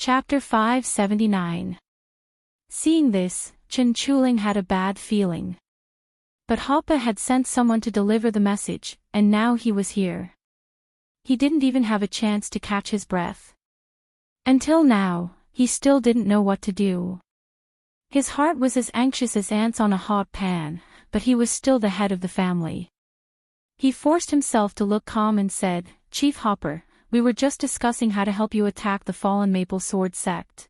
Chapter 579. Seeing this, Chen Chuling had a bad feeling. But Hoppa had sent someone to deliver the message, and now he was here. He didn't even have a chance to catch his breath. Until now, he still didn't know what to do. His heart was as anxious as ants on a hot pan, but he was still the head of the family. He forced himself to look calm and said, "Chief Hopper, we were just discussing how to help you attack the fallen Maple Sword sect.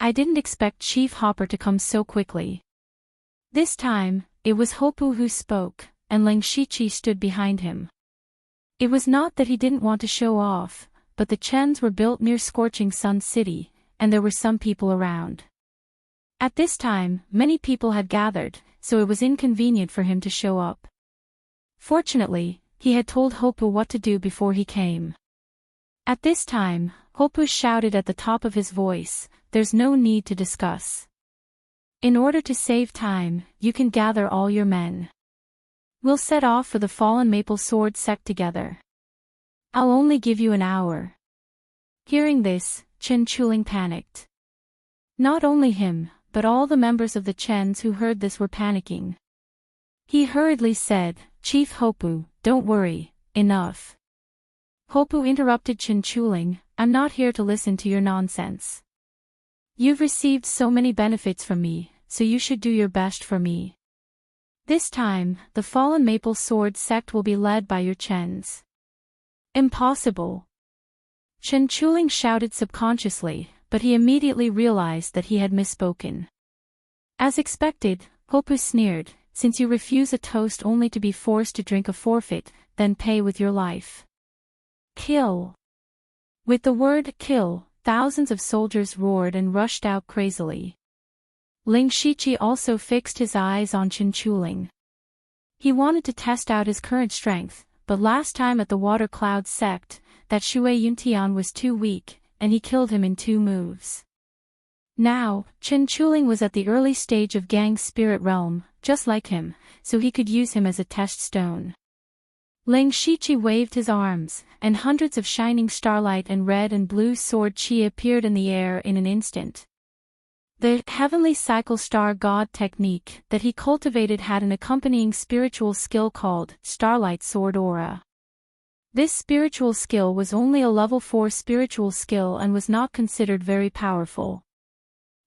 I didn't expect Chief Hopper to come so quickly." This time, it was Hopu who spoke, and Ling Shichi stood behind him. It was not that he didn't want to show off, but the Chens were built near Scorching Sun City, and there were some people around. At this time, many people had gathered, so it was inconvenient for him to show up. Fortunately, he had told Hopu what to do before he came. At this time, Hopu shouted at the top of his voice, "There's no need to discuss. In order to save time, you can gather all your men. We'll set off for the fallen Maple Sword sect together. I'll only give you an hour." Hearing this, Chen Chuling panicked. Not only him, but all the members of the Chens who heard this were panicking. He hurriedly said, "Chief Hopu, don't worry, enough." Hopu interrupted Chen Chuling, "I'm not here to listen to your nonsense. You've received so many benefits from me, so you should do your best for me. This time, the fallen Maple Sword sect will be led by your Chens." "Impossible!" Chen Chuling shouted subconsciously, but he immediately realized that he had misspoken. As expected, Hopu sneered, "Since you refuse a toast only to be forced to drink a forfeit, then pay with your life. Kill!" With the word "kill," thousands of soldiers roared and rushed out crazily. Ling Shichi also fixed his eyes on Chen Chuling. He wanted to test out his current strength, but last time at the Water Cloud sect, that Shui Yuntian was too weak, and he killed him in 2 moves. Now, Chen Chuling was at the early stage of Gang's spirit realm, just like him, so he could use him as a test stone. Ling Shichi waved his arms, and hundreds of shining starlight and red and blue sword chi appeared in the air in an instant. The heavenly cycle star god technique that he cultivated had an accompanying spiritual skill called Starlight Sword Aura. This spiritual skill was only a level 4 spiritual skill and was not considered very powerful.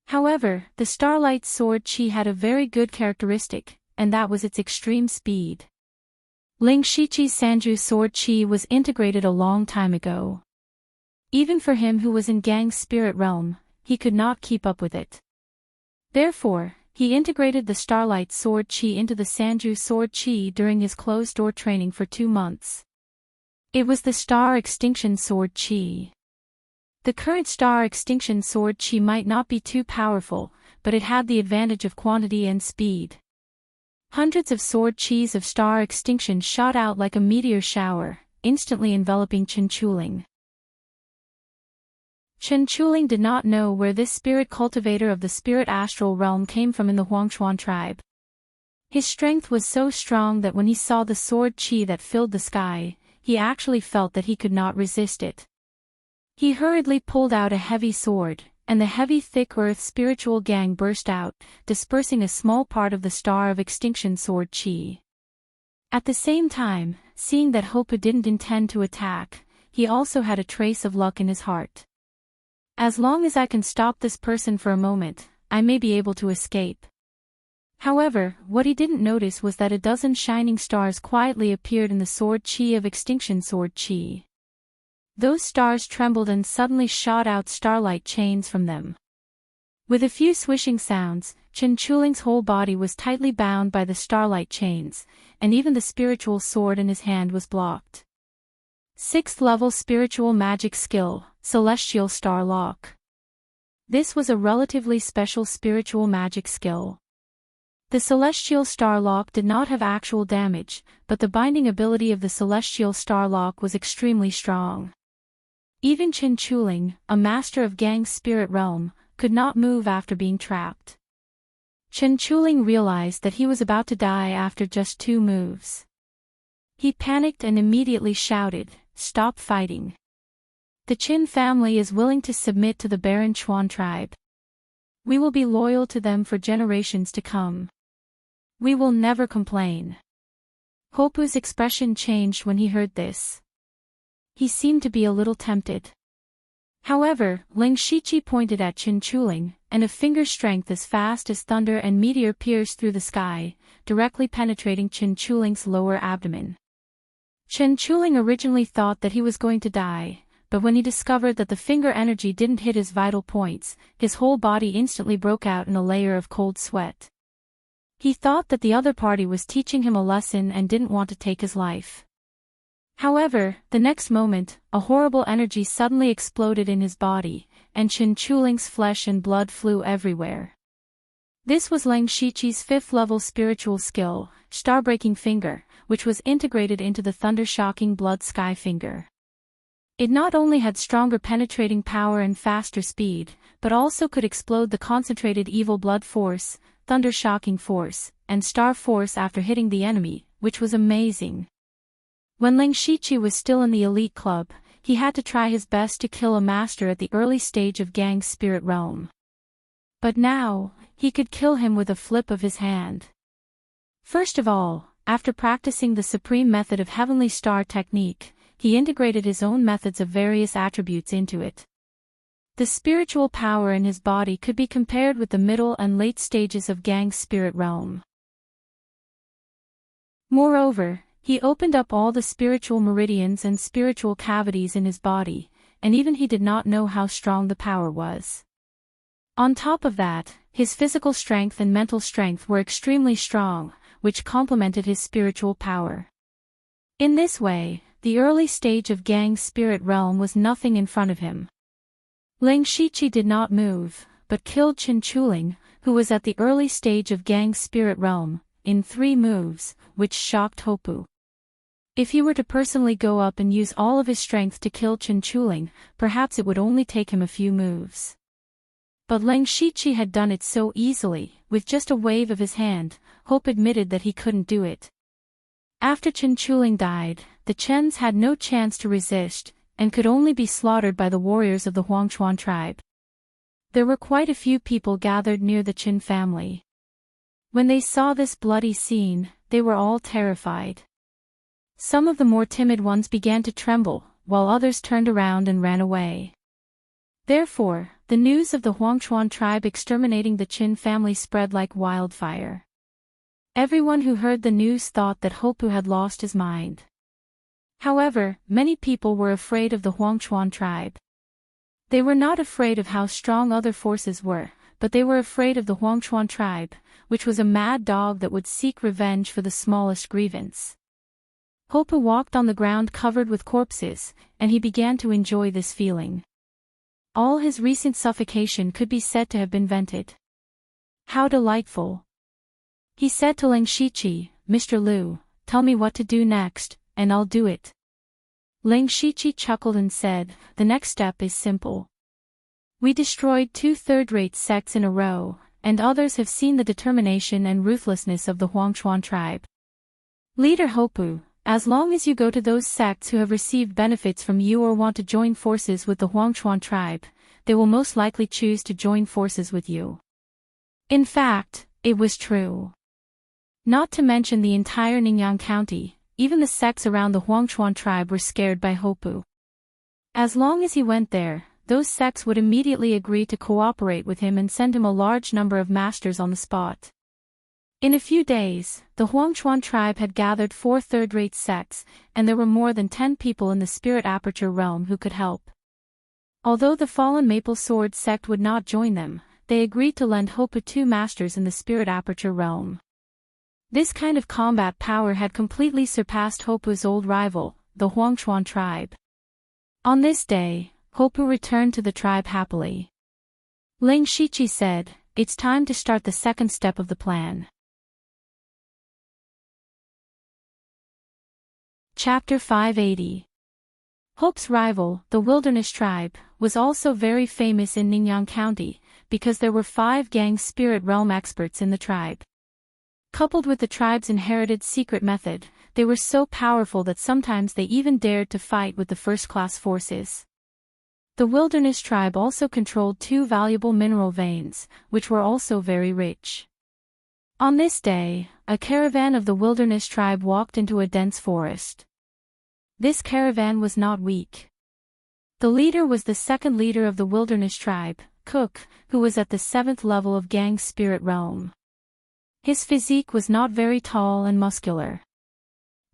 However, the Starlight Sword Chi had a very good characteristic, and that was its extreme speed. Ling Shichi's Sanju Sword Chi was integrated a long time ago. Even for him who was in Gang's spirit realm, he could not keep up with it. Therefore, he integrated the Starlight Sword Chi into the Sanju Sword Chi during his closed-door training for 2 months. It was the Star Extinction Sword Chi. The current Star Extinction Sword Chi might not be too powerful, but it had the advantage of quantity and speed. Hundreds of sword chis of Star Extinction shot out like a meteor shower, instantly enveloping Chen Chuling. Chen Chuling did not know where this spirit cultivator of the spirit astral realm came from in the Huangshuan tribe. His strength was so strong that when he saw the sword chi that filled the sky, he actually felt that he could not resist it. He hurriedly pulled out a heavy sword, and the heavy thick earth spiritual gang burst out, dispersing a small part of the Star of Extinction sword chi. At the same time, seeing that Hopu didn't intend to attack, he also had a trace of luck in his heart. As long as I can stop this person for a moment, I may be able to escape. However, what he didn't notice was that a dozen shining stars quietly appeared in the sword chi of Extinction sword chi. Those stars trembled and suddenly shot out starlight chains from them. With a few swishing sounds, Chen Chuling's whole body was tightly bound by the starlight chains, and even the spiritual sword in his hand was blocked. 6th level spiritual magic skill, Celestial Star Lock. This was a relatively special spiritual magic skill. The Celestial Star Lock did not have actual damage, but the binding ability of the Celestial Star Lock was extremely strong. Even Chen Chuling, a master of Gang's spirit realm, could not move after being trapped. Chen Chuling realized that he was about to die after just 2 moves. He panicked and immediately shouted, "Stop fighting." The Qin family is willing to submit to the Baron Chuan tribe. We will be loyal to them for generations to come. We will never complain. Hopu's expression changed when he heard this. He seemed to be a little tempted. However, Ling Shiqi pointed at Chen Chuling, and a finger's strength as fast as thunder and meteor pierced through the sky, directly penetrating Chen Chuling's lower abdomen. Chen Chuling originally thought that he was going to die, but when he discovered that the finger energy didn't hit his vital points, his whole body instantly broke out in a layer of cold sweat. He thought that the other party was teaching him a lesson and didn't want to take his life. However, the next moment, a horrible energy suddenly exploded in his body, and Chen Chuling's flesh and blood flew everywhere. This was Ling Shiqi's 5th-level spiritual skill, Starbreaking Finger, which was integrated into the thunder-shocking Blood Sky Finger. It not only had stronger penetrating power and faster speed, but also could explode the concentrated evil blood force, thunder-shocking force, and star force after hitting the enemy, which was amazing. When Ling Shiqi was still in the elite club, he had to try his best to kill a master at the early stage of Gang's spirit realm. But now, he could kill him with a flip of his hand. First of all, after practicing the supreme method of Heavenly Star technique, he integrated his own methods of various attributes into it. The spiritual power in his body could be compared with the middle and late stages of Gang's spirit realm. Moreover, he opened up all the spiritual meridians and spiritual cavities in his body, and even he did not know how strong the power was. On top of that, his physical strength and mental strength were extremely strong, which complemented his spiritual power. In this way, the early stage of Gang's spirit realm was nothing in front of him. Ling Shiqi did not move, but killed Chen Chuling, who was at the early stage of Gang's spirit realm, in 3 moves, which shocked Hopu. If he were to personally go up and use all of his strength to kill Chen Chuling, perhaps it would only take him a few moves. But Ling Shiqi had done it so easily, with just a wave of his hand. Hope admitted that he couldn't do it. After Chen Chuling died, the Chens had no chance to resist, and could only be slaughtered by the warriors of the Huangchuan tribe. There were quite a few people gathered near the Qin family. When they saw this bloody scene, they were all terrified. Some of the more timid ones began to tremble, while others turned around and ran away. Therefore, the news of the Huangchuan tribe exterminating the Qin family spread like wildfire. Everyone who heard the news thought that Hopu had lost his mind. However, many people were afraid of the Huangchuan tribe. They were not afraid of how strong other forces were, but they were afraid of the Huangchuan tribe, which was a mad dog that would seek revenge for the smallest grievance. Hopu walked on the ground covered with corpses, and he began to enjoy this feeling. All his recent suffocation could be said to have been vented. How delightful! He said to Ling Shiqi, "Mr. Liu, tell me what to do next, and I'll do it." Ling Shiqi chuckled and said, "The next step is simple. We destroyed 2 third-rate sects in a row, and others have seen the determination and ruthlessness of the Huangchuan tribe. Leader Hopu, as long as you go to those sects who have received benefits from you or want to join forces with the Huangchuan tribe, they will most likely choose to join forces with you." In fact, it was true. Not to mention the entire Ningyan County, even the sects around the Huangchuan tribe were scared by Hopu. As long as he went there, those sects would immediately agree to cooperate with him and send him a large number of masters on the spot. In a few days, the Huangchuan tribe had gathered 4 third-rate sects, and there were more than 10 people in the Spirit Aperture realm who could help. Although the fallen Maple Sword sect would not join them, they agreed to lend Hopu 2 masters in the Spirit Aperture realm. This kind of combat power had completely surpassed Hopu's old rival, the Huangchuan tribe. On this day, Hopu returned to the tribe happily. Ling Shiqi said, "It's time to start the second step of the plan." Chapter 580. Hope's rival, the Wilderness Tribe, was also very famous in Ningyan County, because there were 5 Gang Spirit Realm experts in the tribe. Coupled with the tribe's inherited secret method, they were so powerful that sometimes they even dared to fight with the first-class forces. The wilderness tribe also controlled 2 valuable mineral veins, which were also very rich. On this day, a caravan of the wilderness tribe walked into a dense forest. This caravan was not weak. The leader was the second leader of the wilderness tribe, Cook, who was at the 7th level of Gang's spirit realm. His physique was not very tall and muscular.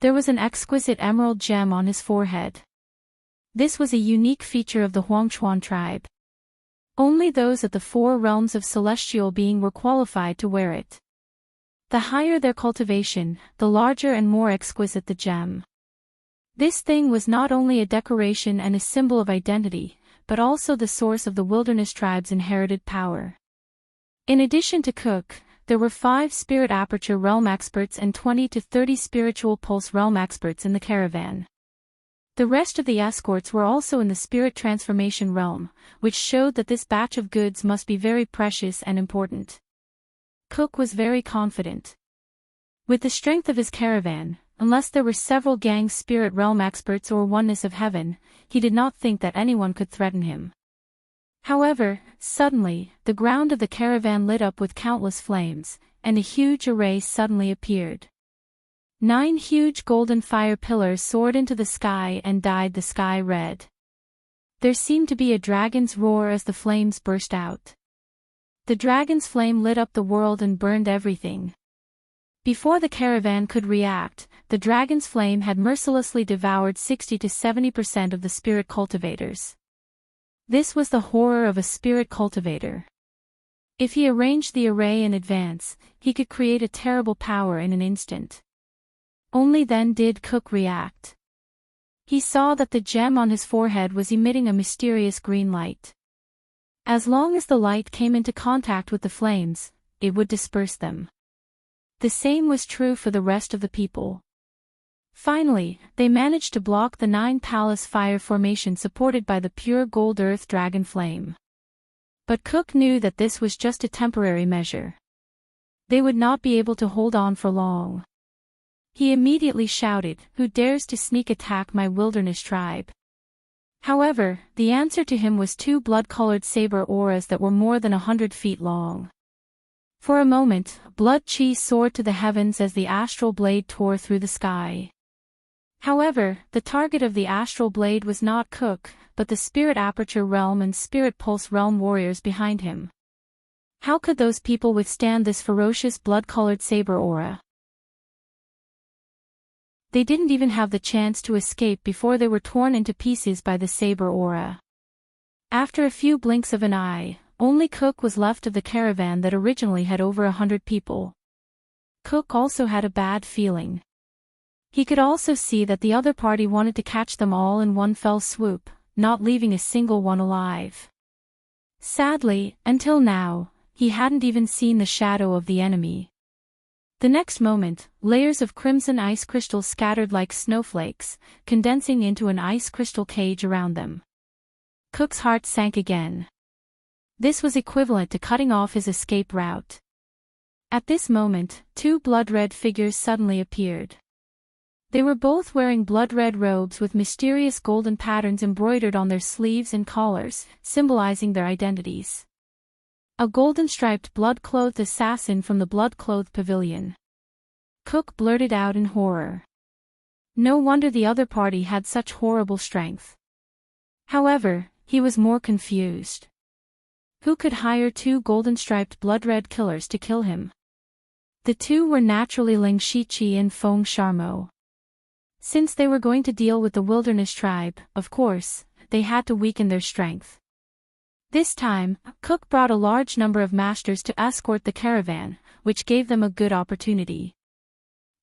There was an exquisite emerald gem on his forehead. This was a unique feature of the Huangchuan tribe. Only those at the 4 realms of celestial being were qualified to wear it. The higher their cultivation, the larger and more exquisite the gem. This thing was not only a decoration and a symbol of identity, but also the source of the wilderness tribe's inherited power. In addition to Cook, there were 5 spirit aperture realm experts and 20 to 30 spiritual pulse realm experts in the caravan. The rest of the escorts were also in the spirit transformation realm, which showed that this batch of goods must be very precious and important. Cook was very confident. With the strength of his caravan, unless there were several Gang spirit realm experts or oneness of heaven, he did not think that anyone could threaten him. However, suddenly, the ground of the caravan lit up with countless flames, and a huge array suddenly appeared. 9 huge golden fire pillars soared into the sky and dyed the sky red. There seemed to be a dragon's roar as the flames burst out. The dragon's flame lit up the world and burned everything. Before the caravan could react, the dragon's flame had mercilessly devoured 60 to 70% of the spirit cultivators. This was the horror of a spirit cultivator. If he arranged the array in advance, he could create a terrible power in an instant. Only then did Cook react. He saw that the gem on his forehead was emitting a mysterious green light. As long as the light came into contact with the flames, it would disperse them. The same was true for the rest of the people. Finally, they managed to block the 9 palace fire formation supported by the pure gold earth dragon flame. But Cook knew that this was just a temporary measure. They would not be able to hold on for long. He immediately shouted, "Who dares to sneak attack my wilderness tribe?" However, the answer to him was 2 blood-colored saber auras that were more than 100 feet long. For a moment, blood chi soared to the heavens as the astral blade tore through the sky. However, the target of the astral blade was not Cook, but the spirit aperture realm and spirit pulse realm warriors behind him. How could those people withstand this ferocious blood-colored saber aura? They didn't even have the chance to escape before they were torn into pieces by the saber aura. After a few blinks of an eye, only Cook was left of the caravan that originally had over 100 people. Cook also had a bad feeling. He could also see that the other party wanted to catch them all in one fell swoop, not leaving a single one alive. Sadly, until now, he hadn't even seen the shadow of the enemy. The next moment, layers of crimson ice crystals scattered like snowflakes, condensing into an ice crystal cage around them. Cook's heart sank again. This was equivalent to cutting off his escape route. At this moment, 2 blood-red figures suddenly appeared. They were both wearing blood-red robes with mysterious golden patterns embroidered on their sleeves and collars, symbolizing their identities. A golden-striped blood-clothed assassin from the blood-clothed pavilion. Cook blurted out in horror. No wonder the other party had such horrible strength. However, he was more confused. Who could hire 2 golden-striped blood-red killers to kill him? The 2 were naturally Ling Shiqi and Feng Sharmo. Since they were going to deal with the wilderness tribe, of course, they had to weaken their strength. This time, Cook brought a large number of masters to escort the caravan, which gave them a good opportunity.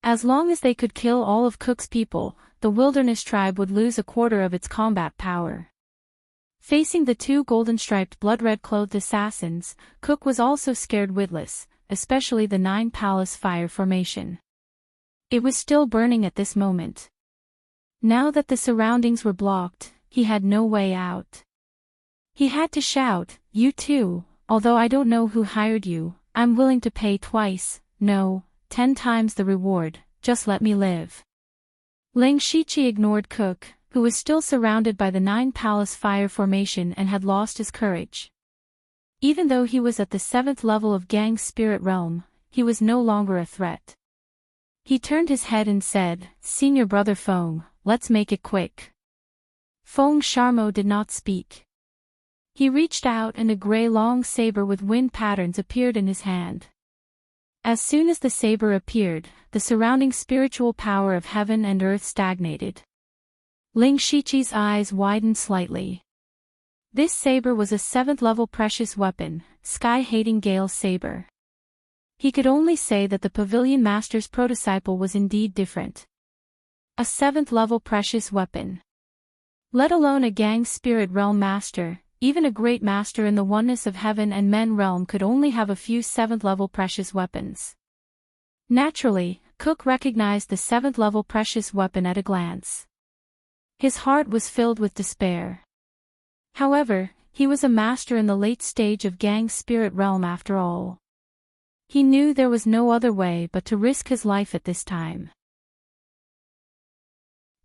As long as they could kill all of Cook's people, the wilderness tribe would lose a quarter of its combat power. Facing the 2 golden-striped blood-red-clothed assassins, Cook was also scared witless, especially the 9 palace fire formation. It was still burning at this moment. Now that the surroundings were blocked, he had no way out. He had to shout, "You too, although I don't know who hired you, I'm willing to pay twice, no, 10 times the reward, just let me live." Ling Shiqi ignored Cook, who was still surrounded by the 9 palace fire formation and had lost his courage. Even though he was at the 7th level of Gang's spirit realm, he was no longer a threat. He turned his head and said, "Senior brother Feng, let's make it quick." Feng Sharmo did not speak. He reached out and a grey long saber with wind patterns appeared in his hand. As soon as the saber appeared, the surrounding spiritual power of heaven and earth stagnated. Ling Shiqi's eyes widened slightly. This saber was a 7th-level precious weapon, Sky-Hating Gale Saber. He could only say that the Pavilion Master's prototype was indeed different. A 7th-level precious weapon. Let alone a Gang Spirit Realm Master, even a great master in the oneness of heaven and men realm could only have a few 7th-level precious weapons. Naturally, Cook recognized the 7th-level precious weapon at a glance. His heart was filled with despair. However, he was a master in the late stage of Gang's spirit realm after all. He knew there was no other way but to risk his life at this time.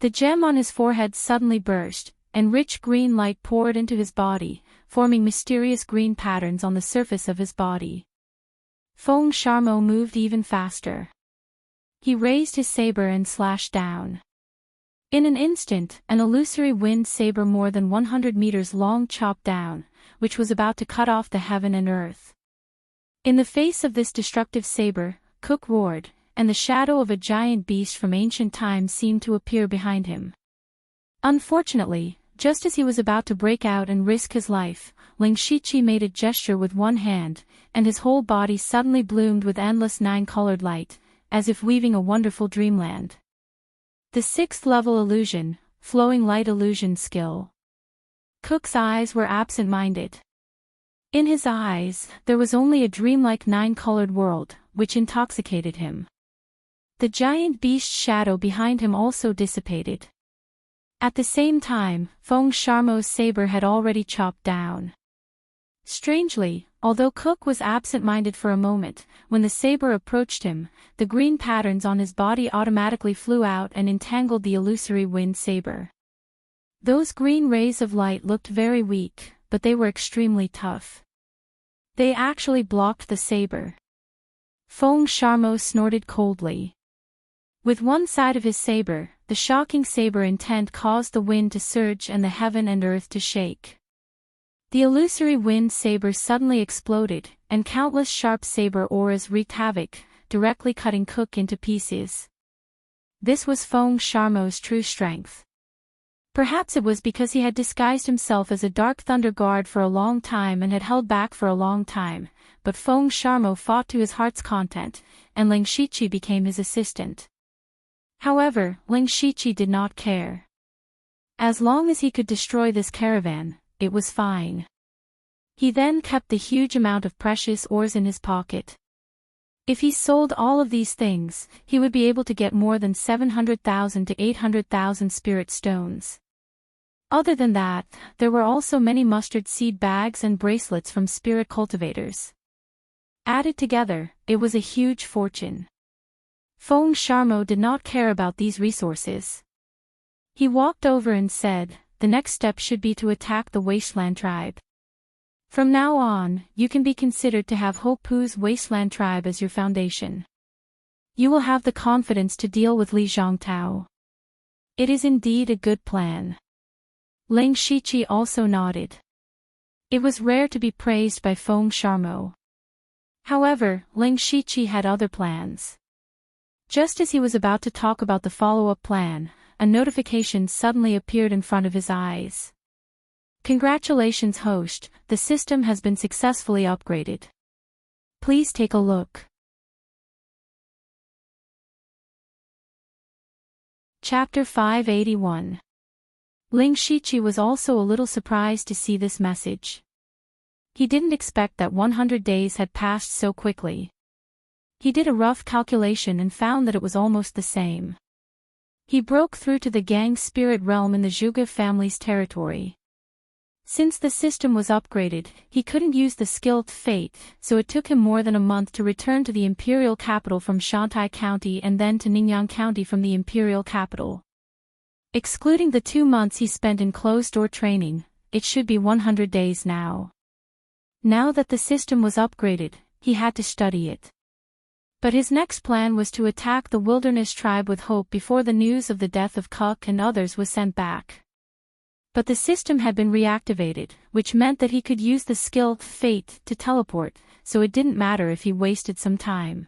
The gem on his forehead suddenly burst, and rich green light poured into his body, forming mysterious green patterns on the surface of his body. Feng Sharmo moved even faster. He raised his saber and slashed down. In an instant, an illusory wind saber more than 100 meters long chopped down, which was about to cut off the heaven and earth. In the face of this destructive saber, Cook roared, and the shadow of a giant beast from ancient times seemed to appear behind him. Unfortunately, just as he was about to break out and risk his life, Ling Shiqi made a gesture with one hand, and his whole body suddenly bloomed with endless 9-colored light, as if weaving a wonderful dreamland. The 6th-level illusion, flowing light illusion skill. Cook's eyes were absent-minded. In his eyes, there was only a dreamlike 9-colored world, which intoxicated him. The giant beast's shadow behind him also dissipated. At the same time, Feng Sharmo's saber had already chopped down. Strangely, although Cook was absent-minded for a moment, when the saber approached him, the green patterns on his body automatically flew out and entangled the illusory wind saber. Those green rays of light looked very weak, but they were extremely tough. They actually blocked the saber. Feng Sharmo snorted coldly. With one side of his saber, the shocking saber intent caused the wind to surge and the heaven and earth to shake. The illusory wind saber suddenly exploded, and countless sharp saber auras wreaked havoc, directly cutting Cook into pieces. This was Feng Sharmo's true strength. Perhaps it was because he had disguised himself as a Dark Thunder Guard for a long time and had held back for a long time, but Feng Sharmo fought to his heart's content, and Ling Shiqi became his assistant. However, Ling Shiqi did not care. As long as he could destroy this caravan, it was fine. He then kept the huge amount of precious ores in his pocket. If he sold all of these things, he would be able to get more than 700,000 to 800,000 spirit stones. Other than that, there were also many mustard seed bags and bracelets from spirit cultivators. Added together, it was a huge fortune. Feng Sharmo did not care about these resources. He walked over and said, "The next step should be to attack the Wasteland tribe. From now on, you can be considered to have Hopu's Wasteland tribe as your foundation. You will have the confidence to deal with Li Zhongtao. It is indeed a good plan." Ling Shiqi also nodded. It was rare to be praised by Feng Sharmo. However, Ling Shiqi had other plans. Just as he was about to talk about the follow-up plan, a notification suddenly appeared in front of his eyes. "Congratulations, host, the system has been successfully upgraded. Please take a look." Chapter 581. Ling Shiqi was also a little surprised to see this message. He didn't expect that 100 days had passed so quickly. He did a rough calculation and found that it was almost the same. He broke through to the Gang spirit realm in the Zhuge family's territory. Since the system was upgraded, he couldn't use the skill Fate, so it took him more than a month to return to the imperial capital from Shantai County and then to Ningyang County from the imperial capital. Excluding the 2 months he spent in closed-door training, it should be 100 days now. Now that the system was upgraded, he had to study it. But his next plan was to attack the wilderness tribe with hope before the news of the death of Cook and others was sent back. But the system had been reactivated, which meant that he could use the skill Fate to teleport, so it didn't matter if he wasted some time.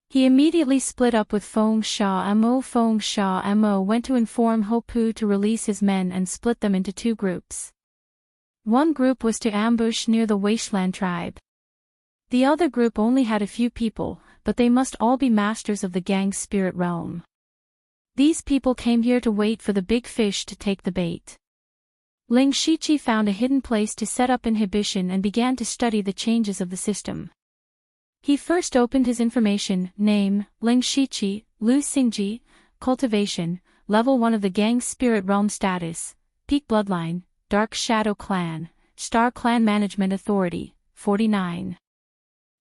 He immediately split up with Feng Sha Mo. Feng Sha Mo went to inform Hopu to release his men and split them into 2 groups. One group was to ambush near the Wasteland tribe. The other group only had a few people, but they must all be masters of the gang's spirit realm. These people came here to wait for the big fish to take the bait. Ling Shiqi found a hidden place to set up inhibition and began to study the changes of the system. He first opened his information, name, Ling Shiqi, Lu Xingji, cultivation, level 1 of the gang's spirit realm status, peak bloodline, Dark Shadow Clan, Star Clan Management Authority, 49.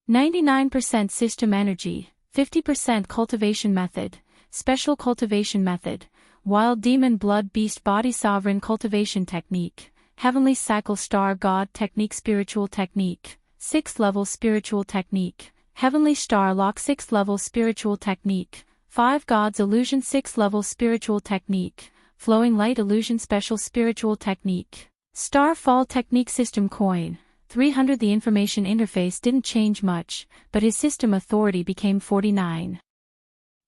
99% system energy, 50% cultivation method, special cultivation method, wild demon blood beast body sovereign cultivation technique, heavenly cycle star god technique spiritual technique, 6th level spiritual technique, heavenly star lock 6th level spiritual technique, 5 gods illusion 6th level spiritual technique, flowing light illusion special spiritual technique, star fall technique system coin, 300. The information interface didn't change much, but his system authority became 49.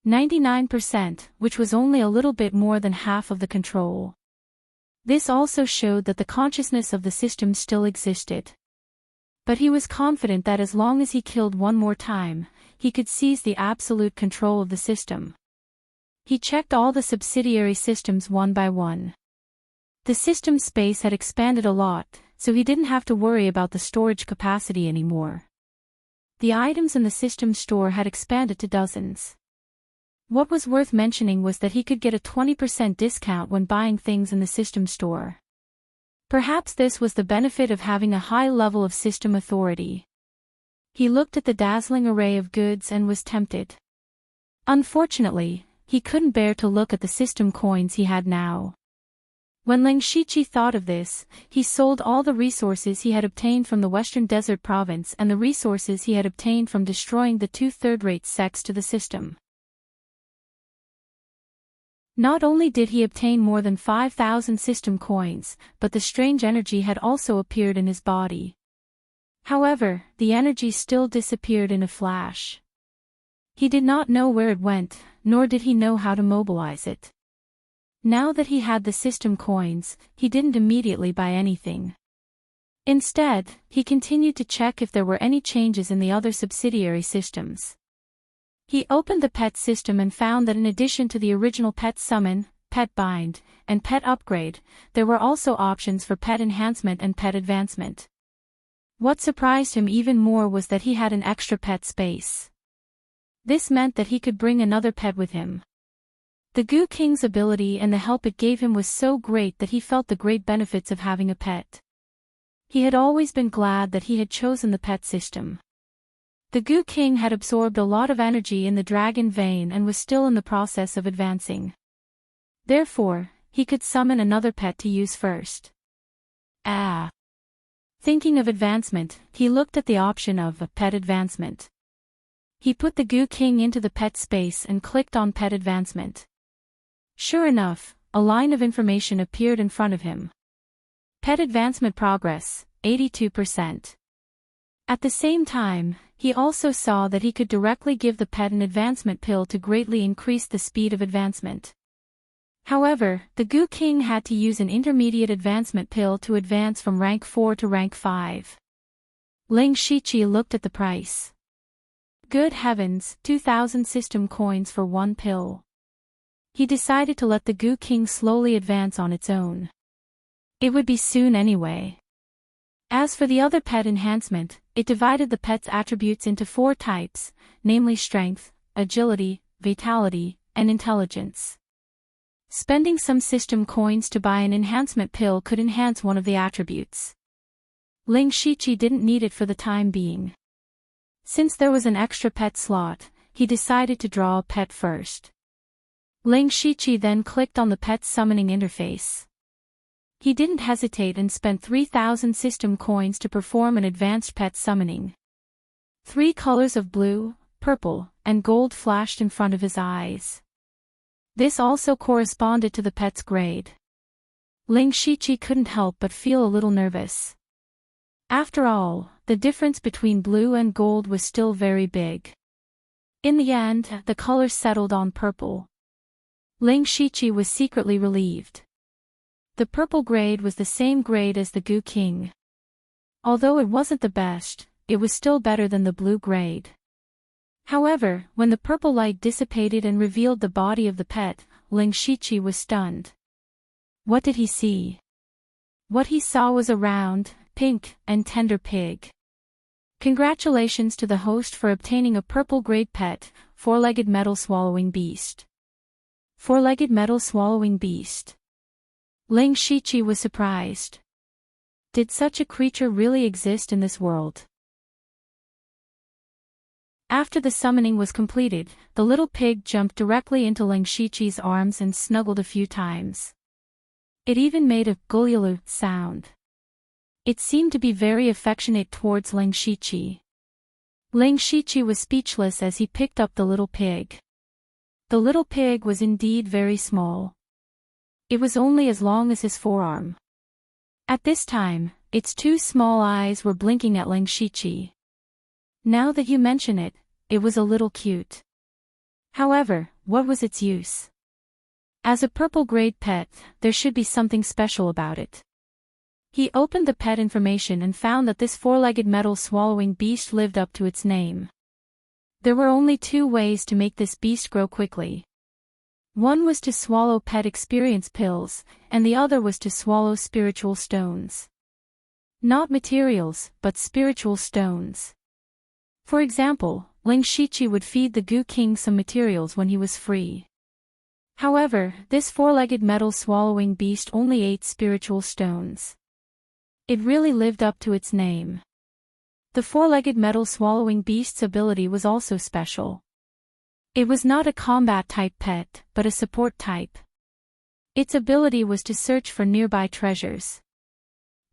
99%, which was only a little bit more than half of the control. This also showed that the consciousness of the system still existed. But he was confident that as long as he killed one more time, he could seize the absolute control of the system. He checked all the subsidiary systems one by one. The system space had expanded a lot, so he didn't have to worry about the storage capacity anymore. The items in the system store had expanded to dozens. What was worth mentioning was that he could get a 20% discount when buying things in the system store. Perhaps this was the benefit of having a high level of system authority. He looked at the dazzling array of goods and was tempted. Unfortunately, he couldn't bear to look at the system coins he had now. When Ling Shiqi thought of this, he sold all the resources he had obtained from the Western Desert Province and the resources he had obtained from destroying the 2 third-rate sects to the system. Not only did he obtain more than 5,000 system coins, but the strange energy had also appeared in his body. However, the energy still disappeared in a flash. He did not know where it went, nor did he know how to mobilize it. Now that he had the system coins, he didn't immediately buy anything. Instead, he continued to check if there were any changes in the other subsidiary systems. He opened the pet system and found that in addition to the original pet summon, pet bind, and pet upgrade, there were also options for pet enhancement and pet advancement. What surprised him even more was that he had an extra pet space. This meant that he could bring another pet with him. The Goo King's ability and the help it gave him was so great that he felt the great benefits of having a pet. He had always been glad that he had chosen the pet system. The Goo King had absorbed a lot of energy in the dragon vein and was still in the process of advancing. Therefore, he could summon another pet to use first. Thinking of advancement, he looked at the option of pet advancement. He put the Goo King into the pet space and clicked on pet advancement. Sure enough, a line of information appeared in front of him. Pet advancement progress, 82%. At the same time, he also saw that he could directly give the pet an advancement pill to greatly increase the speed of advancement. However, the Goo King had to use an intermediate advancement pill to advance from rank 4 to rank 5. Ling Shiqi looked at the price. Good heavens, 2,000 system coins for one pill. He decided to let the Goo King slowly advance on its own. It would be soon anyway. As for the other pet enhancement, it divided the pet's attributes into 4 types, namely strength, agility, vitality, and intelligence. Spending some system coins to buy an enhancement pill could enhance one of the attributes. Ling Shiqi didn't need it for the time being. Since there was an extra pet slot, he decided to draw a pet first. Ling Shiqi then clicked on the pet's summoning interface. He didn't hesitate and spent 3,000 system coins to perform an advanced pet summoning. 3 colors of blue, purple, and gold flashed in front of his eyes. This also corresponded to the pet's grade. Ling Shiqi couldn't help but feel a little nervous. After all, the difference between blue and gold was still very big. In the end, the colors settled on purple. Ling Shiqi was secretly relieved. The purple grade was the same grade as the Goo King. Although it wasn't the best, it was still better than the blue grade. However, when the purple light dissipated and revealed the body of the pet, Ling Shiqi was stunned. What did he see? What he saw was a round, pink, and tender pig. Congratulations to the host for obtaining a purple grade pet, 4-legged metal swallowing beast. 4-legged metal swallowing beast. Ling Shiqi was surprised. Did such a creature really exist in this world? After the summoning was completed, the little pig jumped directly into Ling Shiqi's arms and snuggled a few times. It even made a gululu sound. It seemed to be very affectionate towards Ling Shiqi. Ling Shiqi was speechless as he picked up the little pig. The little pig was indeed very small. It was only as long as his forearm. At this time, its 2 small eyes were blinking at Ling Shiqi. Now that you mention it, it was a little cute. However, what was its use? As a purple grade pet, there should be something special about it. He opened the pet information and found that this 4-legged metal swallowing beast lived up to its name. There were only 2 ways to make this beast grow quickly. One was to swallow pet experience pills, and the other was to swallow spiritual stones. Not materials, but spiritual stones. For example, Ling Shiqi would feed the Goo King some materials when he was free. However, this 4-legged metal swallowing beast only ate spiritual stones. It really lived up to its name. The 4-legged metal swallowing beast's ability was also special. It was not a combat-type pet, but a support type. Its ability was to search for nearby treasures.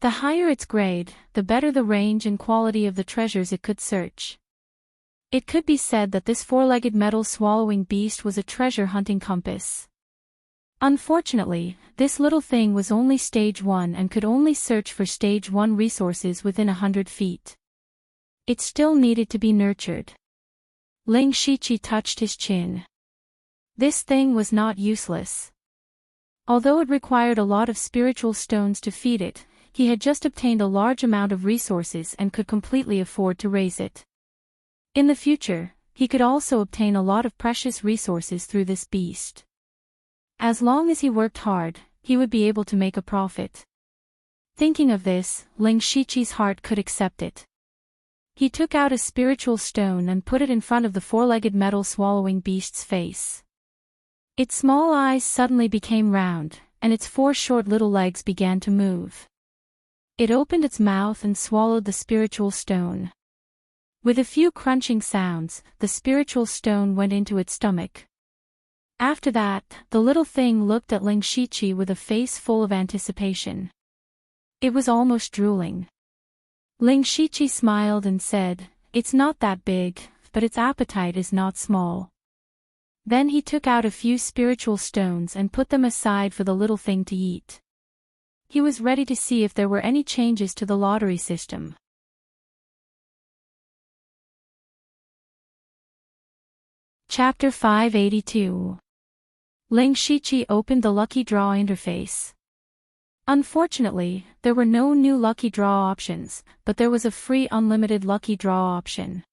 The higher its grade, the better the range and quality of the treasures it could search. It could be said that this 4-legged metal swallowing beast was a treasure hunting compass. Unfortunately, this little thing was only stage 1 and could only search for stage 1 resources within 100 feet. It still needed to be nurtured. Ling Shiqi touched his chin. This thing was not useless. Although it required a lot of spiritual stones to feed it, he had just obtained a large amount of resources and could completely afford to raise it. In the future, he could also obtain a lot of precious resources through this beast. As long as he worked hard, he would be able to make a profit. Thinking of this, Ling Shiqi's heart could accept it. He took out a spiritual stone and put it in front of the 4-legged metal swallowing beast's face. Its small eyes suddenly became round, and its 4 short little legs began to move. It opened its mouth and swallowed the spiritual stone. With a few crunching sounds, the spiritual stone went into its stomach. After that, the little thing looked at Ling Shiqi with a face full of anticipation. It was almost drooling. Ling Shiqi smiled and said, "It's not that big, but its appetite is not small." Then he took out a few spiritual stones and put them aside for the little thing to eat. He was ready to see if there were any changes to the lottery system. Chapter 582. Ling Shiqi opened the Lucky Draw interface. Unfortunately, there were no new Lucky Draw options, but there was a free unlimited Lucky Draw option.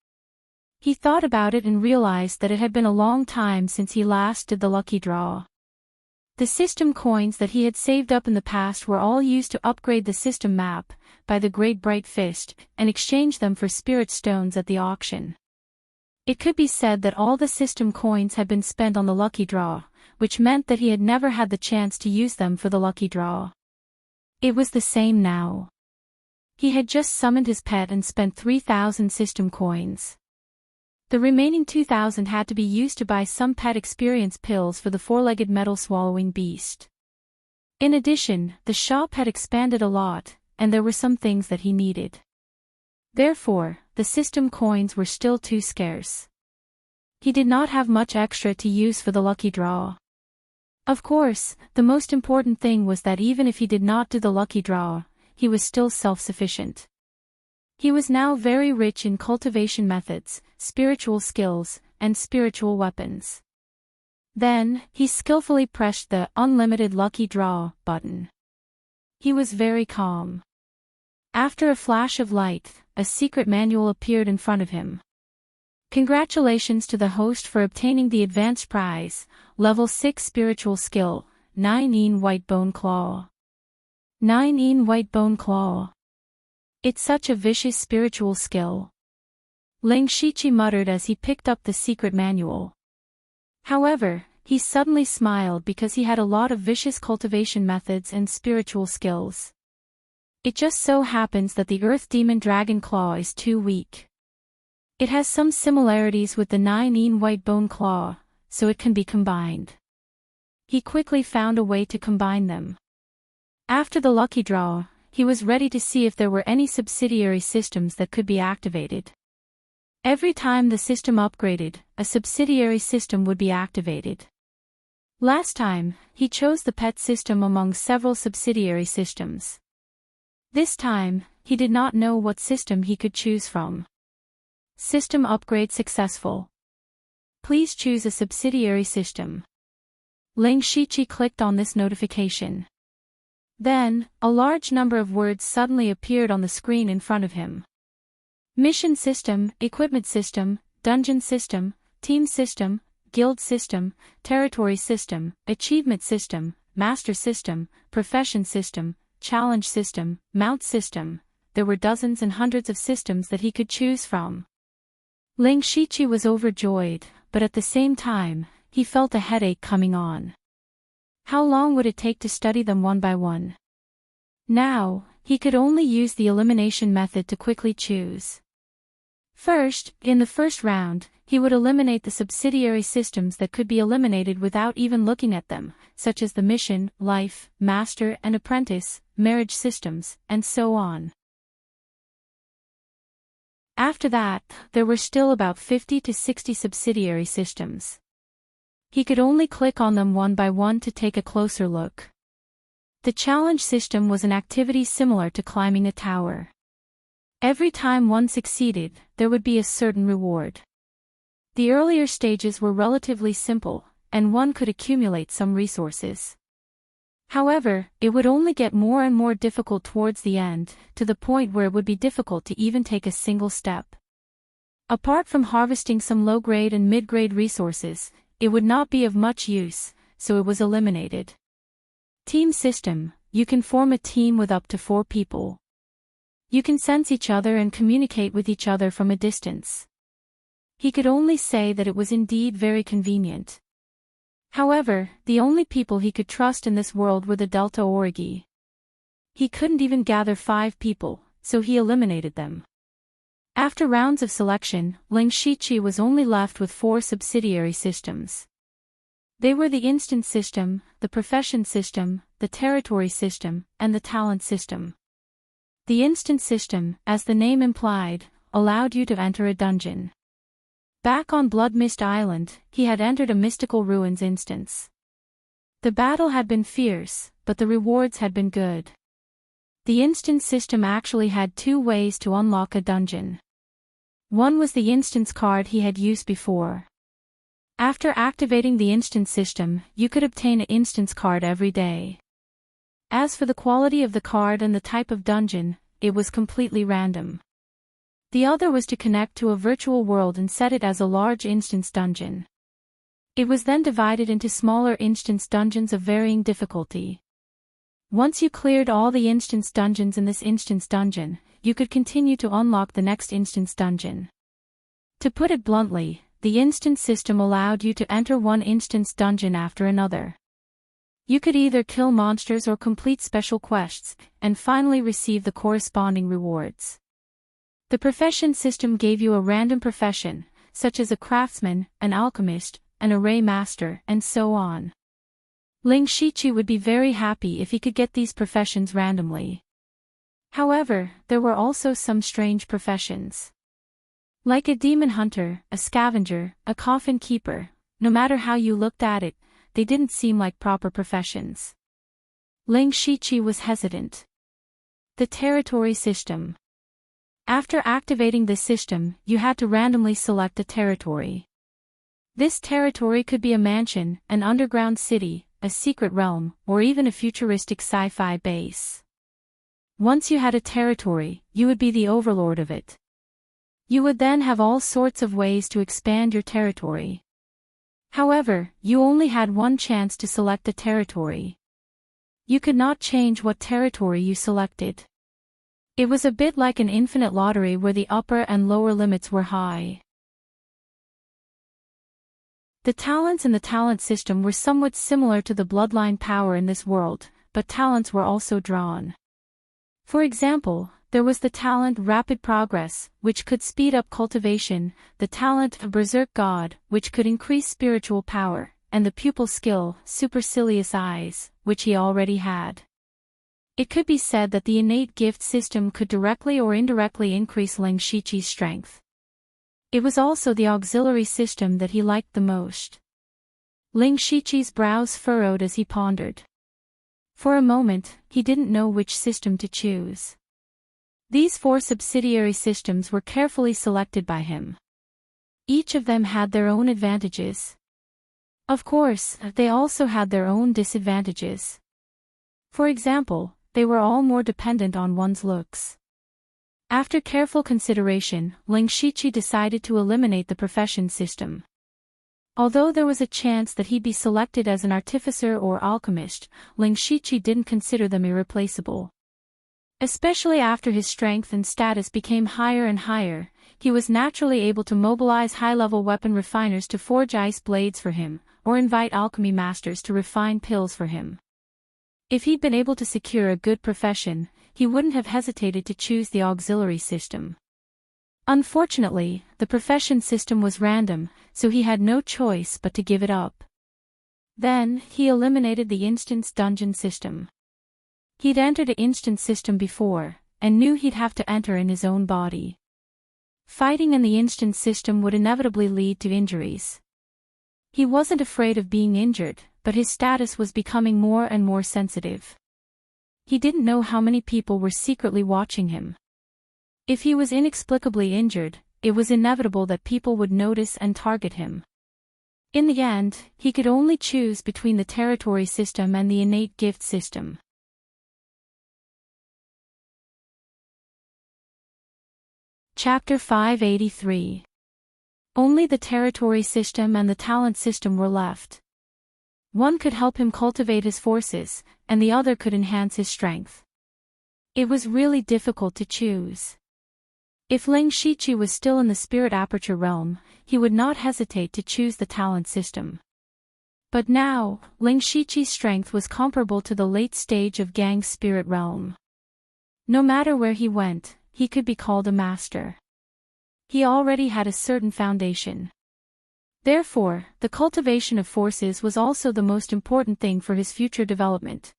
He thought about it and realized that it had been a long time since he last did the Lucky Draw. The system coins that he had saved up in the past were all used to upgrade the system map, by the Great Bright Fist, and exchange them for spirit stones at the auction. It could be said that all the system coins had been spent on the Lucky Draw, which meant that he had never had the chance to use them for the Lucky Draw. It was the same now. He had just summoned his pet and spent 3,000 system coins. The remaining 2,000 had to be used to buy some pet experience pills for the four-legged metal-swallowing beast. In addition, the shop had expanded a lot, and there were some things that he needed. Therefore, the system coins were still too scarce. He did not have much extra to use for the lucky draw. Of course, the most important thing was that even if he did not do the lucky draw, he was still self-sufficient. He was now very rich in cultivation methods, spiritual skills, and spiritual weapons. Then, he skillfully pressed the Unlimited Lucky Draw button. He was very calm. After a flash of light, a secret manual appeared in front of him. Congratulations to the host for obtaining the advanced prize, Level 6 Spiritual Skill, 9 White Bone Claw. 9 White Bone Claw. It's such a vicious spiritual skill. Ling Shichi muttered as he picked up the secret manual. However, he suddenly smiled because he had a lot of vicious cultivation methods and spiritual skills. It just so happens that the Earth Demon Dragon Claw is too weak. It has some similarities with the 9 White Bone Claw, so it can be combined. He quickly found a way to combine them. After the lucky draw, he was ready to see if there were any subsidiary systems that could be activated. Every time the system upgraded, a subsidiary system would be activated. Last time, he chose the pet system among several subsidiary systems. This time, he did not know what system he could choose from. System upgrade successful. Please choose a subsidiary system. Ling Shichi clicked on this notification. Then, a large number of words suddenly appeared on the screen in front of him. Mission system, equipment system, dungeon system, team system, guild system, territory system, achievement system, master system, profession system, challenge system, mount system. There were dozens and hundreds of systems that he could choose from. Ling Shichi was overjoyed, but at the same time, he felt a headache coming on. How long would it take to study them one by one? Now, he could only use the elimination method to quickly choose. First, in the first round, he would eliminate the subsidiary systems that could be eliminated without even looking at them, such as the mission, life, master and apprentice, marriage systems, and so on. After that, there were still about 50 to 60 subsidiary systems. He could only click on them one by one to take a closer look. The challenge system was an activity similar to climbing a tower. Every time one succeeded, there would be a certain reward. The earlier stages were relatively simple, and one could accumulate some resources. However, it would only get more and more difficult towards the end, to the point where it would be difficult to even take a single step. Apart from harvesting some low-grade and mid-grade resources, it would not be of much use, so it was eliminated. Team system, you can form a team with up to 4 people. You can sense each other and communicate with each other from a distance. He could only say that it was indeed very convenient. However, the only people he could trust in this world were the Delta Origi. He couldn't even gather 5 people, so he eliminated them. After rounds of selection, Ling Shichi was only left with 4 subsidiary systems. They were the instant system, the profession system, the territory system, and the talent system. The instant system, as the name implied, allowed you to enter a dungeon. Back on Blood Mist Island, he had entered a mystical ruins instance. The battle had been fierce, but the rewards had been good. The instant system actually had 2 ways to unlock a dungeon. One was the instance card he had used before. After activating the instance system, you could obtain an instance card every day. As for the quality of the card and the type of dungeon, it was completely random. The other was to connect to a virtual world and set it as a large instance dungeon. It was then divided into smaller instance dungeons of varying difficulty. Once you cleared all the instance dungeons in this instance dungeon, you could continue to unlock the next instance dungeon. To put it bluntly, the instance system allowed you to enter one instance dungeon after another. You could either kill monsters or complete special quests, and finally receive the corresponding rewards. The profession system gave you a random profession, such as a craftsman, an alchemist, an array master, and so on. Ling Shiqi would be very happy if he could get these professions randomly. However, there were also some strange professions. Like a demon hunter, a scavenger, a coffin keeper, no matter how you looked at it, they didn't seem like proper professions. Ling Shiqi was hesitant. The territory system. After activating this system, you had to randomly select a territory. This territory could be a mansion, an underground city, a secret realm, or even a futuristic sci-fi base. Once you had a territory, you would be the overlord of it. You would then have all sorts of ways to expand your territory. However, you only had one chance to select a territory. You could not change what territory you selected. It was a bit like an infinite lottery where the upper and lower limits were high. The talents in the talent system were somewhat similar to the bloodline power in this world, but talents were also drawn. For example, there was the talent Rapid Progress, which could speed up cultivation, the talent of Berserk God, which could increase spiritual power, and the pupil skill, Supercilious Eyes, which he already had. It could be said that the innate gift system could directly or indirectly increase Ling Shiqi's strength. It was also the auxiliary system that he liked the most. Ling Shiqi's brows furrowed as he pondered. For a moment, he didn't know which system to choose. These 4 subsidiary systems were carefully selected by him. Each of them had their own advantages. Of course, they also had their own disadvantages. For example, they were all more dependent on one's looks. After careful consideration, Ling Shiqi decided to eliminate the profession system. Although there was a chance that he'd be selected as an artificer or alchemist, Ling Shiqi didn't consider them irreplaceable. Especially after his strength and status became higher and higher, he was naturally able to mobilize high-level weapon refiners to forge ice blades for him, or invite alchemy masters to refine pills for him. If he'd been able to secure a good profession, he wouldn't have hesitated to choose the auxiliary system. Unfortunately, the profession system was random, so he had no choice but to give it up. Then, he eliminated the instance dungeon system. He'd entered the instance system before, and knew he'd have to enter in his own body. Fighting in the instance system would inevitably lead to injuries. He wasn't afraid of being injured, but his status was becoming more and more sensitive. He didn't know how many people were secretly watching him. If he was inexplicably injured, it was inevitable that people would notice and target him. In the end, he could only choose between the territory system and the innate gift system. Chapter 583. Only the territory system and the talent system were left. One could help him cultivate his forces, and the other could enhance his strength. It was really difficult to choose. If Ling Shiqi was still in the spirit aperture realm, he would not hesitate to choose the talent system. But now, Ling Shiqi's strength was comparable to the late stage of Gang's spirit realm. No matter where he went, he could be called a master. He already had a certain foundation. Therefore, the cultivation of forces was also the most important thing for his future development.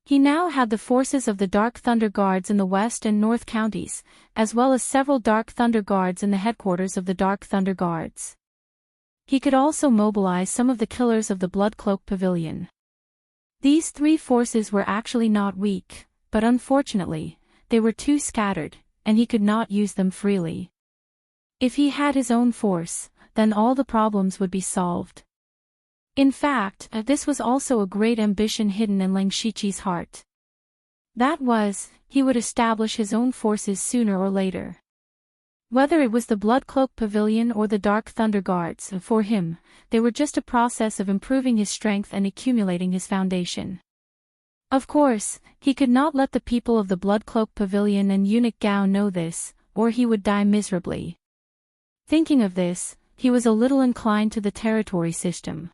He now had the forces of the Dark Thunder Guards in the West and North counties, as well as several Dark Thunder Guards in the headquarters of the Dark Thunder Guards. He could also mobilize some of the killers of the Bloodcloak Pavilion. These 3 forces were actually not weak, but unfortunately, they were too scattered, and he could not use them freely. If he had his own force, then all the problems would be solved. In fact, this was also a great ambition hidden in Ling Shiqi's heart. That was, he would establish his own forces sooner or later. Whether it was the Bloodcloak Pavilion or the Dark Thunder Guards, for him, they were just a process of improving his strength and accumulating his foundation. Of course, he could not let the people of the Bloodcloak Pavilion and Eunuch Gao know this, or he would die miserably. Thinking of this, he was a little inclined to the territory system.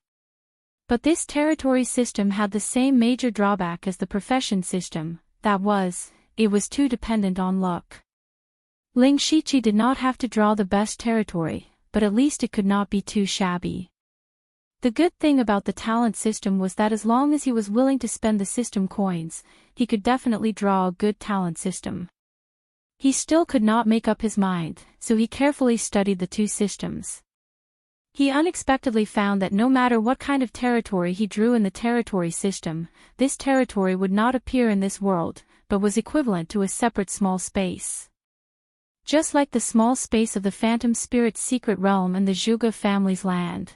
But this territory system had the same major drawback as the profession system, that was, it was too dependent on luck. Ling Shiqi did not have to draw the best territory, but at least it could not be too shabby. The good thing about the talent system was that as long as he was willing to spend the system coins, he could definitely draw a good talent system. He still could not make up his mind, so he carefully studied the two systems. He unexpectedly found that no matter what kind of territory he drew in the territory system, this territory would not appear in this world, but was equivalent to a separate small space. Just like the small space of the Phantom Spirit's secret realm and the Zhuge family's land.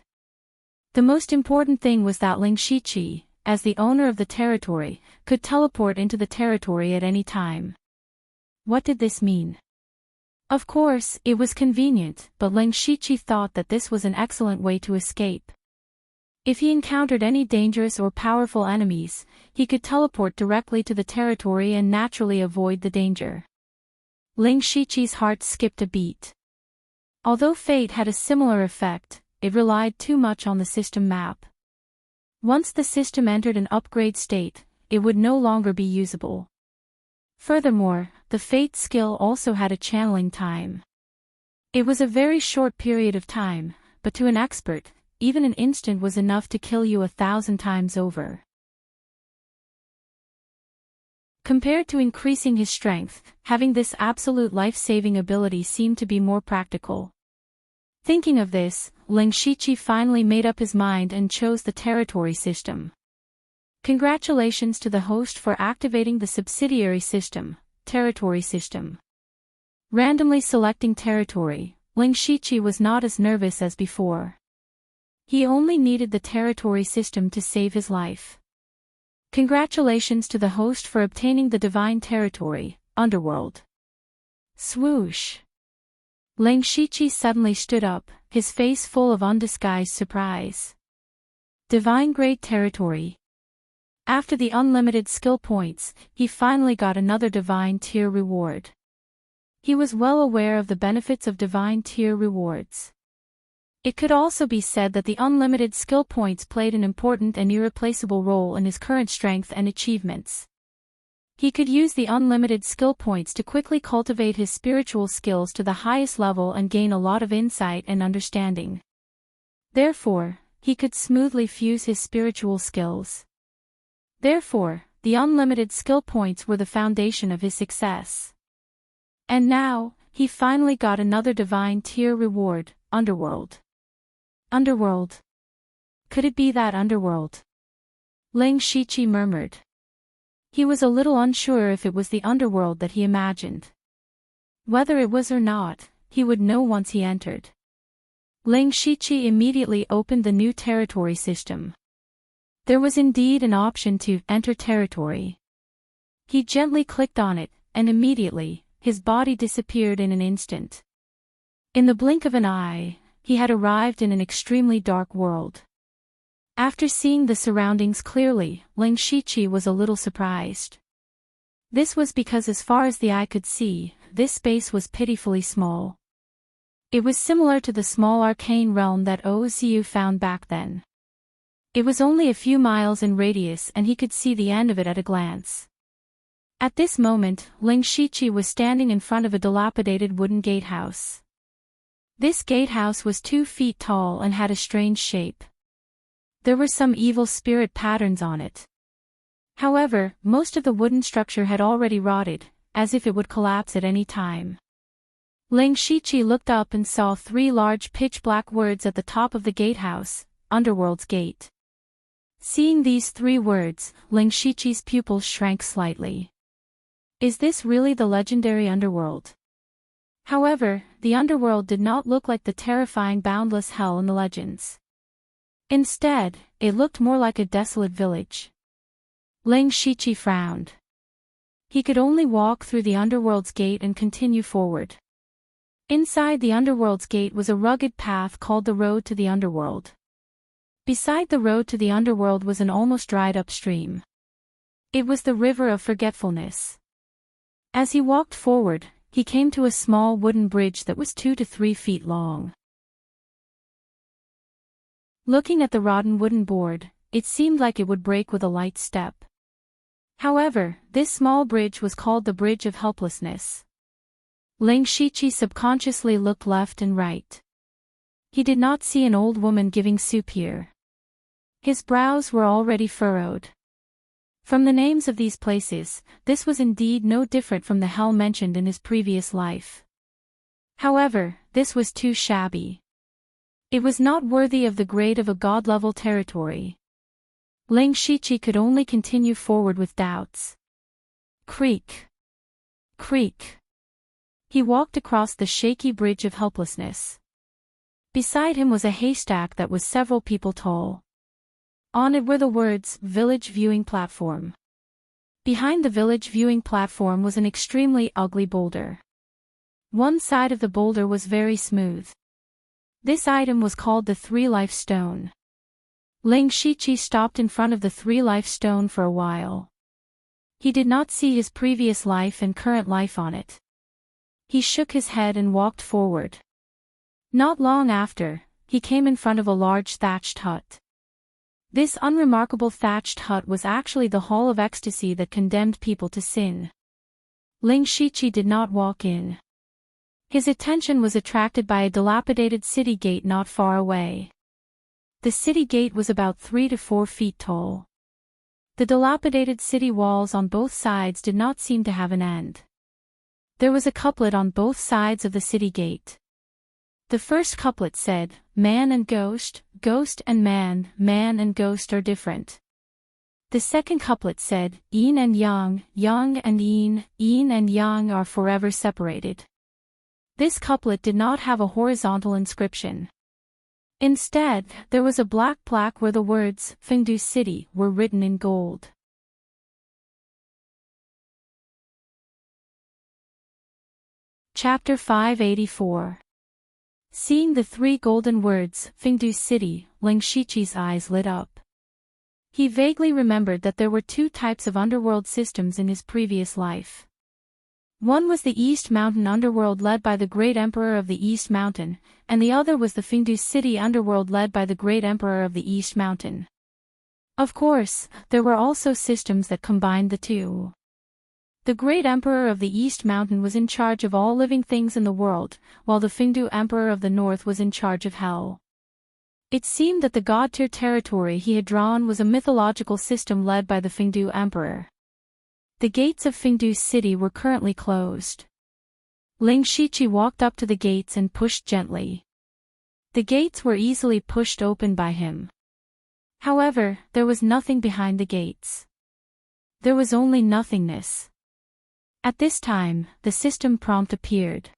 The most important thing was that Ling Shiqi, as the owner of the territory, could teleport into the territory at any time. What did this mean? Of course, it was convenient, but Ling Shiqi thought that this was an excellent way to escape. If he encountered any dangerous or powerful enemies, he could teleport directly to the territory and naturally avoid the danger. Ling Shiqi's heart skipped a beat. Although fate had a similar effect, it relied too much on the system map. Once the system entered an upgrade state, it would no longer be usable. Furthermore, the fate skill also had a channeling time. It was a very short period of time, but to an expert, even an instant was enough to kill you 1,000 times over. Compared to increasing his strength, having this absolute life-saving ability seemed to be more practical. Thinking of this, Ling Shiqi finally made up his mind and chose the territory system. Congratulations to the host for activating the subsidiary system, territory system. Randomly selecting territory, Ling Shiqi was not as nervous as before. He only needed the territory system to save his life. Congratulations to the host for obtaining the divine territory, Underworld. Swoosh. Ling Shiqi suddenly stood up, his face full of undisguised surprise. Divine grade territory. After the unlimited skill points, he finally got another divine tier reward. He was well aware of the benefits of divine tier rewards. It could also be said that the unlimited skill points played an important and irreplaceable role in his current strength and achievements. He could use the unlimited skill points to quickly cultivate his spiritual skills to the highest level and gain a lot of insight and understanding. Therefore, he could smoothly fuse his spiritual skills. Therefore, the unlimited skill points were the foundation of his success. And now, he finally got another divine tier reward, Underworld. Underworld. Could it be that Underworld? Ling Shiqi murmured. He was a little unsure if it was the Underworld that he imagined. Whether it was or not, he would know once he entered. Ling Shiqi immediately opened the new territory system. There was indeed an option to enter territory. He gently clicked on it, and immediately, his body disappeared in an instant. In the blink of an eye, he had arrived in an extremely dark world. After seeing the surroundings clearly, Ling Shiqi was a little surprised. This was because as far as the eye could see, this space was pitifully small. It was similar to the small arcane realm that Oziu found back then. It was only a few miles in radius and he could see the end of it at a glance. At this moment, Ling Shiqi was standing in front of a dilapidated wooden gatehouse. This gatehouse was 2 feet tall and had a strange shape. There were some evil spirit patterns on it. However, most of the wooden structure had already rotted, as if it would collapse at any time. Ling Shiqi looked up and saw 3 large pitch-black words at the top of the gatehouse, Underworld's Gate. Seeing these 3 words, Ling Shiqi's pupils shrank slightly. Is this really the legendary Underworld? However, the Underworld did not look like the terrifying boundless hell in the legends. Instead, it looked more like a desolate village. Ling Shiqi frowned. He could only walk through the Underworld's Gate and continue forward. Inside the Underworld's Gate was a rugged path called the Road to the Underworld. Beside the road to the Underworld was an almost dried-up stream. It was the River of Forgetfulness. As he walked forward, he came to a small wooden bridge that was 2 to 3 feet long. Looking at the rotten wooden board, it seemed like it would break with a light step. However, this small bridge was called the Bridge of Helplessness. Ling Shiqi subconsciously looked left and right. He did not see an old woman giving soup here. His brows were already furrowed. From the names of these places, this was indeed no different from the hell mentioned in his previous life. However, this was too shabby. It was not worthy of the grade of a god-level territory. Ling Shiqi could only continue forward with doubts. Creak. Creak. He walked across the shaky bridge of helplessness. Beside him was a haystack that was several people tall. On it were the words, Village Viewing Platform. Behind the village viewing platform was an extremely ugly boulder. One side of the boulder was very smooth. This item was called the Three-Life Stone. Ling Shiqi stopped in front of the Three-Life Stone for a while. He did not see his previous life and current life on it. He shook his head and walked forward. Not long after, he came in front of a large thatched hut. This unremarkable thatched hut was actually the hall of ecstasy that condemned people to sin. Ling Shiqi did not walk in. His attention was attracted by a dilapidated city gate not far away. The city gate was about 3 to 4 feet tall. The dilapidated city walls on both sides did not seem to have an end. There was a couplet on both sides of the city gate. The first couplet said, "Man and ghost, ghost and man and ghost are different." The second couplet said, "Yin and yang and yin and yang are forever separated." This couplet did not have a horizontal inscription. Instead, there was a black plaque where the words, Fengdu City, were written in gold. Chapter 584. Seeing the 3 golden words, Fengdu City, Ling Shiqi's eyes lit up. He vaguely remembered that there were 2 types of underworld systems in his previous life. One was the East Mountain underworld led by the Great Emperor of the East Mountain, and the other was the Fengdu City underworld led by the Great Emperor of the East Mountain. Of course, there were also systems that combined the 2. The Great Emperor of the East Mountain was in charge of all living things in the world, while the Fengdu Emperor of the North was in charge of hell. It seemed that the god-tier territory he had drawn was a mythological system led by the Fengdu Emperor. The gates of Fengdu City were currently closed. Ling Shiqi walked up to the gates and pushed gently. The gates were easily pushed open by him. However, there was nothing behind the gates. There was only nothingness. At this time, the system prompt appeared.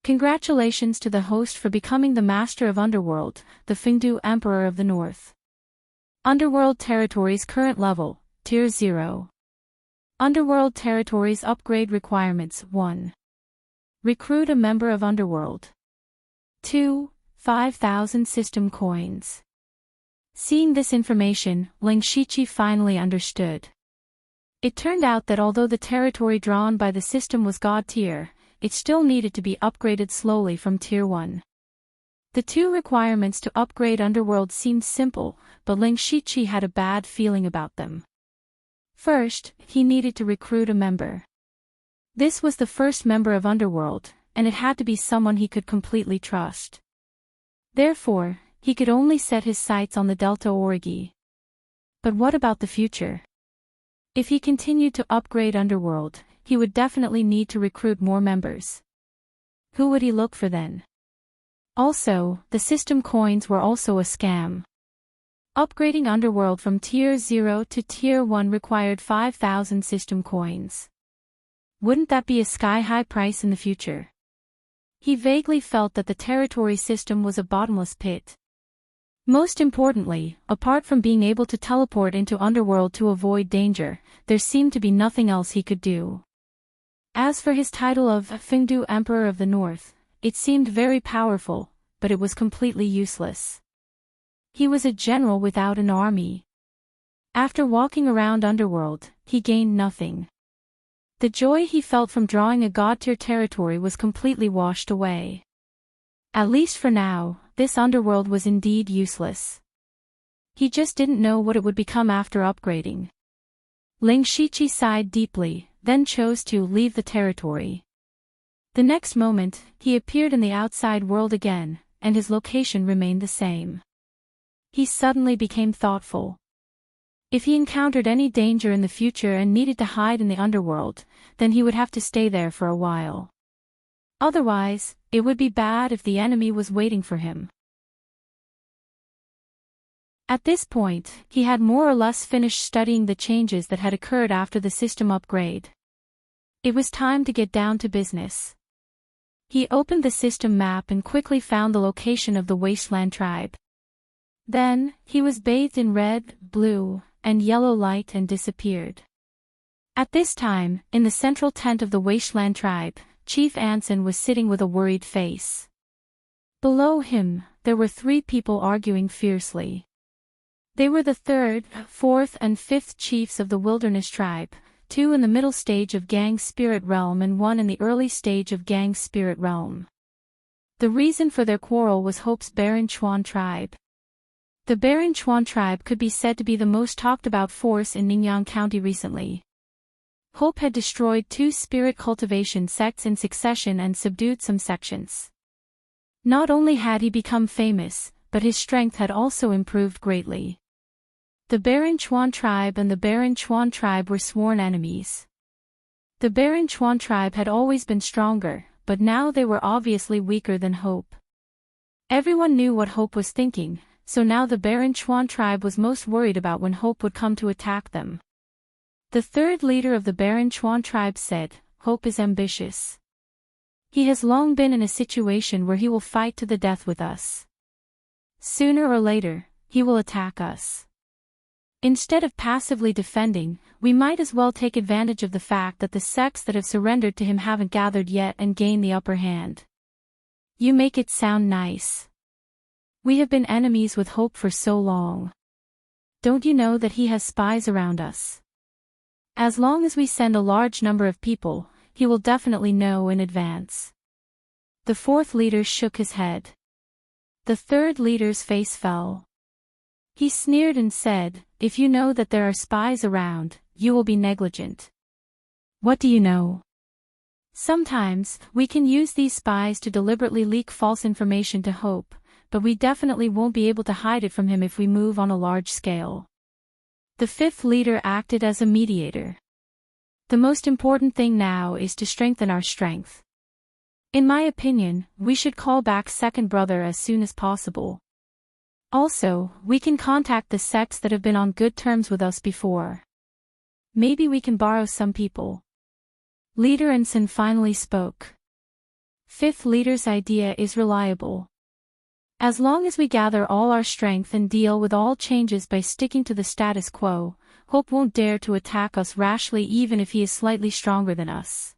Congratulations to the host for becoming the Master of Underworld, the Fengdu Emperor of the North. Underworld Territories current level, Tier 0. Underworld Territories upgrade requirements 1. Recruit a member of Underworld. 2. 5,000 system coins. Seeing this information, Ling Shiqi finally understood. It turned out that although the territory drawn by the system was God tier, it still needed to be upgraded slowly from Tier 1. The 2 requirements to upgrade Underworld seemed simple, but Ling Shiqi had a bad feeling about them. First, he needed to recruit a member. This was the first member of Underworld, and it had to be someone he could completely trust. Therefore, he could only set his sights on the Delta Origi. But what about the future? If he continued to upgrade Underworld, he would definitely need to recruit more members. Who would he look for then? Also, the system coins were also a scam. Upgrading Underworld from Tier 0 to Tier 1 required 5,000 system coins. Wouldn't that be a sky-high price in the future? He vaguely felt that the territory system was a bottomless pit. Most importantly, apart from being able to teleport into Underworld to avoid danger, there seemed to be nothing else he could do. As for his title of Fengdu Emperor of the North, it seemed very powerful, but it was completely useless. He was a general without an army. After walking around Underworld, he gained nothing. The joy he felt from drawing a god-tier territory was completely washed away. At least for now, this Underworld was indeed useless. He just didn't know what it would become after upgrading. Ling Shiqi sighed deeply, then chose to leave the territory. The next moment, he appeared in the outside world again, and his location remained the same. He suddenly became thoughtful. If he encountered any danger in the future and needed to hide in the underworld, then he would have to stay there for a while. Otherwise, it would be bad if the enemy was waiting for him. At this point, he had more or less finished studying the changes that had occurred after the system upgrade. It was time to get down to business. He opened the system map and quickly found the location of the Wasteland tribe. Then, he was bathed in red, blue, and yellow light and disappeared. At this time, in the central tent of the Wasteland tribe, Chief Anson was sitting with a worried face. Below him, there were 3 people arguing fiercely. They were the 3rd, 4th and 5th chiefs of the Wilderness tribe, 2 in the middle stage of Gang Spirit Realm and 1 in the early stage of Gang Spirit Realm. The reason for their quarrel was Hope's Baron Chuan tribe. The Baron Chuan tribe could be said to be the most talked about force in Ningyan County recently. Hope had destroyed 2 spirit cultivation sects in succession and subdued some sections. Not only had he become famous, but his strength had also improved greatly. The Baron Chuan tribe and the Baron Chuan tribe were sworn enemies. The Baron Chuan tribe had always been stronger, but now they were obviously weaker than Hope. Everyone knew what Hope was thinking, so now the Baron Chuan tribe was most worried about when Hope would come to attack them. The 3rd leader of the Baron Chuan tribe said, "Hope is ambitious. He has long been in a situation where he will fight to the death with us. Sooner or later, he will attack us. Instead of passively defending, we might as well take advantage of the fact that the sects that have surrendered to him haven't gathered yet and gain the upper hand." You make it sound nice. We have been enemies with Hope for so long. Don't you know that he has spies around us? As long as we send a large number of people, he will definitely know in advance. The 4th leader shook his head. The 3rd leader's face fell. He sneered and said, "If you know that there are spies around, you will be negligent. What do you know? Sometimes, we can use these spies to deliberately leak false information to Hope, but we definitely won't be able to hide it from him if we move on a large scale." The 5th leader acted as a mediator. "The most important thing now is to strengthen our strength. In my opinion, we should call back Second Brother as soon as possible. Also, we can contact the sects that have been on good terms with us before. Maybe we can borrow some people." Leader Anson finally spoke. 5th leader's idea is reliable. As long as we gather all our strength and deal with all changes by sticking to the status quo, Hope won't dare to attack us rashly even if he is slightly stronger than us.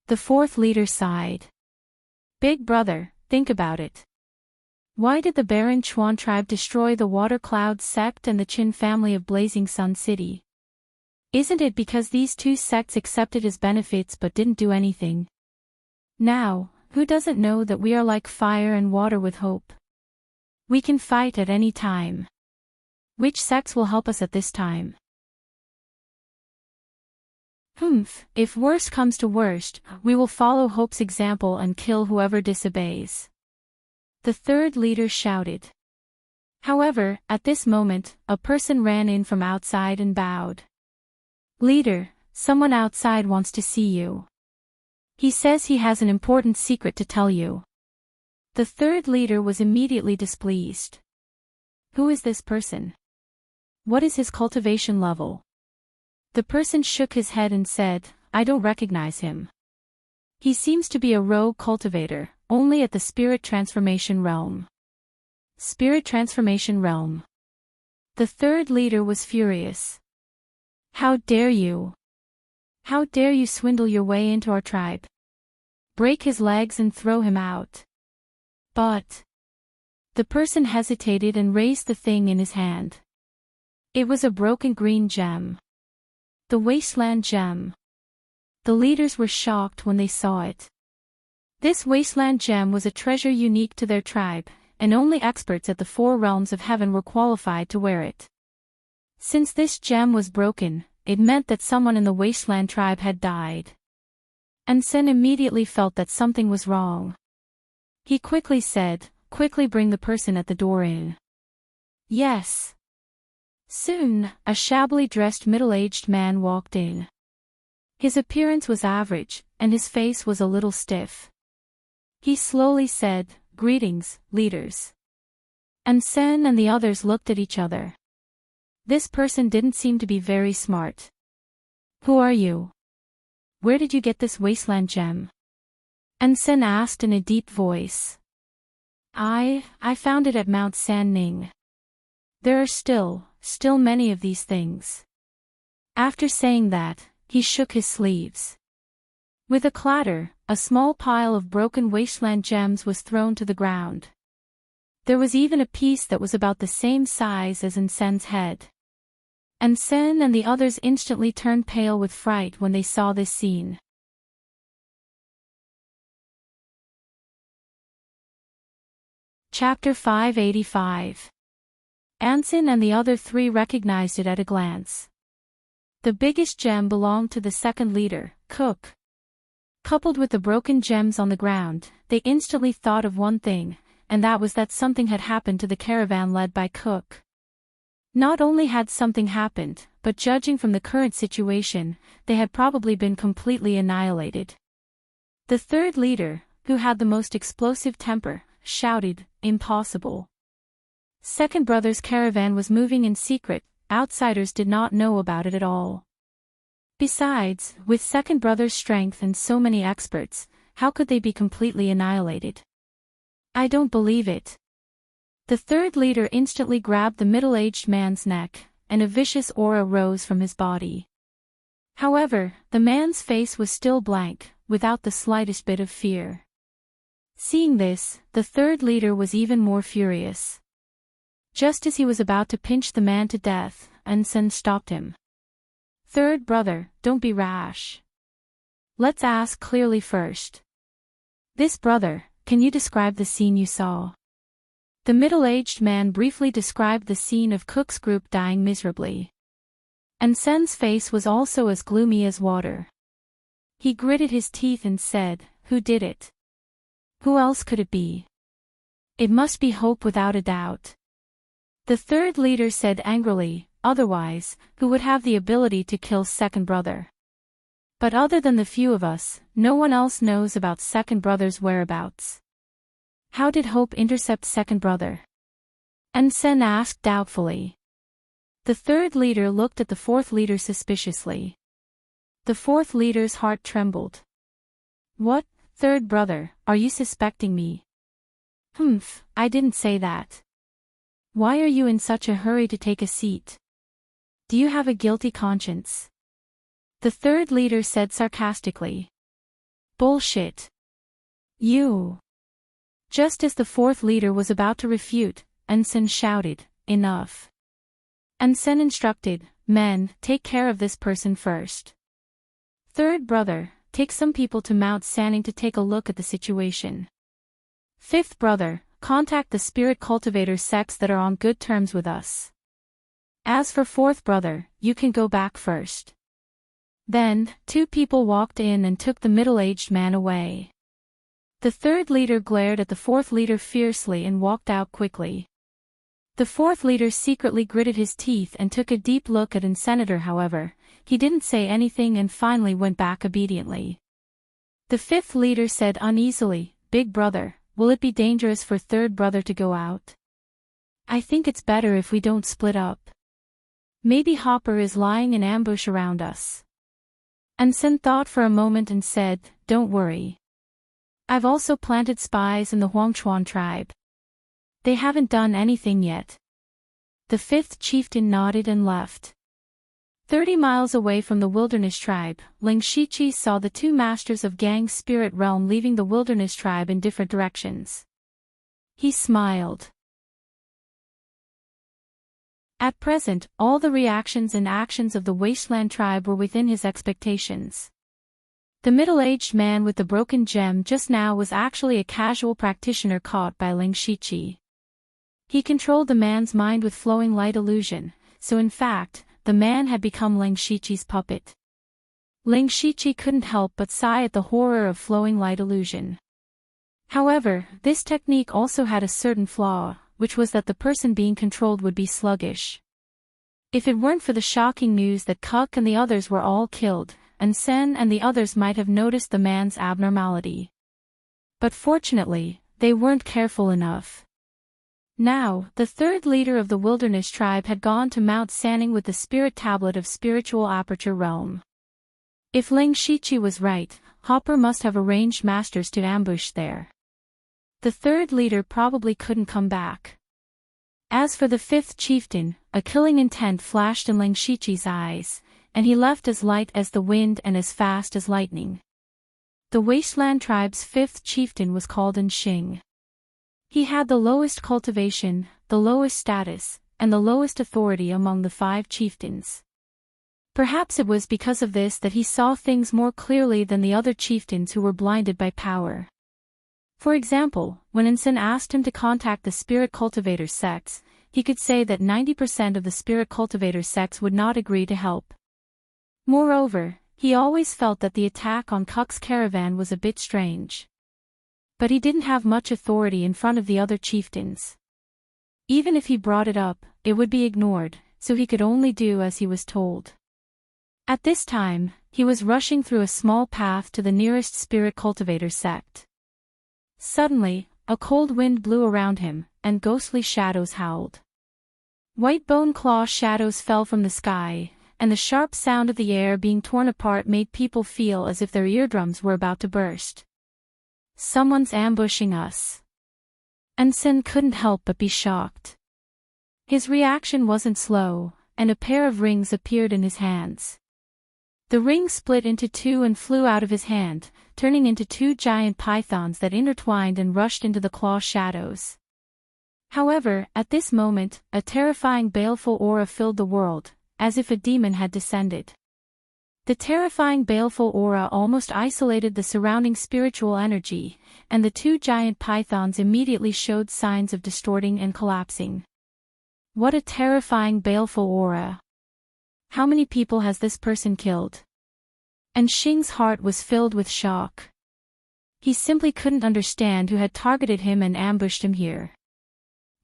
The 4th leader sighed. "Big brother, think about it. Why did the Baron Chuan tribe destroy the Water Cloud sect and the Qin family of Blazing Sun City? Isn't it because these 2 sects accepted his benefits but didn't do anything? Now, who doesn't know that we are like fire and water with Hope? We can fight at any time. Which sects will help us at this time?" If worst comes to worst, we will follow Hope's example and kill whoever disobeys," the 3rd leader shouted. However, at this moment, a person ran in from outside and bowed. "Leader, someone outside wants to see you. He says he has an important secret to tell you." The 3rd leader was immediately displeased. "Who is this person? What is his cultivation level?" The person shook his head and said, "I don't recognize him. He seems to be a rogue cultivator, only at the Spirit Transformation Realm." Spirit Transformation Realm. The 3rd leader was furious. "How dare you? How dare you swindle your way into our tribe? Break his legs and throw him out." But the person hesitated and raised the thing in his hand. It was a broken green gem. The Wasteland Gem. The leaders were shocked when they saw it. This Wasteland Gem was a treasure unique to their tribe, and only experts at the 4 realms of heaven were qualified to wear it. Since this gem was broken, it meant that someone in the Wasteland tribe had died. Anson immediately felt that something was wrong. He quickly said, quickly bring the person at the door in. Yes. Soon, a shabbily dressed middle-aged man walked in. His appearance was average, and his face was a little stiff. He slowly said, "Greetings, leaders." And Sen and the others looked at each other. This person didn't seem to be very smart. "Who are you? Where did you get this wasteland gem?" And Sen asked in a deep voice. I found it at Mount San Ning. There are still many of these things." After saying that, he shook his sleeves. With a clatter, a small pile of broken wasteland gems was thrown to the ground. There was even a piece that was about the same size as Sen's head. And Sen and the others instantly turned pale with fright when they saw this scene. Chapter 585. Anson and the other three recognized it at a glance. The biggest gem belonged to the second leader, Cook. Coupled with the broken gems on the ground, they instantly thought of one thing, and that was that something had happened to the caravan led by Cook. Not only had something happened, but judging from the current situation, they had probably been completely annihilated. The third leader, who had the most explosive temper, shouted, "Impossible." Second brother's caravan was moving in secret, outsiders did not know about it at all. Besides, with second brother's strength and so many experts, how could they be completely annihilated? "I don't believe it." The third leader instantly grabbed the middle-aged man's neck, and a vicious aura rose from his body. However, the man's face was still blank, without the slightest bit of fear. Seeing this, the third leader was even more furious. Just as he was about to pinch the man to death, Sen stopped him. "Third brother, don't be rash. Let's ask clearly first. This brother, can you describe the scene you saw?" The middle-aged man briefly described the scene of Cook's group dying miserably. And Sen's face was also as gloomy as water. He gritted his teeth and said, "Who did it? Who else could it be? It must be Hope without a doubt." The third leader said angrily, "Otherwise, who would have the ability to kill second brother? But other than the few of us, no one else knows about second brother's whereabouts. How did Hope intercept second brother?" And Sen asked doubtfully. The third leader looked at the fourth leader suspiciously. The fourth leader's heart trembled. "What, third brother, are you suspecting me?" "Humph, I didn't say that. Why are you in such a hurry to take a seat? Do you have a guilty conscience?" The third leader said sarcastically. "Bullshit. You." Just as the fourth leader was about to refute, Sen shouted, "Enough." Sen instructed, "Men, take care of this person first. Third brother, take some people to Mount Sanning to take a look at the situation. Fifth brother, contact the spirit cultivator sects that are on good terms with us. As for fourth brother, you can go back first." Then, two people walked in and took the middle-aged man away. The third leader glared at the fourth leader fiercely and walked out quickly. The fourth leader secretly gritted his teeth and took a deep look at Senator. However, he didn't say anything and finally went back obediently. The fifth leader said uneasily, "Big brother, will it be dangerous for third brother to go out? I think it's better if we don't split up. Maybe Hopper is lying in ambush around us." Sen thought for a moment and said, "Don't worry. I've also planted spies in the Huangchuan tribe. They haven't done anything yet." The fifth chieftain nodded and left. 30 miles away from the wilderness tribe, Ling Shichi saw the two masters of Gang's spirit realm leaving the wilderness tribe in different directions. He smiled. At present, all the reactions and actions of the wasteland tribe were within his expectations. The middle-aged man with the broken gem just now was actually a casual practitioner caught by Ling Shichi. He controlled the man's mind with flowing light illusion, so in fact, the man had become Ling Shichi's puppet. Ling Shichi couldn't help but sigh at the horror of flowing light illusion. However, this technique also had a certain flaw, which was that the person being controlled would be sluggish. If it weren't for the shocking news that Kuk and the others were all killed, and Sen and the others might have noticed the man's abnormality. But fortunately, they weren't careful enough. Now, the third leader of the wilderness tribe had gone to Mount Sanning with the spirit tablet of spiritual aperture realm. If Ling Shichi was right, Hopper must have arranged masters to ambush there. The third leader probably couldn't come back. As for the fifth chieftain, a killing intent flashed in Ling Shichi's eyes, and he left as light as the wind and as fast as lightning. The Wasteland tribe's fifth chieftain was called Enrich. He had the lowest cultivation, the lowest status, and the lowest authority among the 5 chieftains. Perhaps it was because of this that he saw things more clearly than the other chieftains who were blinded by power. For example, when Ensign asked him to contact the spirit cultivator sects, he could say that 90% of the spirit cultivator sects would not agree to help. Moreover, he always felt that the attack on Kuk's caravan was a bit strange. But he didn't have much authority in front of the other chieftains. Even if he brought it up, it would be ignored, so he could only do as he was told. At this time, he was rushing through a small path to the nearest spirit cultivator sect. Suddenly, a cold wind blew around him, and ghostly shadows howled. White bone claw shadows fell from the sky, and the sharp sound of the air being torn apart made people feel as if their eardrums were about to burst. Someone's ambushing us. Ensign couldn't help but be shocked. His reaction wasn't slow, and a pair of rings appeared in his hands. The ring split into 2 and flew out of his hand, turning into 2 giant pythons that intertwined and rushed into the claw shadows. However, at this moment, a terrifying baleful aura filled the world, as if a demon had descended. The terrifying baleful aura almost isolated the surrounding spiritual energy, and the 2 giant pythons immediately showed signs of distorting and collapsing. What a terrifying baleful aura! How many people has this person killed? And Xing's heart was filled with shock. He simply couldn't understand who had targeted him and ambushed him here.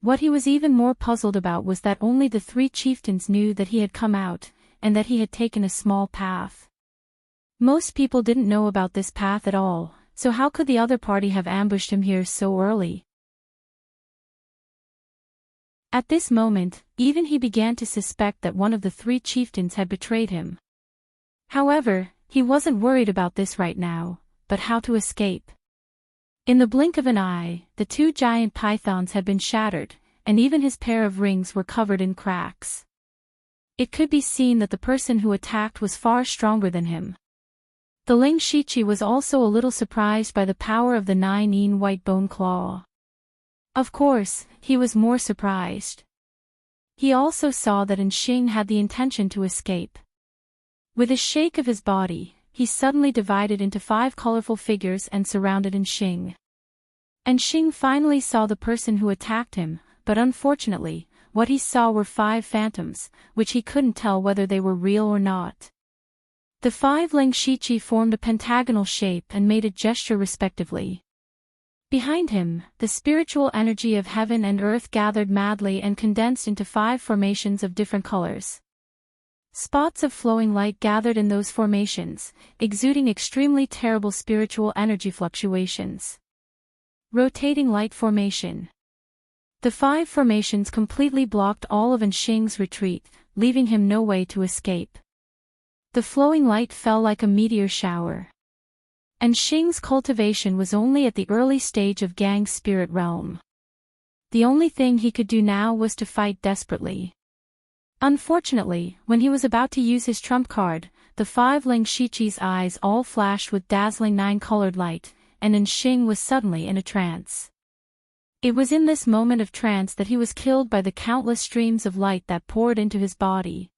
What he was even more puzzled about was that only the 3 chieftains knew that he had come out, and that he had taken a small path. Most people didn't know about this path at all, so how could the other party have ambushed him here so early? At this moment, even he began to suspect that one of the 3 chieftains had betrayed him. However, he wasn't worried about this right now, but how to escape. In the blink of an eye, the 2 giant pythons had been shattered, and even his pair of rings were covered in cracks. It could be seen that the person who attacked was far stronger than him. The Ling Shichi was also a little surprised by the power of the 9-yin white bone claw. Of course, he was more surprised. He also saw that Enxing had the intention to escape. With a shake of his body, he suddenly divided into 5 colorful figures and surrounded Enxing. Enxing finally saw the person who attacked him, but unfortunately, what he saw were 5 phantoms, which he couldn't tell whether they were real or not. The 5 Ling Shichi formed a pentagonal shape and made a gesture respectively. Behind him, the spiritual energy of heaven and earth gathered madly and condensed into 5 formations of different colors. Spots of flowing light gathered in those formations, exuding extremely terrible spiritual energy fluctuations. Rotating light formation. The 5 formations completely blocked all of Enxing's retreat, leaving him no way to escape. The flowing light fell like a meteor shower. Enxing's cultivation was only at the early stage of Gang's spirit realm. The only thing he could do now was to fight desperately. Unfortunately, when he was about to use his trump card, the 5 Ling Shichi's eyes all flashed with dazzling 9-colored light, and Enxing was suddenly in a trance. It was in this moment of trance that he was killed by the countless streams of light that poured into his body.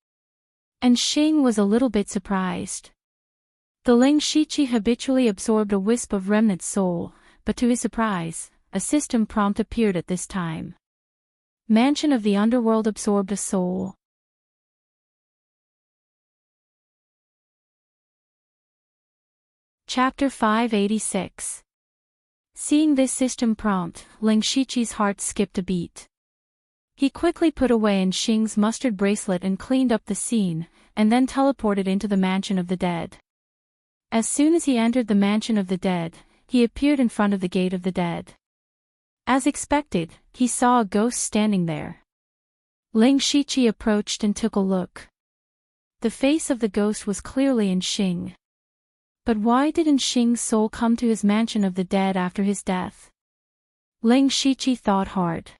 Enxing was a little bit surprised. The Ling Shichi habitually absorbed a wisp of remnant soul, but to his surprise, a system prompt appeared at this time. Mansion of the Underworld absorbed a soul. Chapter 586. Seeing this system prompt, Ling Shiqi's heart skipped a beat. He quickly put away Enxing's mustard bracelet and cleaned up the scene, and then teleported into the mansion of the dead. As soon as he entered the mansion of the dead, he appeared in front of the gate of the dead. As expected, he saw a ghost standing there. Ling Shiqi approached and took a look. The face of the ghost was clearly Enxing. But why did Enxing's soul come to his mansion of the dead after his death? Ling Shiqi thought hard.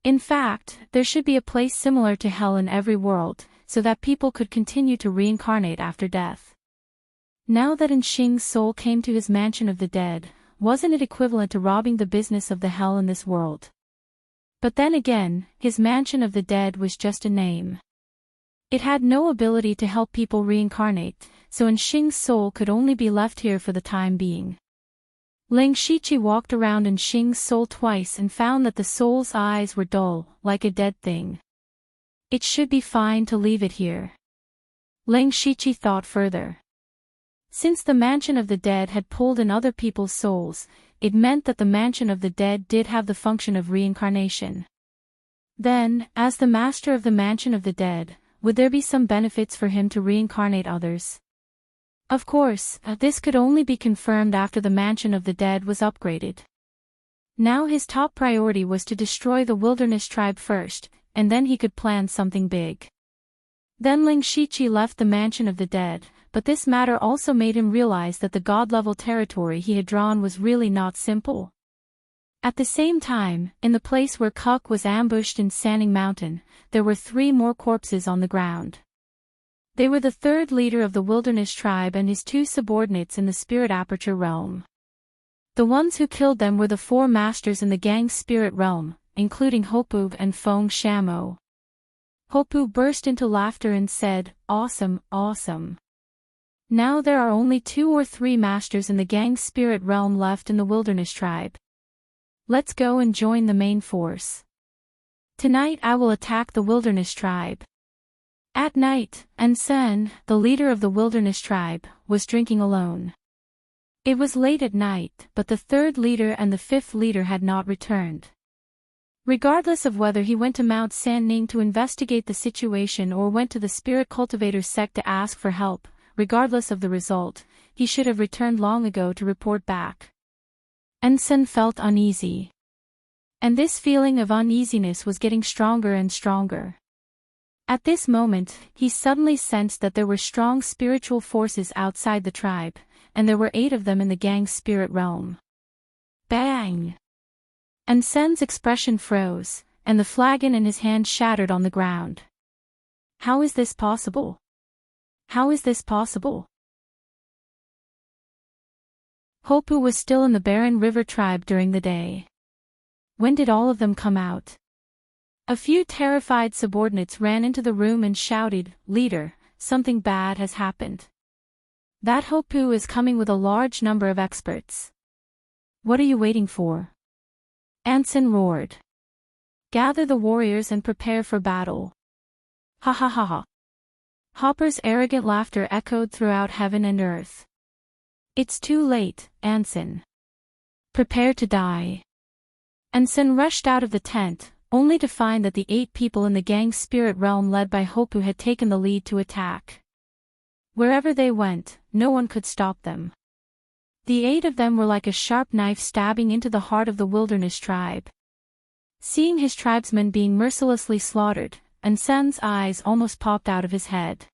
In fact, there should be a place similar to hell in every world, so that people could continue to reincarnate after death. Now that Enxing's soul came to his mansion of the dead, wasn't it equivalent to robbing the business of the hell in this world? But then again, his mansion of the dead was just a name. It had no ability to help people reincarnate, so Enxing's soul could only be left here for the time being. Ling Shiqi walked around Enxing's soul twice and found that the soul's eyes were dull, like a dead thing. It should be fine to leave it here. Ling Shiqi thought further. Since the mansion of the dead had pulled in other people's souls, it meant that the mansion of the dead did have the function of reincarnation. Then, as the master of the mansion of the dead, would there be some benefits for him to reincarnate others? Of course, this could only be confirmed after the mansion of the dead was upgraded. Now his top priority was to destroy the wilderness tribe first, and then he could plan something big. Then Ling Shiqi left the mansion of the dead, but this matter also made him realize that the god-level territory he had drawn was really not simple. At the same time, in the place where Kuk was ambushed in Sanning Mountain, there were 3 more corpses on the ground. They were the 3rd leader of the wilderness tribe and his 2 subordinates in the spirit aperture realm. The ones who killed them were the 4 masters in the gang's spirit realm, including Hopu and Feng Shamo. Hopu burst into laughter and said, "Awesome, awesome. Now there are only 2 or 3 masters in the gang's spirit realm left in the wilderness tribe. Let's go and join the main force. Tonight I will attack the wilderness tribe." At night, Ansen, the leader of the wilderness tribe, was drinking alone. It was late at night, but the 3rd leader and the 5th leader had not returned. Regardless of whether he went to Mount Sanning to investigate the situation or went to the spirit cultivator sect to ask for help, regardless of the result, he should have returned long ago to report back. Ansen felt uneasy. And this feeling of uneasiness was getting stronger and stronger. At this moment, he suddenly sensed that there were strong spiritual forces outside the tribe, and there were 8 of them in the gang's spirit realm. Bang! Ansen's expression froze, and the flagon in his hand shattered on the ground. How is this possible? How is this possible? Hopu was still in the Barren River tribe during the day. When did all of them come out? A few terrified subordinates ran into the room and shouted, "Leader, something bad has happened. That Hopu is coming with a large number of experts. What are you waiting for?" Ansen roared. "Gather the warriors and prepare for battle." Ha ha ha ha. Hopper's arrogant laughter echoed throughout heaven and earth. "It's too late, Ansen. Prepare to die." Ansen rushed out of the tent, only to find that the 8 people in the gang's spirit realm led by Hopu had taken the lead to attack. Wherever they went, no one could stop them. The 8 of them were like a sharp knife stabbing into the heart of the wilderness tribe. Seeing his tribesmen being mercilessly slaughtered, Ansen's eyes almost popped out of his head.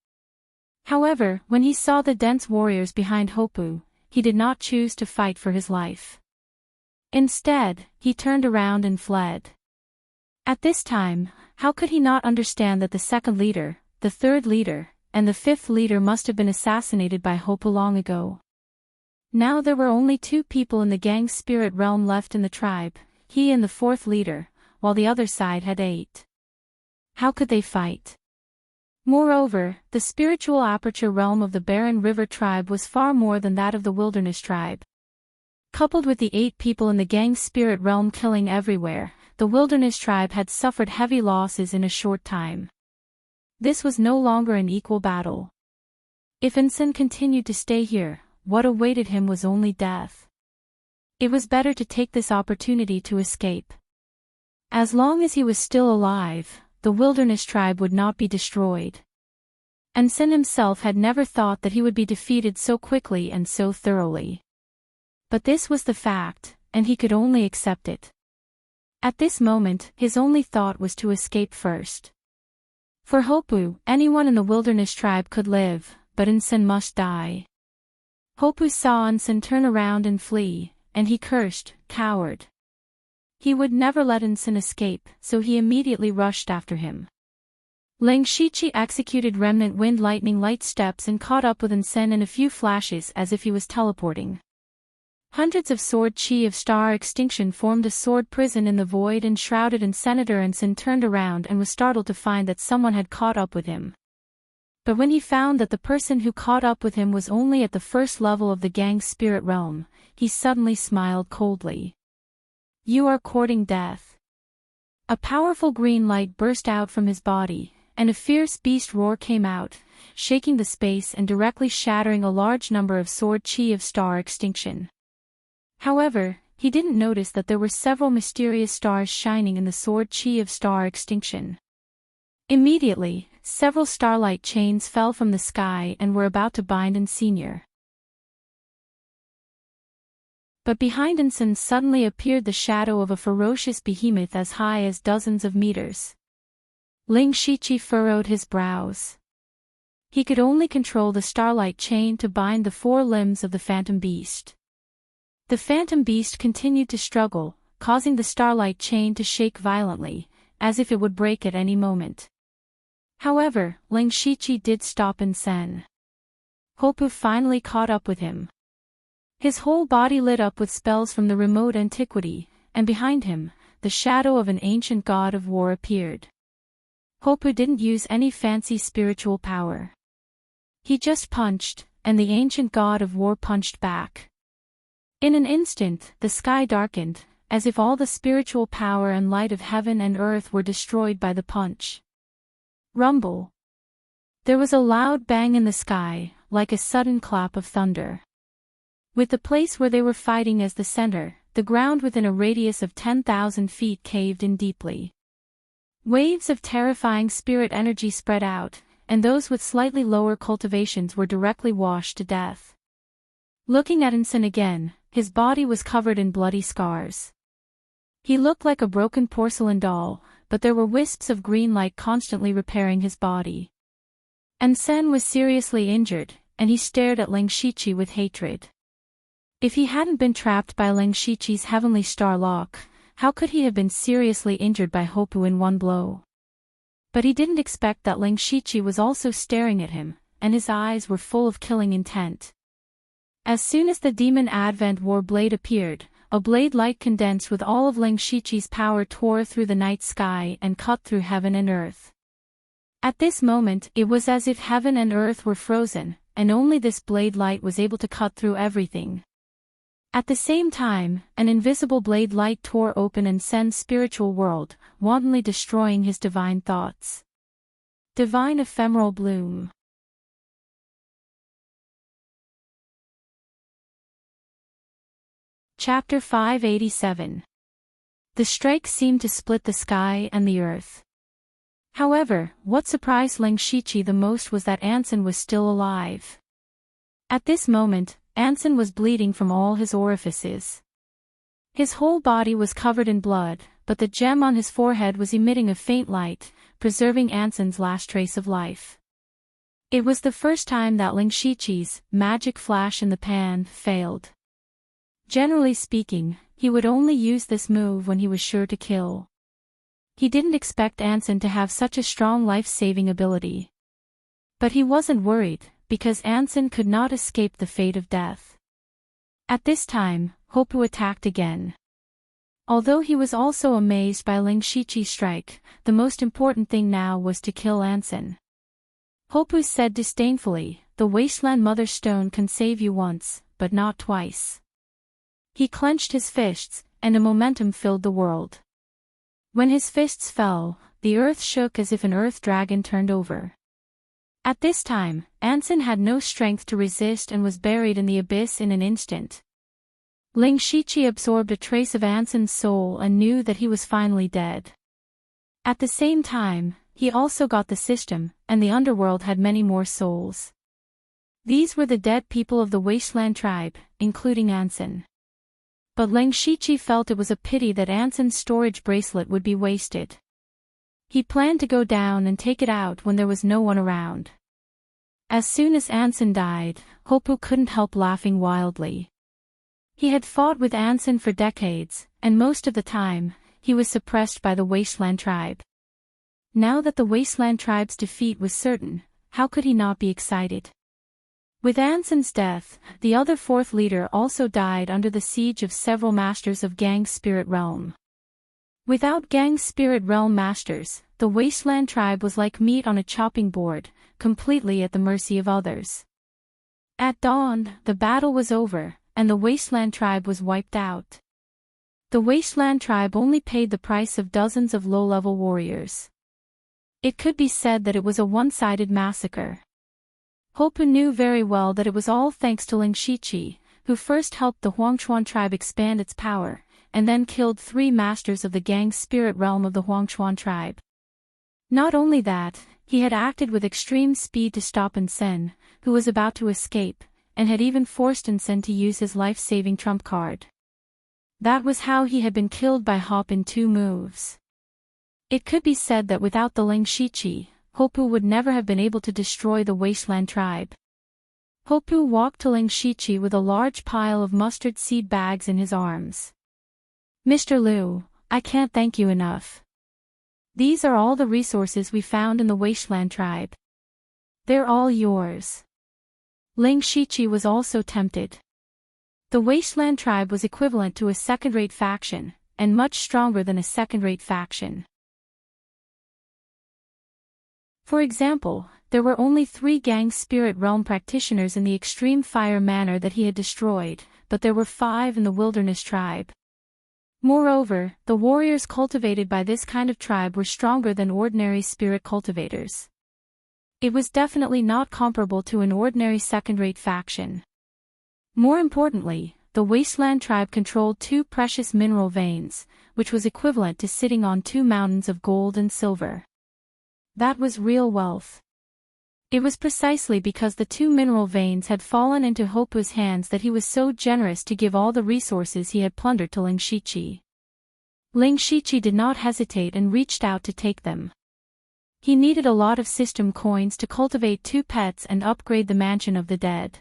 However, when he saw the dense warriors behind Hopu, he did not choose to fight for his life. Instead, he turned around and fled. At this time, how could he not understand that the 2nd leader, the 3rd leader, and the 5th leader must have been assassinated by Hopu long ago? Now there were only 2 people in the gang's spirit realm left in the tribe, he and the 4th leader, while the other side had 8. How could they fight? Moreover, the spiritual aperture realm of the Barren River tribe was far more than that of the wilderness tribe. Coupled with the 8 people in the gang's spirit realm killing everywhere, the wilderness tribe had suffered heavy losses in a short time. This was no longer an equal battle. If Ansen continued to stay here, what awaited him was only death. It was better to take this opportunity to escape. As long as he was still alive, the wilderness tribe would not be destroyed. Ensign himself had never thought that he would be defeated so quickly and so thoroughly. But this was the fact, and he could only accept it. At this moment, his only thought was to escape first. For Hopu, anyone in the wilderness tribe could live, but Ensign must die. Hopu saw Ensign turn around and flee, and he cursed, "Coward." He would never let Ensign escape, so he immediately rushed after him. Lingshichi executed remnant wind lightning light steps and caught up with Ensign in a few flashes as if he was teleporting. Hundreds of sword chi of star extinction formed a sword prison in the void and shrouded, and Senator Ensign turned around and was startled to find that someone had caught up with him. But when he found that the person who caught up with him was only at the first level of the gang's spirit realm, he suddenly smiled coldly. "You are courting death." A powerful green light burst out from his body, and a fierce beast roar came out, shaking the space and directly shattering a large number of sword chi of star extinction. However, he didn't notice that there were several mysterious stars shining in the sword chi of star extinction. Immediately, several starlight chains fell from the sky and were about to bind Ensign. But behind Ensign suddenly appeared the shadow of a ferocious behemoth as high as dozens of meters. Lingshichi furrowed his brows. He could only control the starlight chain to bind the four limbs of the phantom beast. The phantom beast continued to struggle, causing the starlight chain to shake violently, as if it would break at any moment. However, Lingshichi did stop Ensign. Hopu finally caught up with him. His whole body lit up with spells from the remote antiquity, and behind him, the shadow of an ancient god of war appeared. Hopu didn't use any fancy spiritual power. He just punched, and the ancient god of war punched back. In an instant, the sky darkened, as if all the spiritual power and light of heaven and earth were destroyed by the punch. Rumble. There was a loud bang in the sky, like a sudden clap of thunder. With the place where they were fighting as the center, the ground within a radius of 10,000 feet caved in deeply. Waves of terrifying spirit energy spread out, and those with slightly lower cultivations were directly washed to death. Looking at Ensign again, his body was covered in bloody scars. He looked like a broken porcelain doll, but there were wisps of green light constantly repairing his body. Ensign was seriously injured, and he stared at Lingshichi with hatred. If he hadn't been trapped by Lingshichi's heavenly star lock, how could he have been seriously injured by Hopu in one blow? But he didn't expect that Lingshichi was also staring at him, and his eyes were full of killing intent. As soon as the Demon Advent War blade appeared, a blade light condensed with all of Lingshichi's power tore through the night sky and cut through heaven and earth. At this moment, it was as if heaven and earth were frozen, and only this blade light was able to cut through everything. At the same time, an invisible blade light tore open Ensign's spiritual world, wantonly destroying his divine thoughts. Divine Ephemeral Bloom. Chapter 587. The strike seemed to split the sky and the earth. However, what surprised Lingshichi the most was that Ensign was still alive. At this moment, Ensign was bleeding from all his orifices. His whole body was covered in blood, but the gem on his forehead was emitting a faint light, preserving Ensign's last trace of life. It was the first time that Lingshichi's magic flash in the pan failed. Generally speaking, he would only use this move when he was sure to kill. He didn't expect Ensign to have such a strong life-saving ability. But he wasn't worried, because Ensign could not escape the fate of death. At this time, Hopu attacked again. Although he was also amazed by Lingshichi's strike, the most important thing now was to kill Ensign. Hopu said disdainfully, "The Wasteland Mother Stone can save you once, but not twice." He clenched his fists, and a momentum filled the world. When his fists fell, the earth shook as if an earth dragon turned over. At this time, Ensign had no strength to resist and was buried in the abyss in an instant. Ling Shiqi absorbed a trace of Anson's soul and knew that he was finally dead. At the same time, he also got the system, and the underworld had many more souls. These were the dead people of the Wasteland tribe, including Anson. But Ling Shiqi felt it was a pity that Anson's storage bracelet would be wasted. He planned to go down and take it out when there was no one around. As soon as Anson died, Hopu couldn't help laughing wildly. He had fought with Anson for decades, and most of the time, he was suppressed by the Wasteland tribe. Now that the Wasteland tribe's defeat was certain, how could he not be excited? With Anson's death, the other fourth leader also died under the siege of several masters of Gang's spirit realm. Without Gang's spirit realm masters, the Wasteland tribe was like meat on a chopping board, completely at the mercy of others. At dawn, the battle was over, and the Wasteland tribe was wiped out. The Wasteland tribe only paid the price of dozens of low-level warriors. It could be said that it was a one-sided massacre. Hopu knew very well that it was all thanks to Ling Shiqi, who first helped the Huangchuan tribe expand its power, and then killed 3 masters of the Gang's spirit realm of the Huangchuan tribe. Not only that, he had acted with extreme speed to stop Anson, who was about to escape, and had even forced Anson to use his life-saving trump card. That was how he had been killed by Hop in 2 moves. It could be said that without the Ling Shiqi, Hopu would never have been able to destroy the Wasteland tribe. Hopu walked to Ling Shiqi with a large pile of mustard seed bags in his arms. "Mr. Liu, I can't thank you enough. These are all the resources we found in the Wasteland tribe. They're all yours." Ling Shiqi was also tempted. The Wasteland tribe was equivalent to a second-rate faction, and much stronger than a second-rate faction. For example, there were only 3 Gang Spirit Realm practitioners in the Extreme Fire Manor that he had destroyed, but there were 5 in the Wilderness tribe. Moreover, the warriors cultivated by this kind of tribe were stronger than ordinary spirit cultivators. It was definitely not comparable to an ordinary second-rate faction. More importantly, the Wasteland tribe controlled 2 precious mineral veins, which was equivalent to sitting on 2 mountains of gold and silver. That was real wealth. It was precisely because the 2 mineral veins had fallen into Hopu's hands that he was so generous to give all the resources he had plundered to Ling Shiqi. Ling Shiqi did not hesitate and reached out to take them. He needed a lot of system coins to cultivate 2 pets and upgrade the mansion of the dead.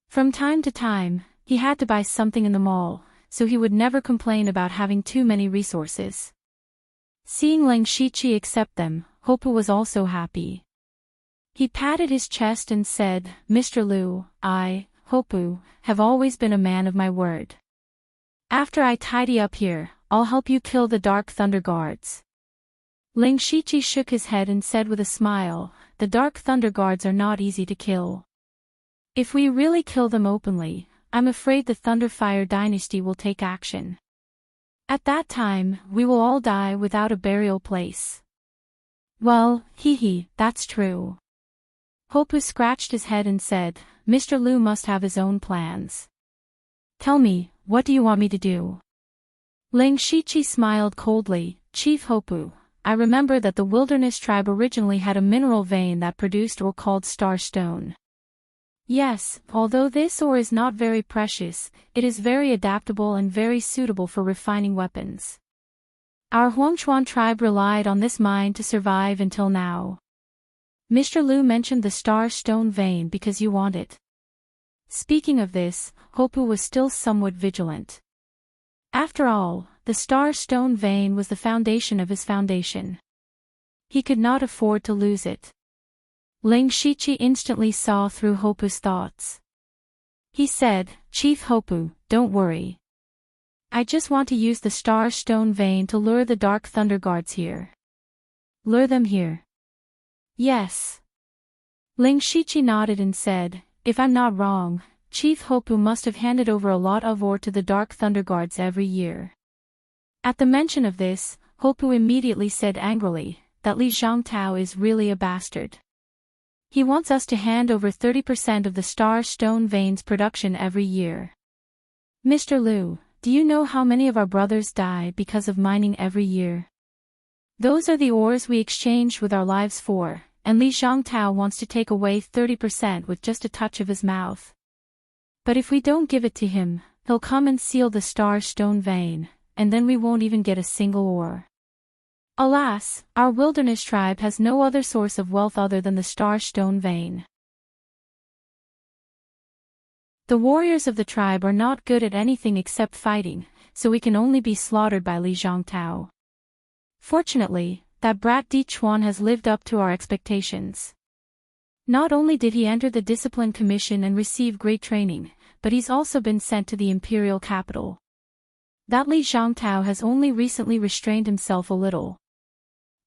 From time to time, he had to buy something in the mall, so he would never complain about having too many resources. Seeing Ling Shiqi accept them, Hopu was also happy. He patted his chest and said, "Mr. Liu, I, Hopu, have always been a man of my word. After I tidy up here, I'll help you kill the Dark Thunder Guards." Ling Shiqi shook his head and said with a smile, "The Dark Thunder Guards are not easy to kill. If we really kill them openly, I'm afraid the Thunderfire dynasty will take action. At that time, we will all die without a burial place." "Well, that's true." Hopu scratched his head and said, "Mr. Liu must have his own plans. Tell me, what do you want me to do?" Ling Shiqi smiled coldly, "Chief Hopu, I remember that the Wilderness tribe originally had a mineral vein that produced ore called Star Stone. Yes, although this ore is not very precious, it is very adaptable and very suitable for refining weapons. Our Huangchuan tribe relied on this mine to survive until now. Mr. Liu mentioned the Star Stone vein because you want it." Speaking of this, Hopu was still somewhat vigilant. After all, the Star Stone vein was the foundation of his foundation. He could not afford to lose it. Ling Shiqi instantly saw through Hopu's thoughts. He said, "Chief Hopu, don't worry. I just want to use the Star Stone vein to lure the Dark Thunder Guards here." "Lure them here?" "Yes." Ling Shiqi nodded and said, "If I'm not wrong, Chief Hopu must have handed over a lot of ore to the Dark Thunder Guards every year." At the mention of this, Hopu immediately said angrily, "That Li Zhangtao is really a bastard. He wants us to hand over 30% of the Star Stone vein's production every year. Mr. Liu, do you know how many of our brothers die because of mining every year? Those are the ores we exchanged with our lives for, and Li Zhongtao wants to take away 30% with just a touch of his mouth. But if we don't give it to him, he'll come and seal the star stone vein, and then we won't even get a single ore. Alas, our wilderness tribe has no other source of wealth other than the star stone vein. The warriors of the tribe are not good at anything except fighting, so we can only be slaughtered by Li Zhongtao. Fortunately, that brat Di Chuan has lived up to our expectations. Not only did he enter the discipline commission and receive great training, but he's also been sent to the imperial capital. That Li Zhongtao has only recently restrained himself a little.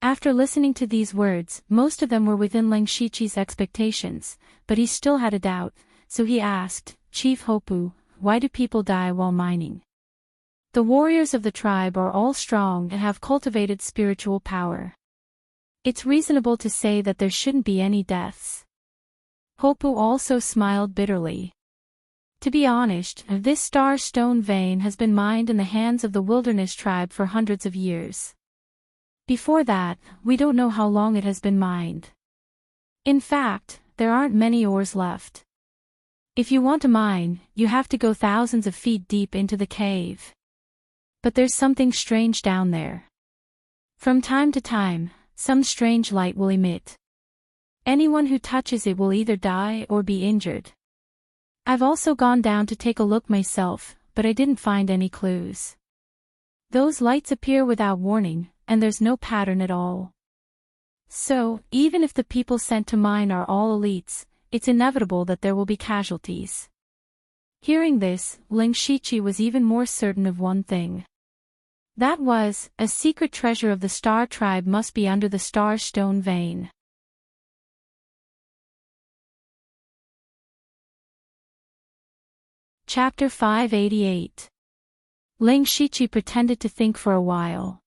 After listening to these words, most of them were within Leng Shiqi's expectations, but he still had a doubt, so he asked, Chief Hopu, why do people die while mining? The warriors of the tribe are all strong and have cultivated spiritual power. It's reasonable to say that there shouldn't be any deaths. Hopu also smiled bitterly. To be honest, this star stone vein has been mined in the hands of the wilderness tribe for hundreds of years. Before that, we don't know how long it has been mined. In fact, there aren't many ores left. If you want to mine, you have to go thousands of feet deep into the cave. But there's something strange down there. From time to time, some strange light will emit. Anyone who touches it will either die or be injured. I've also gone down to take a look myself, but I didn't find any clues. Those lights appear without warning, and there's no pattern at all. So, even if the people sent to mine are all elites, it's inevitable that there will be casualties. Hearing this, Leng Shiqi was even more certain of one thing. That was, a secret treasure of the Star Tribe must be under the Star Stone vein. Chapter 588. Leng Shiqi pretended to think for a while.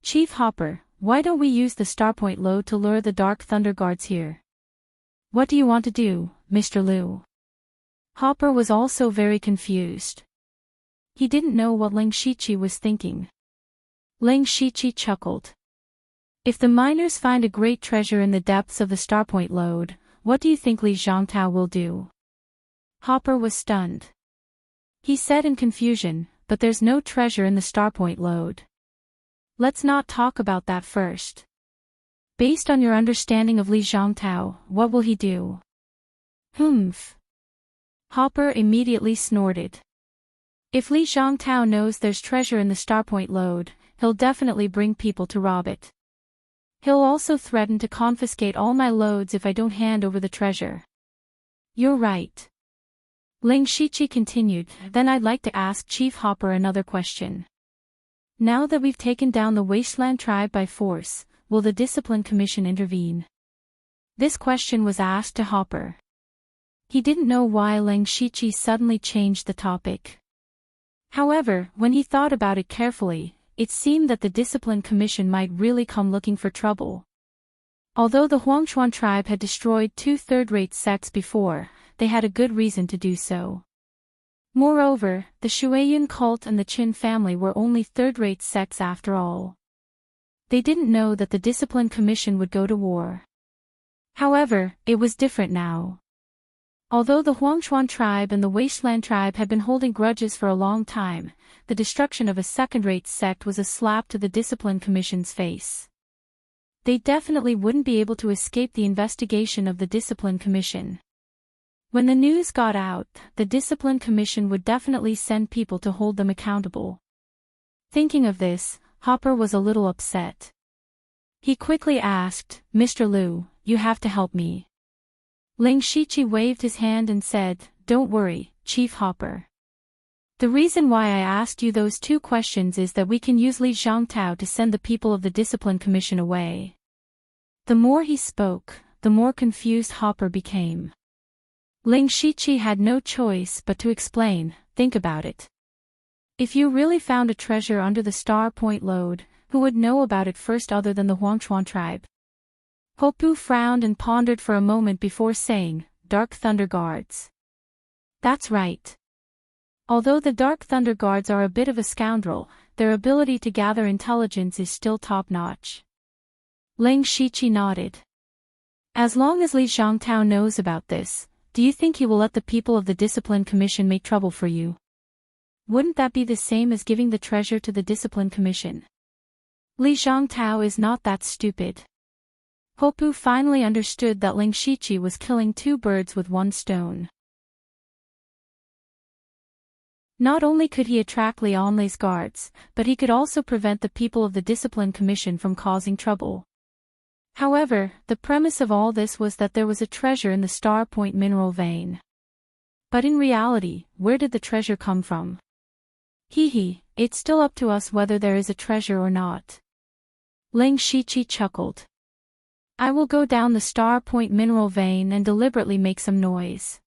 Chief Hopper, why don't we use the Starpoint Lode to lure the Dark Thunder Guards here? What do you want to do, Mr. Liu? Hopper was also very confused. He didn't know what Leng Shiqi was thinking. Leng Shiqi chuckled. If the miners find a great treasure in the depths of the Starpoint Lode, what do you think Li Zhongtao will do? Hopper was stunned. He said in confusion, but there's no treasure in the Starpoint Lode. Let's not talk about that first. Based on your understanding of Li Zhongtao, what will he do? Humph. Hopper immediately snorted. If Li Zhongtao knows there's treasure in the Starpoint Lode, he'll definitely bring people to rob it. He'll also threaten to confiscate all my loads if I don't hand over the treasure. You're right. Leng Shiqi continued, then I'd like to ask Chief Hopper another question. Now that we've taken down the Wasteland tribe by force, will the Discipline Commission intervene? This question was asked to Hopper. He didn't know why Leng Shiqi suddenly changed the topic. However, when he thought about it carefully, it seemed that the Discipline Commission might really come looking for trouble. Although the Huangchuan tribe had destroyed 2 third-rate sects before, they had a good reason to do so. Moreover, the Shuiyun cult and the Qin family were only third-rate sects after all. They didn't know that the Discipline Commission would go to war. However, it was different now. Although the Huangchuan tribe and the Wasteland tribe had been holding grudges for a long time, the destruction of a second-rate sect was a slap to the Discipline Commission's face. They definitely wouldn't be able to escape the investigation of the Discipline Commission. When the news got out, the Discipline Commission would definitely send people to hold them accountable. Thinking of this, Hopper was a little upset. He quickly asked, Mr. Liu, you have to help me. Leng Shiqi waved his hand and said, Don't worry, Chief Hopper. The reason why I asked you those 2 questions is that we can use Li Zhongtao to send the people of the Discipline Commission away. The more he spoke, the more confused Hopper became. Leng Shiqi had no choice but to explain, think about it. If you really found a treasure under the Star Point Lode, who would know about it first other than the Huangchuan tribe? Hopu frowned and pondered for a moment before saying, Dark Thunder Guards. That's right. Although the Dark Thunder Guards are a bit of a scoundrel, their ability to gather intelligence is still top-notch. Ling Shiqi nodded. As long as Li Zhongtao knows about this, do you think he will let the people of the Discipline Commission make trouble for you? Wouldn't that be the same as giving the treasure to the Discipline Commission? Li Zhongtao is not that stupid. Hopu finally understood that Ling Shiqi was killing two birds with one stone. Not only could he attract Li Onlei's guards, but he could also prevent the people of the Discipline Commission from causing trouble. However, the premise of all this was that there was a treasure in the Star Point mineral vein. But in reality, where did the treasure come from? It's still up to us whether there is a treasure or not. Ling Shiqi chuckled. I will go down the Star Point mineral vein and deliberately make some noise.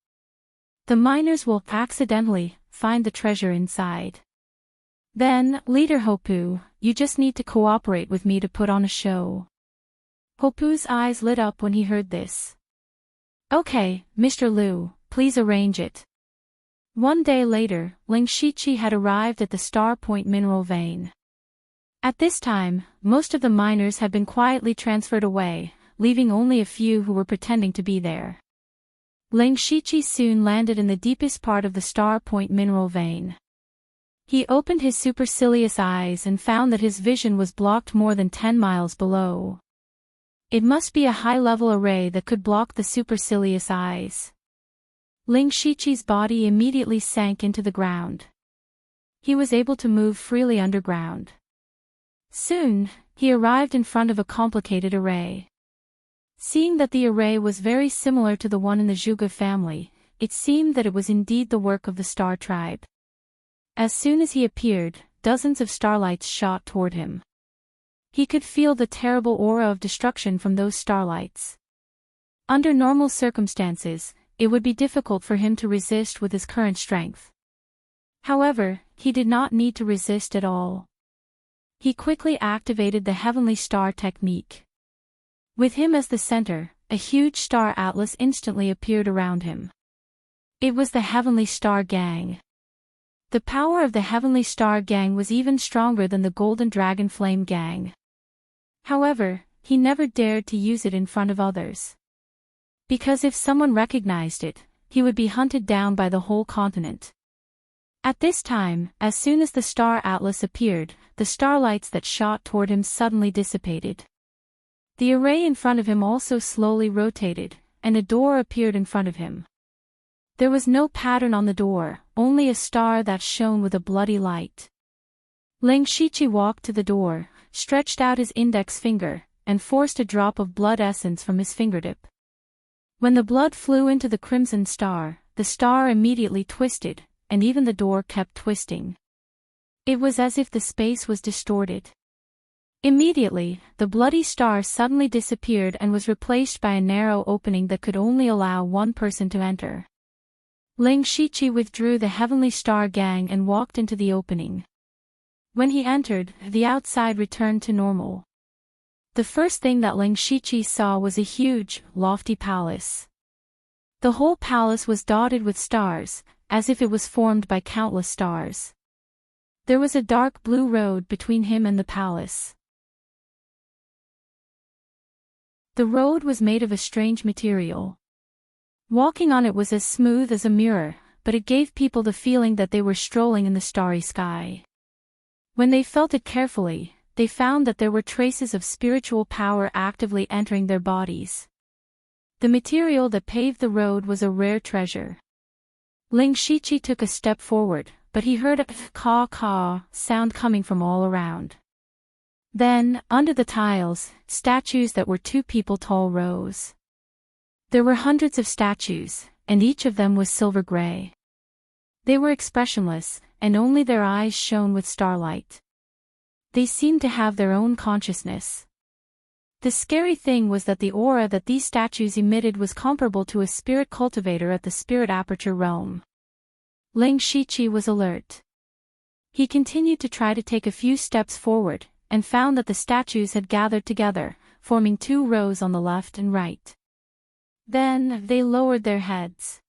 The miners will accidentally find the treasure inside. Then, Leader Hopu, you just need to cooperate with me to put on a show. Hopu's eyes lit up when he heard this. Okay, Mr. Liu, please arrange it. One day later, Ling Shiqi had arrived at the Star Point mineral vein. At this time, most of the miners had been quietly transferred away, leaving only a few who were pretending to be there. Ling Shiqi soon landed in the deepest part of the Star Point mineral vein. He opened his supercilious eyes and found that his vision was blocked more than 10 miles below. It must be a high-level array that could block the supercilious eyes. Ling Shiqi's body immediately sank into the ground. He was able to move freely underground. Soon, he arrived in front of a complicated array. Seeing that the array was very similar to the one in the Zhuge family, it seemed that it was indeed the work of the Star Tribe. As soon as he appeared, dozens of starlights shot toward him. He could feel the terrible aura of destruction from those starlights. Under normal circumstances, it would be difficult for him to resist with his current strength. However, he did not need to resist at all. He quickly activated the Heavenly Star technique. With him as the center, a huge star atlas instantly appeared around him. It was the Heavenly Star Gang. The power of the Heavenly Star Gang was even stronger than the Golden Dragon Flame Gang. However, he never dared to use it in front of others. Because if someone recognized it, he would be hunted down by the whole continent. At this time, as soon as the Star Atlas appeared, the starlights that shot toward him suddenly dissipated. The array in front of him also slowly rotated, and a door appeared in front of him. There was no pattern on the door, only a star that shone with a bloody light. Ling Shiqi walked to the door, stretched out his index finger, and forced a drop of blood essence from his fingertip. When the blood flew into the crimson star, the star immediately twisted, and even the door kept twisting. It was as if the space was distorted. Immediately, the bloody star suddenly disappeared and was replaced by a narrow opening that could only allow one person to enter. Ling Shiqi withdrew the Heavenly Star Gang and walked into the opening. When he entered, the outside returned to normal. The first thing that Ling Shiqi saw was a huge, lofty palace. The whole palace was dotted with stars, as if it was formed by countless stars. There was a dark blue road between him and the palace. The road was made of a strange material. Walking on it was as smooth as a mirror, but it gave people the feeling that they were strolling in the starry sky. When they felt it carefully, they found that there were traces of spiritual power actively entering their bodies. The material that paved the road was a rare treasure. Ling Shiqi took a step forward, but he heard a caw-caw sound coming from all around. Then, under the tiles, statues that were 2 people tall rose. There were hundreds of statues, and each of them was silver gray. They were expressionless, and only their eyes shone with starlight. They seemed to have their own consciousness. The scary thing was that the aura that these statues emitted was comparable to a spirit cultivator at the Spirit Aperture realm. Ling Shiqi was alert. He continued to try to take a few steps forward, and found that the statues had gathered together, forming 2 rows on the left and right. Then, they lowered their heads.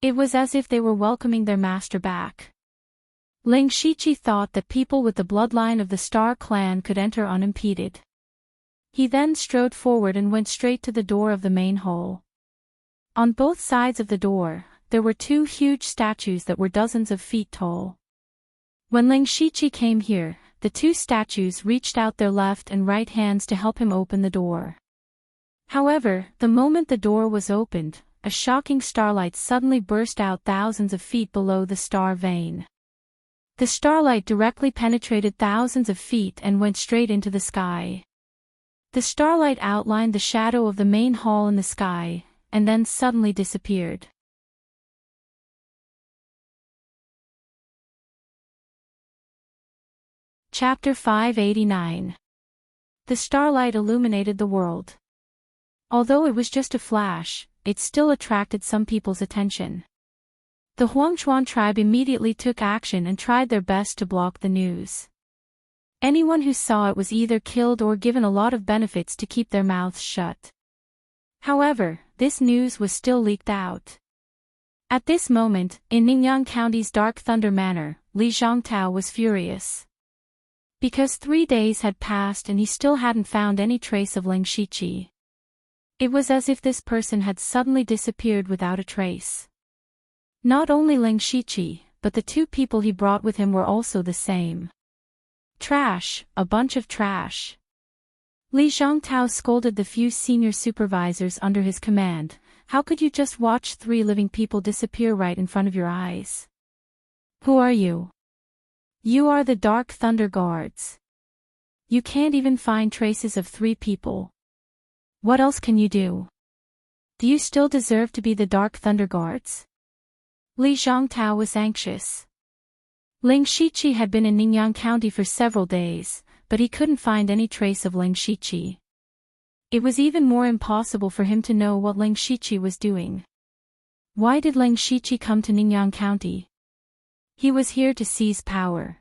It was as if they were welcoming their master back. Ling Shiqi thought that people with the bloodline of the Star clan could enter unimpeded. He then strode forward and went straight to the door of the main hall. On both sides of the door, there were two huge statues that were dozens of feet tall. When Ling Shiqi came here, the two statues reached out their left and right hands to help him open the door. However, the moment the door was opened, a shocking starlight suddenly burst out thousands of feet below the star vein. The starlight directly penetrated thousands of feet and went straight into the sky. The starlight outlined the shadow of the main hall in the sky, and then suddenly disappeared. Chapter 589. The starlight illuminated the world. Although it was just a flash, it still attracted some people's attention. The Huangchuan tribe immediately took action and tried their best to block the news. Anyone who saw it was either killed or given a lot of benefits to keep their mouths shut. However, this news was still leaked out. At this moment, in Ningyan County's Dark Thunder Manor, Li Zhongtao was furious. Because 3 days had passed and he still hadn't found any trace of Ling Shiqi. It was as if this person had suddenly disappeared without a trace. Not only Ling Shiqi, but the two people he brought with him were also the same. Trash, a bunch of trash. Li Zhongtao scolded the few senior supervisors under his command. How could you just watch 3 living people disappear right in front of your eyes? Who are you? You are the Dark Thunder Guards. You can't even find traces of 3 people. What else can you do? Do you still deserve to be the Dark Thunder Guards? Li Zhongtao was anxious. Ling Shiqi had been in Ningyan County for several days, but he couldn't find any trace of Ling Shiqi. It was even more impossible for him to know what Ling Shiqi was doing. Why did Ling Shiqi come to Ningyan County? He was here to seize power.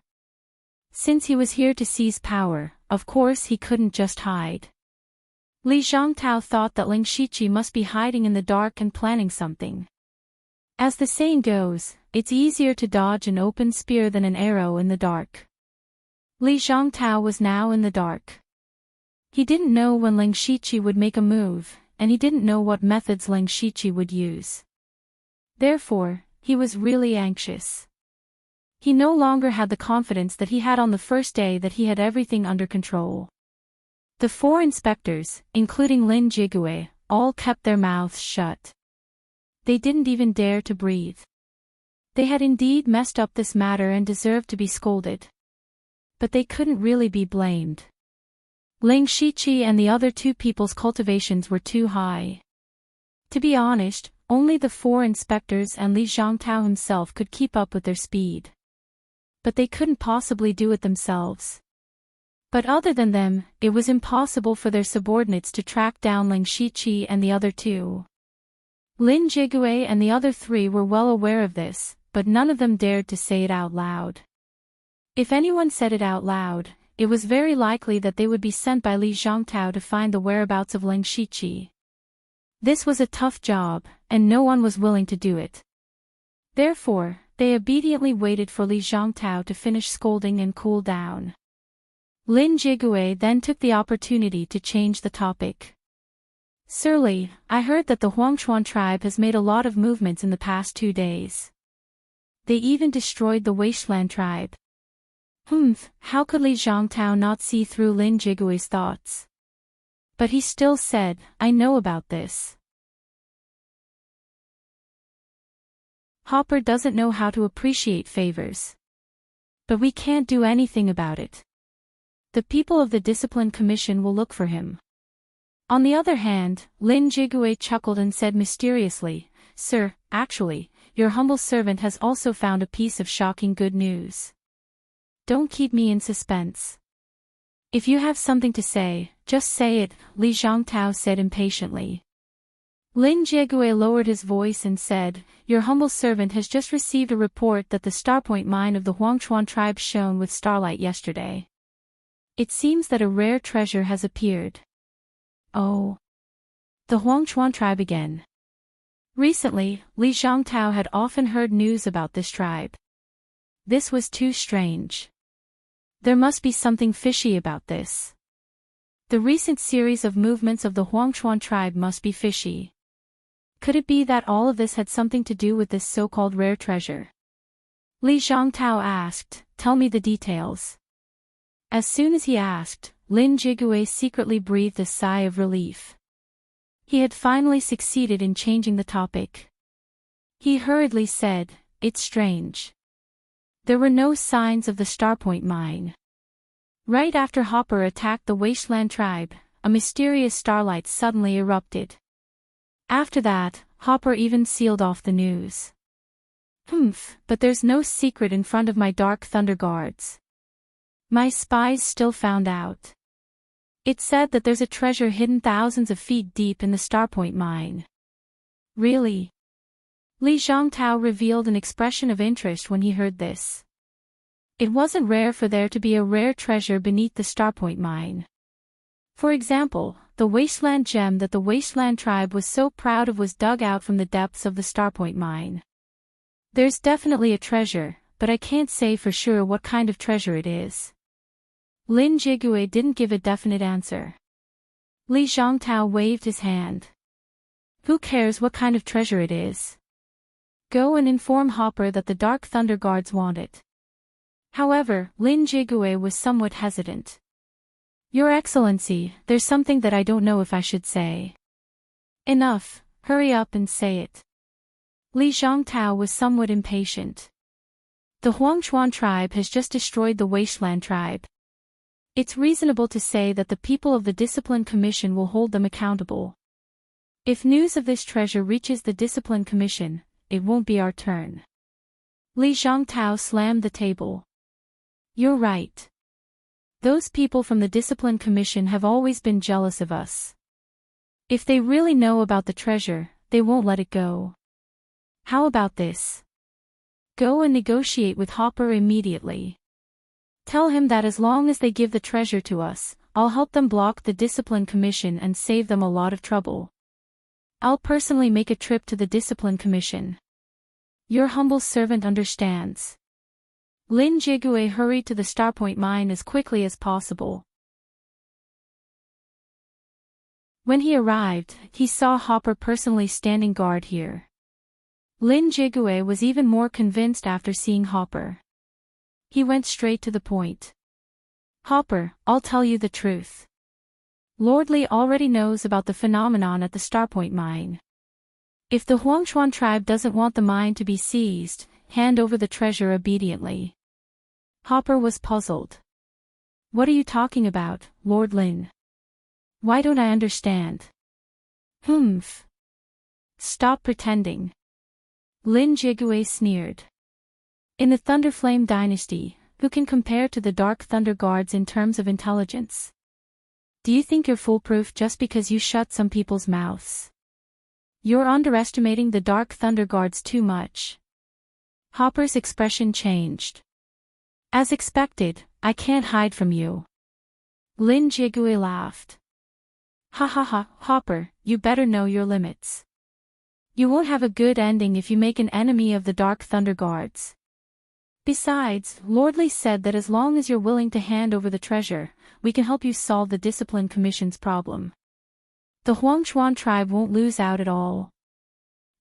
Since he was here to seize power, of course he couldn't just hide. Li Zhongtao thought that Ling Shiqi must be hiding in the dark and planning something. As the saying goes, it's easier to dodge an open spear than an arrow in the dark. Li Zhongtao was now in the dark. He didn't know when Ling Shiqi would make a move, and he didn't know what methods Ling Shiqi would use. Therefore, he was really anxious. He no longer had the confidence that he had on the first day that he had everything under control. The 4 inspectors, including Lin Jigue, all kept their mouths shut. They didn't even dare to breathe. They had indeed messed up this matter and deserved to be scolded. But they couldn't really be blamed. Ling Shiqi and the other 2 people's cultivations were too high. To be honest, only the 4 inspectors and Li Zhongtao himself could keep up with their speed. But they couldn't possibly do it themselves. But other than them, it was impossible for their subordinates to track down Ling Shiqi and the other 2. Lin Jigue and the other 3 were well aware of this, but none of them dared to say it out loud. If anyone said it out loud, it was very likely that they would be sent by Li Zhongtao to find the whereabouts of Ling Shiqi. This was a tough job, and no one was willing to do it. Therefore, they obediently waited for Li Zhongtao to finish scolding and cool down. Lin Jigue then took the opportunity to change the topic. Sir Li, I heard that the Huangchuan tribe has made a lot of movements in the past 2 days. They even destroyed the Wasteland tribe. How could Li Zhongtao not see through Lin Jigue's thoughts? But he still said, I know about this. Hopper doesn't know how to appreciate favors. But we can't do anything about it. The people of the Discipline Commission will look for him. On the other hand, Lin Jigue chuckled and said mysteriously, Sir, actually, your humble servant has also found a piece of shocking good news. Don't keep me in suspense. If you have something to say, just say it, Li Zhongtao said impatiently. Lin Jigue lowered his voice and said, Your humble servant has just received a report that the Starpoint mine of the Huangchuan tribe shone with starlight yesterday. It seems that a rare treasure has appeared. Oh. The Huangchuan tribe again. Recently, Li Zhongtao had often heard news about this tribe. This was too strange. There must be something fishy about this. The recent series of movements of the Huangshuan tribe must be fishy. Could it be that all of this had something to do with this so-called rare treasure? Li Zhongtao asked, "Tell me the details." As soon as he asked, Lin Jigui secretly breathed a sigh of relief. He had finally succeeded in changing the topic. He hurriedly said, "It's strange. There were no signs of the Starpoint mine. Right after Hopper attacked the Wasteland tribe, a mysterious starlight suddenly erupted. After that, Hopper even sealed off the news. But there's no secret in front of my Dark Thunder Guards. My spies still found out. It said that there's a treasure hidden thousands of feet deep in the Starpoint mine." Really? Li Zhongtao revealed an expression of interest when he heard this. It wasn't rare for there to be a rare treasure beneath the Starpoint mine. For example, the Wasteland gem that the Wasteland tribe was so proud of was dug out from the depths of the Starpoint mine. There's definitely a treasure, but I can't say for sure what kind of treasure it is. Lin Jigui didn't give a definite answer. Li Zhongtao waved his hand. Who cares what kind of treasure it is? Go and inform Hopper that the Dark Thunder Guards want it. However, Lin Jigui was somewhat hesitant. Your Excellency, there's something that I don't know if I should say. Enough, hurry up and say it. Li Zhongtao was somewhat impatient. The Huangshuan tribe has just destroyed the Wasteland tribe. It's reasonable to say that the people of the Discipline Commission will hold them accountable. If news of this treasure reaches the Discipline Commission, it won't be our turn. Li Zhongtao slammed the table. You're right. Those people from the Discipline Commission have always been jealous of us. If they really know about the treasure, they won't let it go. How about this? Go and negotiate with Hopper immediately. Tell him that as long as they give the treasure to us, I'll help them block the Discipline Commission and save them a lot of trouble. I'll personally make a trip to the Discipline Commission. Your humble servant understands. Lin Jigui hurried to the Starpoint mine as quickly as possible. When he arrived, he saw Hopper personally standing guard here. Lin Jigui was even more convinced after seeing Hopper. He went straight to the point. Hopper, I'll tell you the truth. Lord Li already knows about the phenomenon at the Starpoint mine. If the Huangshuan tribe doesn't want the mine to be seized, hand over the treasure obediently. Hopper was puzzled. What are you talking about, Lord Lin? Why don't I understand? Stop pretending. Lin Jigui sneered. In the Thunderflame dynasty, who can compare to the Dark Thunder Guards in terms of intelligence? Do you think you're foolproof just because you shut some people's mouths? You're underestimating the Dark Thunder Guards too much. Hopper's expression changed. As expected, I can't hide from you. Lin Jigui laughed. Ha ha ha, Hopper, you better know your limits. You won't have a good ending if you make an enemy of the Dark Thunder Guards. Besides, Lord Li said that as long as you're willing to hand over the treasure, we can help you solve the Discipline Commission's problem. The Huangshuan tribe won't lose out at all.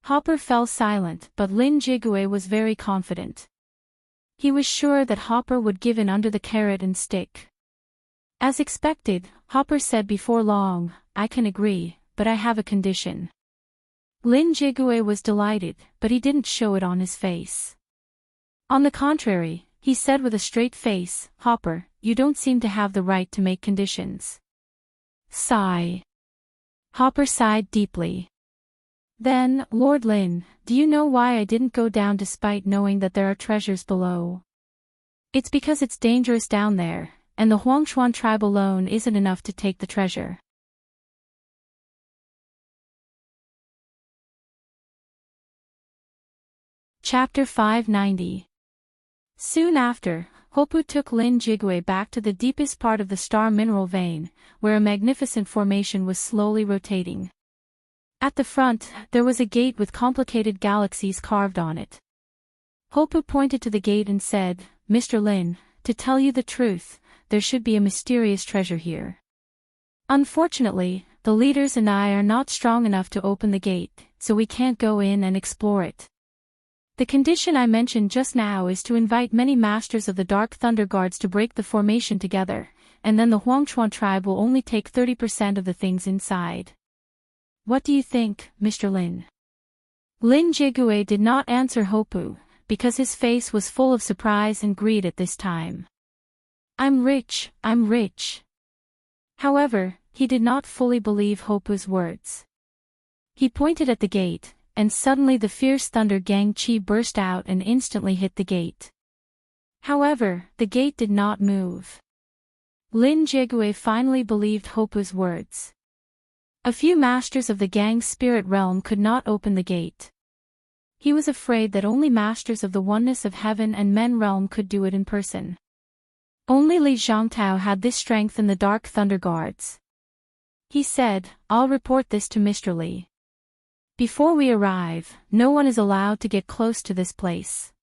Hopper fell silent, but Lin Jigui was very confident. He was sure that Hopper would give in under the carrot and stick. As expected, Hopper said before long, I can agree, but I have a condition. Lin Jigui was delighted, but he didn't show it on his face. On the contrary, he said with a straight face, Hopper, you don't seem to have the right to make conditions. Sigh. Hopper sighed deeply. Then, Lord Lin, do you know why I didn't go down despite knowing that there are treasures below? It's because it's dangerous down there, and the Huangshuan tribe alone isn't enough to take the treasure. Chapter 590. Soon after, Hopu took Lin Jigui back to the deepest part of the star mineral vein, where a magnificent formation was slowly rotating. At the front, there was a gate with complicated galaxies carved on it. Hopu pointed to the gate and said, "Mr. Lin, to tell you the truth, there should be a mysterious treasure here. Unfortunately, the leaders and I are not strong enough to open the gate, so we can't go in and explore it. The condition I mentioned just now is to invite many masters of the Dark Thunder Guards to break the formation together, and then the Huangchuan tribe will only take 30% of the things inside. What do you think, Mr. Lin?" Lin Jigui did not answer Hopu, because his face was full of surprise and greed at this time. I'm rich. However, he did not fully believe Hopu's words. He pointed at the gate, and suddenly the fierce thunder Gang Chi burst out and instantly hit the gate. However, the gate did not move. Lin Jigui finally believed Hopu's words. A few masters of the Gang's spirit realm could not open the gate. He was afraid that only masters of the oneness of heaven and men realm could do it in person. Only Li Zhongtao had this strength in the Dark Thunder Guards. He said, "I'll report this to Mr. Li. Before we arrive, no one is allowed to get close to this place.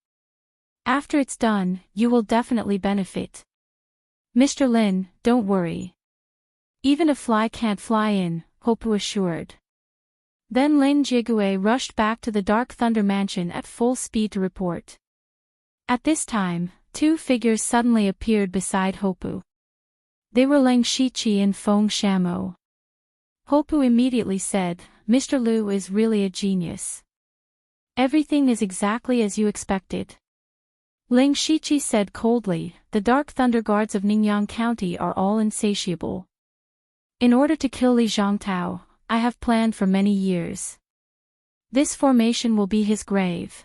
After it's done, you will definitely benefit. Mr. Lin, don't worry. Even a fly can't fly in," Hopu assured. Then Lin Jigui rushed back to the Dark Thunder Mansion at full speed to report. At this time, two figures suddenly appeared beside Hopu. They were Leng Shiqi and Feng Shamo. Hopu immediately said, "Mr. Liu is really a genius. Everything is exactly as you expected." Leng Shiqi said coldly, "The Dark Thunder Guards of Ningyang County are all insatiable. In order to kill Li Zhongtao, I have planned for many years. This formation will be his grave.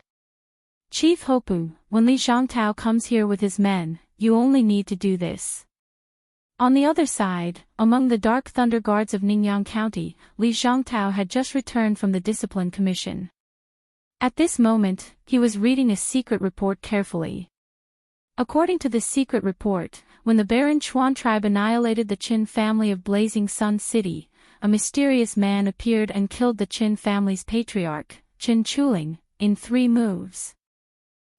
Chief Hopu, when Li Zhongtao comes here with his men, you only need to do this." On the other side, among the Dark Thunder Guards of Ningyang County, Li Zhongtao had just returned from the Discipline Commission. At this moment, he was reading a secret report carefully. According to the secret report, when the Baron Chuan tribe annihilated the Qin family of Blazing Sun City, a mysterious man appeared and killed the Qin family's patriarch, Qin Chuling, in 3 moves.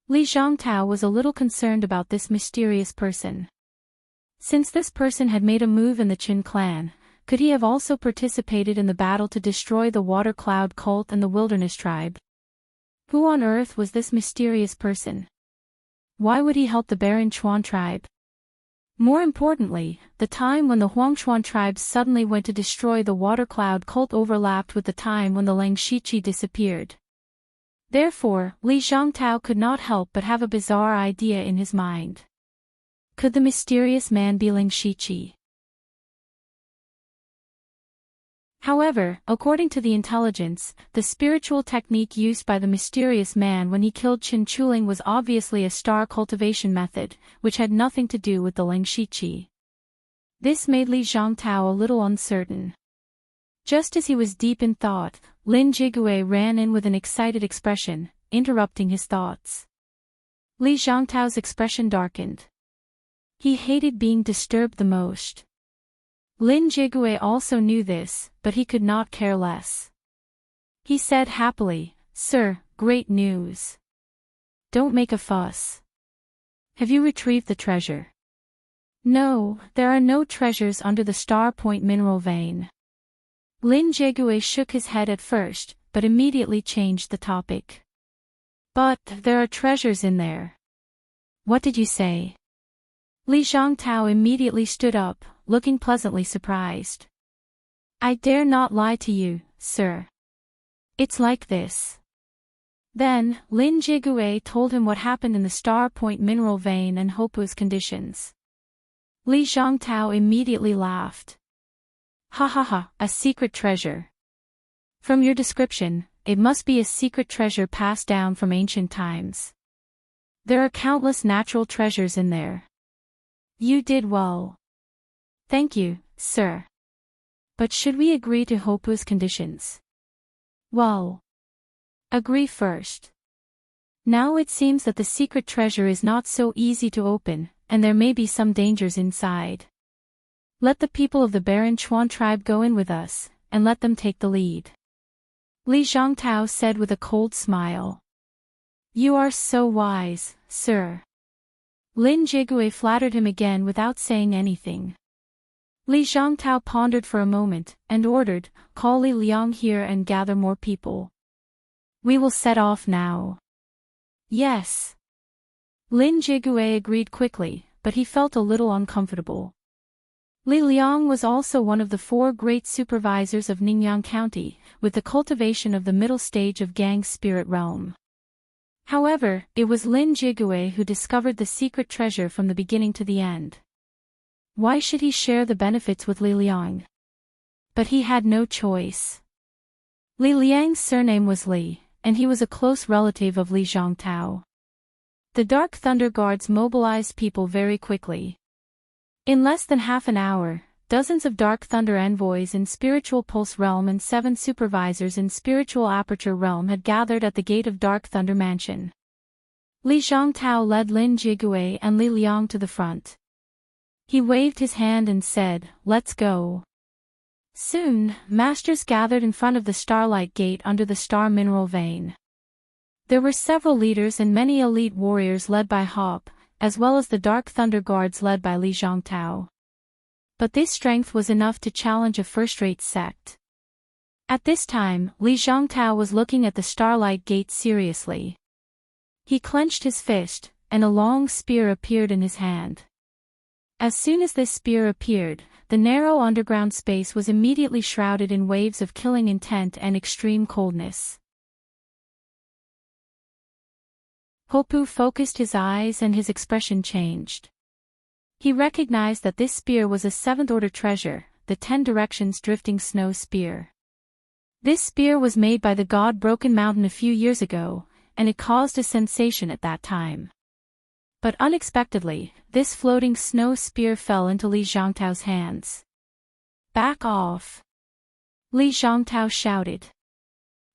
Li Zhongtao was a little concerned about this mysterious person. Since this person had made a move in the Qin clan, could he have also participated in the battle to destroy the Water Cloud cult and the Wilderness tribe? Who on earth was this mysterious person? Why would he help the Baron Chuan tribe? More importantly, the time when the Huangchuan tribes suddenly went to destroy the Water Cloud cult overlapped with the time when the Leng Shiqi disappeared. Therefore, Li Zhongtao could not help but have a bizarre idea in his mind. Could the mysterious man be Leng Shiqi? However, according to the intelligence, the spiritual technique used by the mysterious man when he killed Qin Chuling was obviously a star cultivation method, which had nothing to do with the Leng Shiqi. This made Li Zhongtao a little uncertain. Just as he was deep in thought, Lin Jigui ran in with an excited expression, interrupting his thoughts. Li Zhongtao's expression darkened. He hated being disturbed the most. Lin Jigui also knew this, but he could not care less. He said happily, "Sir, great news. Don't make a fuss. Have you retrieved the treasure?" "No, there are no treasures under the Star Point mineral vein." Lin Jigui shook his head at first, but immediately changed the topic. "But there are treasures in there." "What did you say?" Li Zhongtao immediately stood up, looking pleasantly surprised. "I dare not lie to you, sir. It's like this." Then, Lin Jigui told him what happened in the Star Point mineral vein and Hopu's conditions. Li Zhongtao immediately laughed. "Ha ha ha, a secret treasure. From your description, it must be a secret treasure passed down from ancient times. There are countless natural treasures in there. You did well. Thank you, sir. But should we agree to Hopu's conditions?" "Well, agree first. Now it seems that the secret treasure is not so easy to open, and there may be some dangers inside. Let the people of the Baron Chuan tribe go in with us, and let them take the lead. Li Zhongtao said with a cold smile. You are so wise, sir. Lin Jigui flattered him again without saying anything. Li Zhongtao pondered for a moment, and ordered, call Li Liang here and gather more people. We will set off now. Yes. Lin Jigui agreed quickly, but he felt a little uncomfortable. Li Liang was also one of the 4 great supervisors of Ningyan County, with the cultivation of the middle stage of Gang's spirit realm. However, it was Lin Jigui who discovered the secret treasure from the beginning to the end. Why should he share the benefits with Li Liang? But he had no choice. Li Liang's surname was Li, and he was a close relative of Li Zhongtao. The Dark Thunder Guards mobilized people very quickly. In less than half an hour, dozens of Dark Thunder envoys in Spiritual Pulse Realm and 7 supervisors in Spiritual Aperture Realm had gathered at the gate of Dark Thunder Mansion. Li Zhongtao led Lin Jigui and Li Liang to the front. He waved his hand and said, "Let's go." Soon, masters gathered in front of the Starlight Gate under the Star Mineral Vein. There were several leaders and many elite warriors led by Hop, as well as the Dark Thunder Guards led by Li Zhongtao. But this strength was enough to challenge a first-rate sect. At this time, Li Zhongtao was looking at the Starlight Gate seriously. He clenched his fist, and a long spear appeared in his hand. As soon as this spear appeared, the narrow underground space was immediately shrouded in waves of killing intent and extreme coldness. Hopu focused his eyes and his expression changed. He recognized that this spear was a 7th-order treasure, the 10 Directions Drifting Snow Spear. This spear was made by the god Broken Mountain a few years ago, and it caused a sensation at that time. But unexpectedly, this floating snow spear fell into Li Zhongtao's hands. Back off! Li Zhongtao shouted.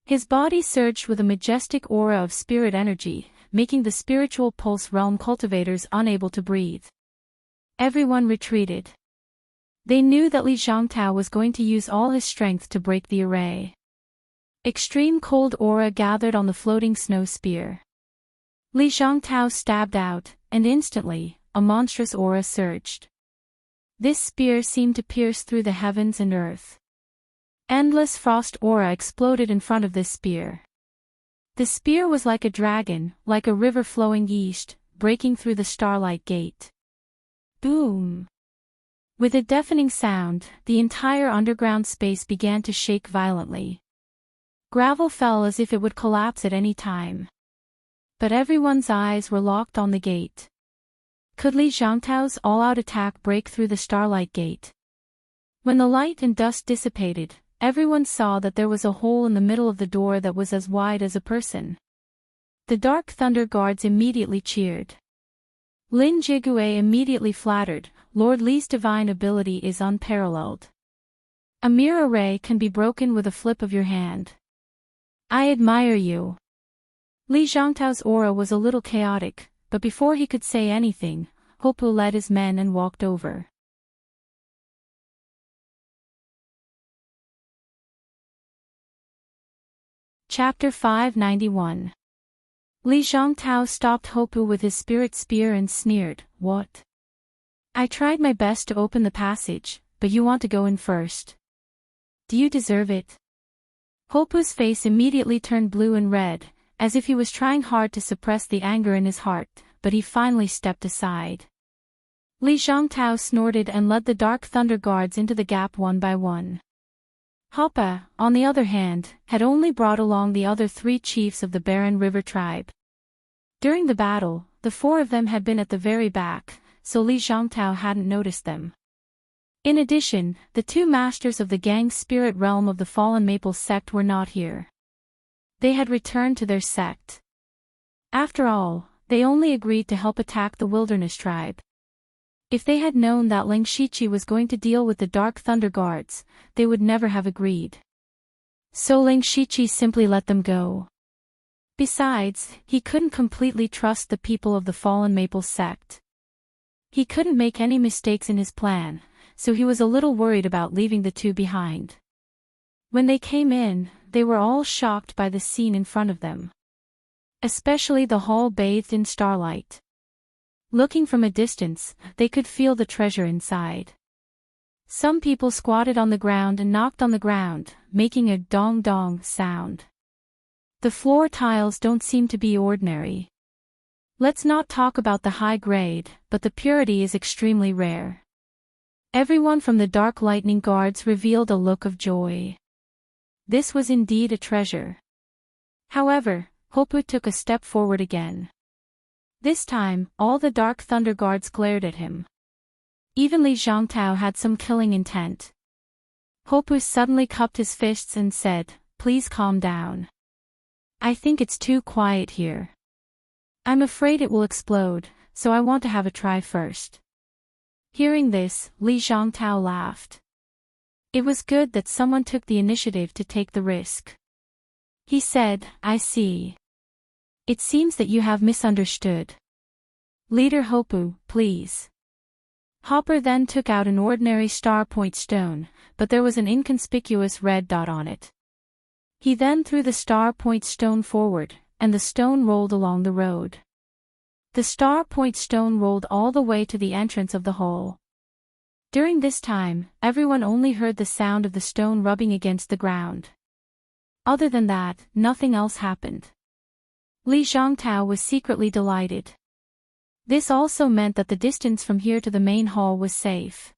His body surged with a majestic aura of spirit energy, making the Spiritual Pulse Realm cultivators unable to breathe. Everyone retreated. They knew that Li Zhongtao was going to use all his strength to break the array. Extreme cold aura gathered on the floating snow spear. Li Zhongtao stabbed out, and instantly, a monstrous aura surged. This spear seemed to pierce through the heavens and earth. Endless frost aura exploded in front of this spear. The spear was like a dragon, like a river flowing east, breaking through the Starlight Gate. Boom! With a deafening sound, the entire underground space began to shake violently. Gravel fell as if it would collapse at any time. But everyone's eyes were locked on the gate. Could Li Zhongtao's all-out attack break through the Starlight Gate? When the light and dust dissipated, everyone saw that there was a hole in the middle of the door that was as wide as a person. The Dark Thunder Guards immediately cheered. Lin Jigui immediately flattered, "Lord Li's divine ability is unparalleled. A mere array can be broken with a flip of your hand. I admire you." Li Zhongtao's aura was a little chaotic, but before he could say anything, Hopu led his men and walked over. Chapter 591. Li Zhongtao stopped Hopu with his spirit spear and sneered, "What? I tried my best to open the passage, but you want to go in first. Do you deserve it?" Hopu's face immediately turned blue and red, as if he was trying hard to suppress the anger in his heart, but he finally stepped aside. Li Zhongtao snorted and led the Dark Thunder Guards into the gap one by one. Hoppa, on the other hand, had only brought along the other 3 chiefs of the Barren River tribe. During the battle, the 4 of them had been at the very back, so Li Zhongtao hadn't noticed them. In addition, the 2 masters of the Gang Spirit Realm of the Fallen Maple sect were not here. They had returned to their sect. After all, they only agreed to help attack the Wilderness tribe. If they had known that Ling Shichi was going to deal with the Dark Thunder Guards, they would never have agreed. So Ling Shichi simply let them go. Besides, he couldn't completely trust the people of the Fallen Maple sect. He couldn't make any mistakes in his plan, so he was a little worried about leaving the 2 behind. When they came in, they were all shocked by the scene in front of them. Especially the hall bathed in starlight. Looking from a distance, they could feel the treasure inside. Some people squatted on the ground and knocked on the ground, making a dong-dong sound. The floor tiles don't seem to be ordinary. Let's not talk about the high grade, but the purity is extremely rare. Everyone from the Dark Lightning Guards revealed a look of joy. This was indeed a treasure. However, Hopu took a step forward again. This time, all the Dark Thunder Guards glared at him. Even Li Zhongtao had some killing intent. Hopu suddenly cupped his fists and said, "Please calm down. I think it's too quiet here. I'm afraid it will explode, so I want to have a try first." Hearing this, Li Zhongtao laughed. It was good that someone took the initiative to take the risk. He said, "I see. It seems that you have misunderstood. Leader Hopu, please." Hopper then took out an ordinary star point stone, but there was an inconspicuous red dot on it. He then threw the star point stone forward, and the stone rolled along the road. The star point stone rolled all the way to the entrance of the hole. During this time, everyone only heard the sound of the stone rubbing against the ground. Other than that, nothing else happened. Li Zhongtao was secretly delighted. This also meant that the distance from here to the main hall was safe.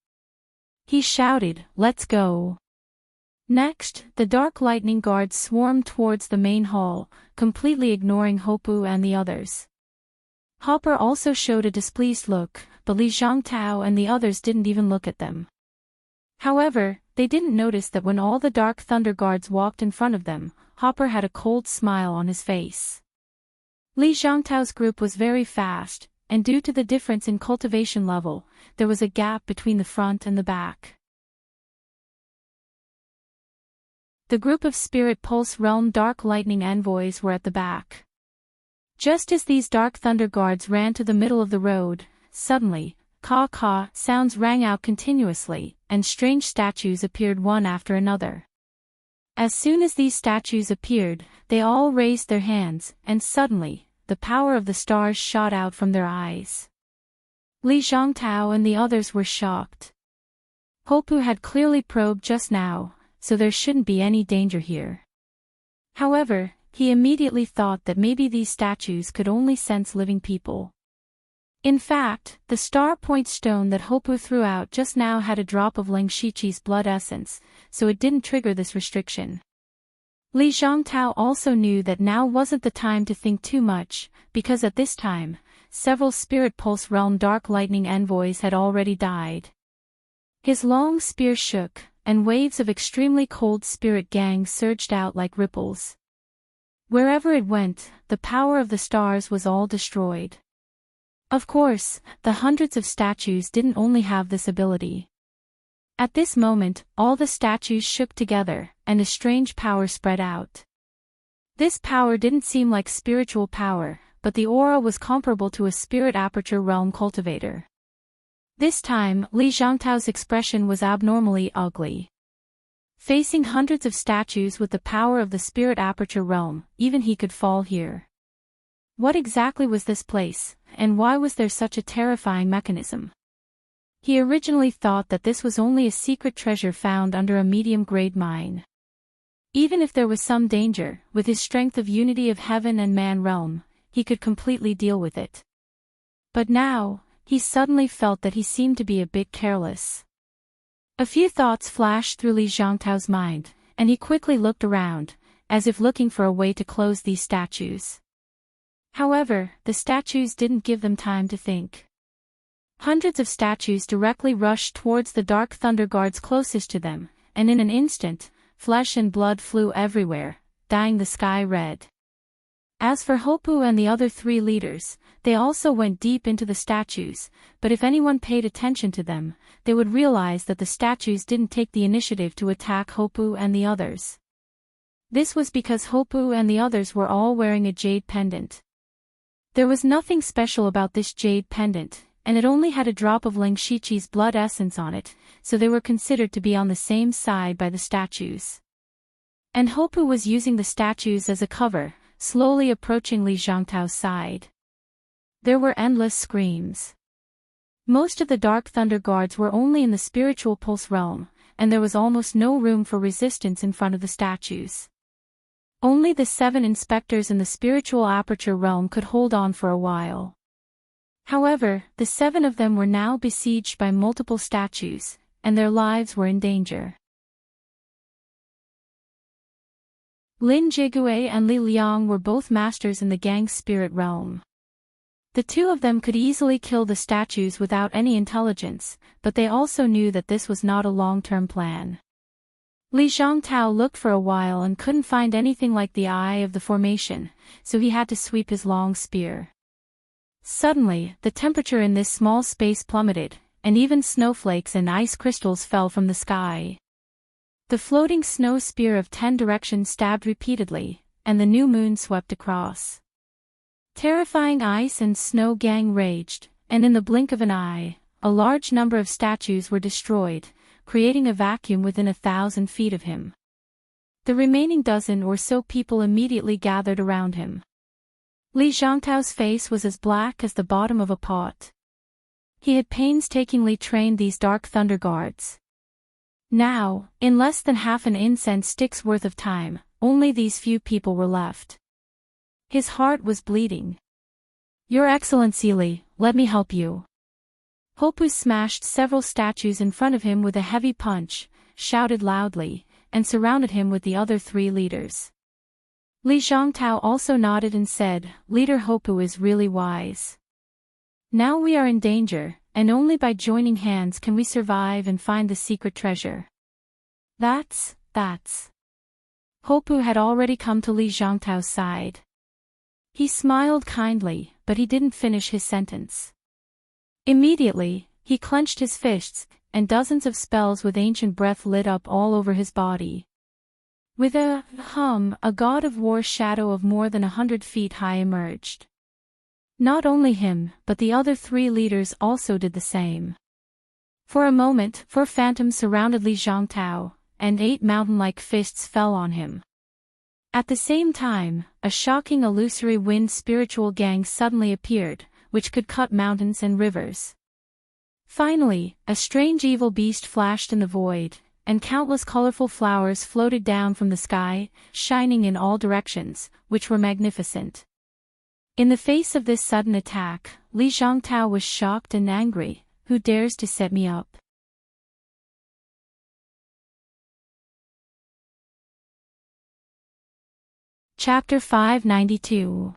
He shouted, "Let's go!" Next, the Dark Lightning Guards swarmed towards the main hall, completely ignoring Hopu and the others. Hopper also showed a displeased look, but Li Zhongtao and the others didn't even look at them. However, they didn't notice that when all the Dark Thunder Guards walked in front of them, Hopper had a cold smile on his face. Li Zhongtao's group was very fast, and due to the difference in cultivation level, there was a gap between the front and the back. The group of Spirit Pulse Realm Dark Lightning envoys were at the back. Just as these Dark Thunder Guards ran to the middle of the road, suddenly, caw-caw sounds rang out continuously, and strange statues appeared one after another. As soon as these statues appeared, they all raised their hands, and suddenly, the power of the stars shot out from their eyes. Li Zhongtao and the others were shocked. Hopu had clearly probed just now, so there shouldn't be any danger here. However, he immediately thought that maybe these statues could only sense living people. In fact, the star point stone that Hopu threw out just now had a drop of Ling Shiqi's blood essence, so it didn't trigger this restriction. Li Zhongtao also knew that now wasn't the time to think too much, because at this time, several Spirit Pulse Realm Dark Lightning envoys had already died. His long spear shook, and waves of extremely cold spirit gangs surged out like ripples. Wherever it went, the power of the stars was all destroyed. Of course, the hundreds of statues didn't only have this ability. At this moment, all the statues shook together, and a strange power spread out. This power didn't seem like spiritual power, but the aura was comparable to a spirit aperture realm cultivator. This time, Li Zhongtao's expression was abnormally ugly. Facing hundreds of statues with the power of the spirit aperture realm, even he could fall here. What exactly was this place, and why was there such a terrifying mechanism? He originally thought that this was only a secret treasure found under a medium-grade mine. Even if there was some danger, with his strength of unity of heaven and man realm, he could completely deal with it. But now, he suddenly felt that he seemed to be a bit careless. A few thoughts flashed through Li Zhongtao's mind, and he quickly looked around, as if looking for a way to close these statues. However, the statues didn't give them time to think. Hundreds of statues directly rushed towards the Dark Thunder Guards closest to them, and in an instant, flesh and blood flew everywhere, dyeing the sky red. As for Hopu and the other three leaders, they also went deep into the statues, but if anyone paid attention to them, they would realize that the statues didn't take the initiative to attack Hopu and the others. This was because Hopu and the others were all wearing a jade pendant. There was nothing special about this jade pendant, and it only had a drop of Ling Shiqi's blood essence on it, so they were considered to be on the same side by the statues. And Hopu was using the statues as a cover, slowly approaching Li Zhangtao's side. There were endless screams. Most of the Dark Thunder Guards were only in the spiritual pulse realm, and there was almost no room for resistance in front of the statues. Only the 7 inspectors in the spiritual aperture realm could hold on for a while. However, the 7 of them were now besieged by multiple statues, and their lives were in danger. Lin Jigue and Li Liang were both masters in the gang's spirit realm. The 2 of them could easily kill the statues without any intelligence, but they also knew that this was not a long-term plan. Li Zhangtao looked for a while and couldn't find anything like the eye of the formation, so he had to sweep his long spear. Suddenly, the temperature in this small space plummeted, and even snowflakes and ice crystals fell from the sky. The floating snow spear of 10 directions stabbed repeatedly, and the new moon swept across. Terrifying ice and snow gang raged, and in the blink of an eye, a large number of statues were destroyed, creating a vacuum within 1,000 feet of him. The remaining dozen or so people immediately gathered around him. Li Zhangtao's face was as black as the bottom of a pot. He had painstakingly trained these Dark Thunder Guards. Now, in less than half an incense stick's worth of time, only these few people were left. His heart was bleeding. "Your Excellency Li, let me help you." Hopu smashed several statues in front of him with a heavy punch, shouted loudly, and surrounded him with the other 3 leaders. Li Zhangtao also nodded and said, "Leader Hopu is really wise. Now we are in danger, and only by joining hands can we survive and find the secret treasure." That's. Hopu had already come to Li Zhangtao's side. He smiled kindly, but he didn't finish his sentence. Immediately, he clenched his fists, and dozens of spells with ancient breath lit up all over his body. With a hum, a god of war shadow of more than 100 feet high emerged. Not only him, but the other 3 leaders also did the same. For a moment, 4 phantoms surrounded Li Zhangtao, and 8 mountain-like fists fell on him. At the same time, a shocking illusory wind spiritual gang suddenly appeared, which could cut mountains and rivers. Finally, a strange evil beast flashed in the void, and countless colorful flowers floated down from the sky, shining in all directions, which were magnificent. In the face of this sudden attack, Li Zhangtao was shocked and angry. "Who dares to set me up?" Chapter 592.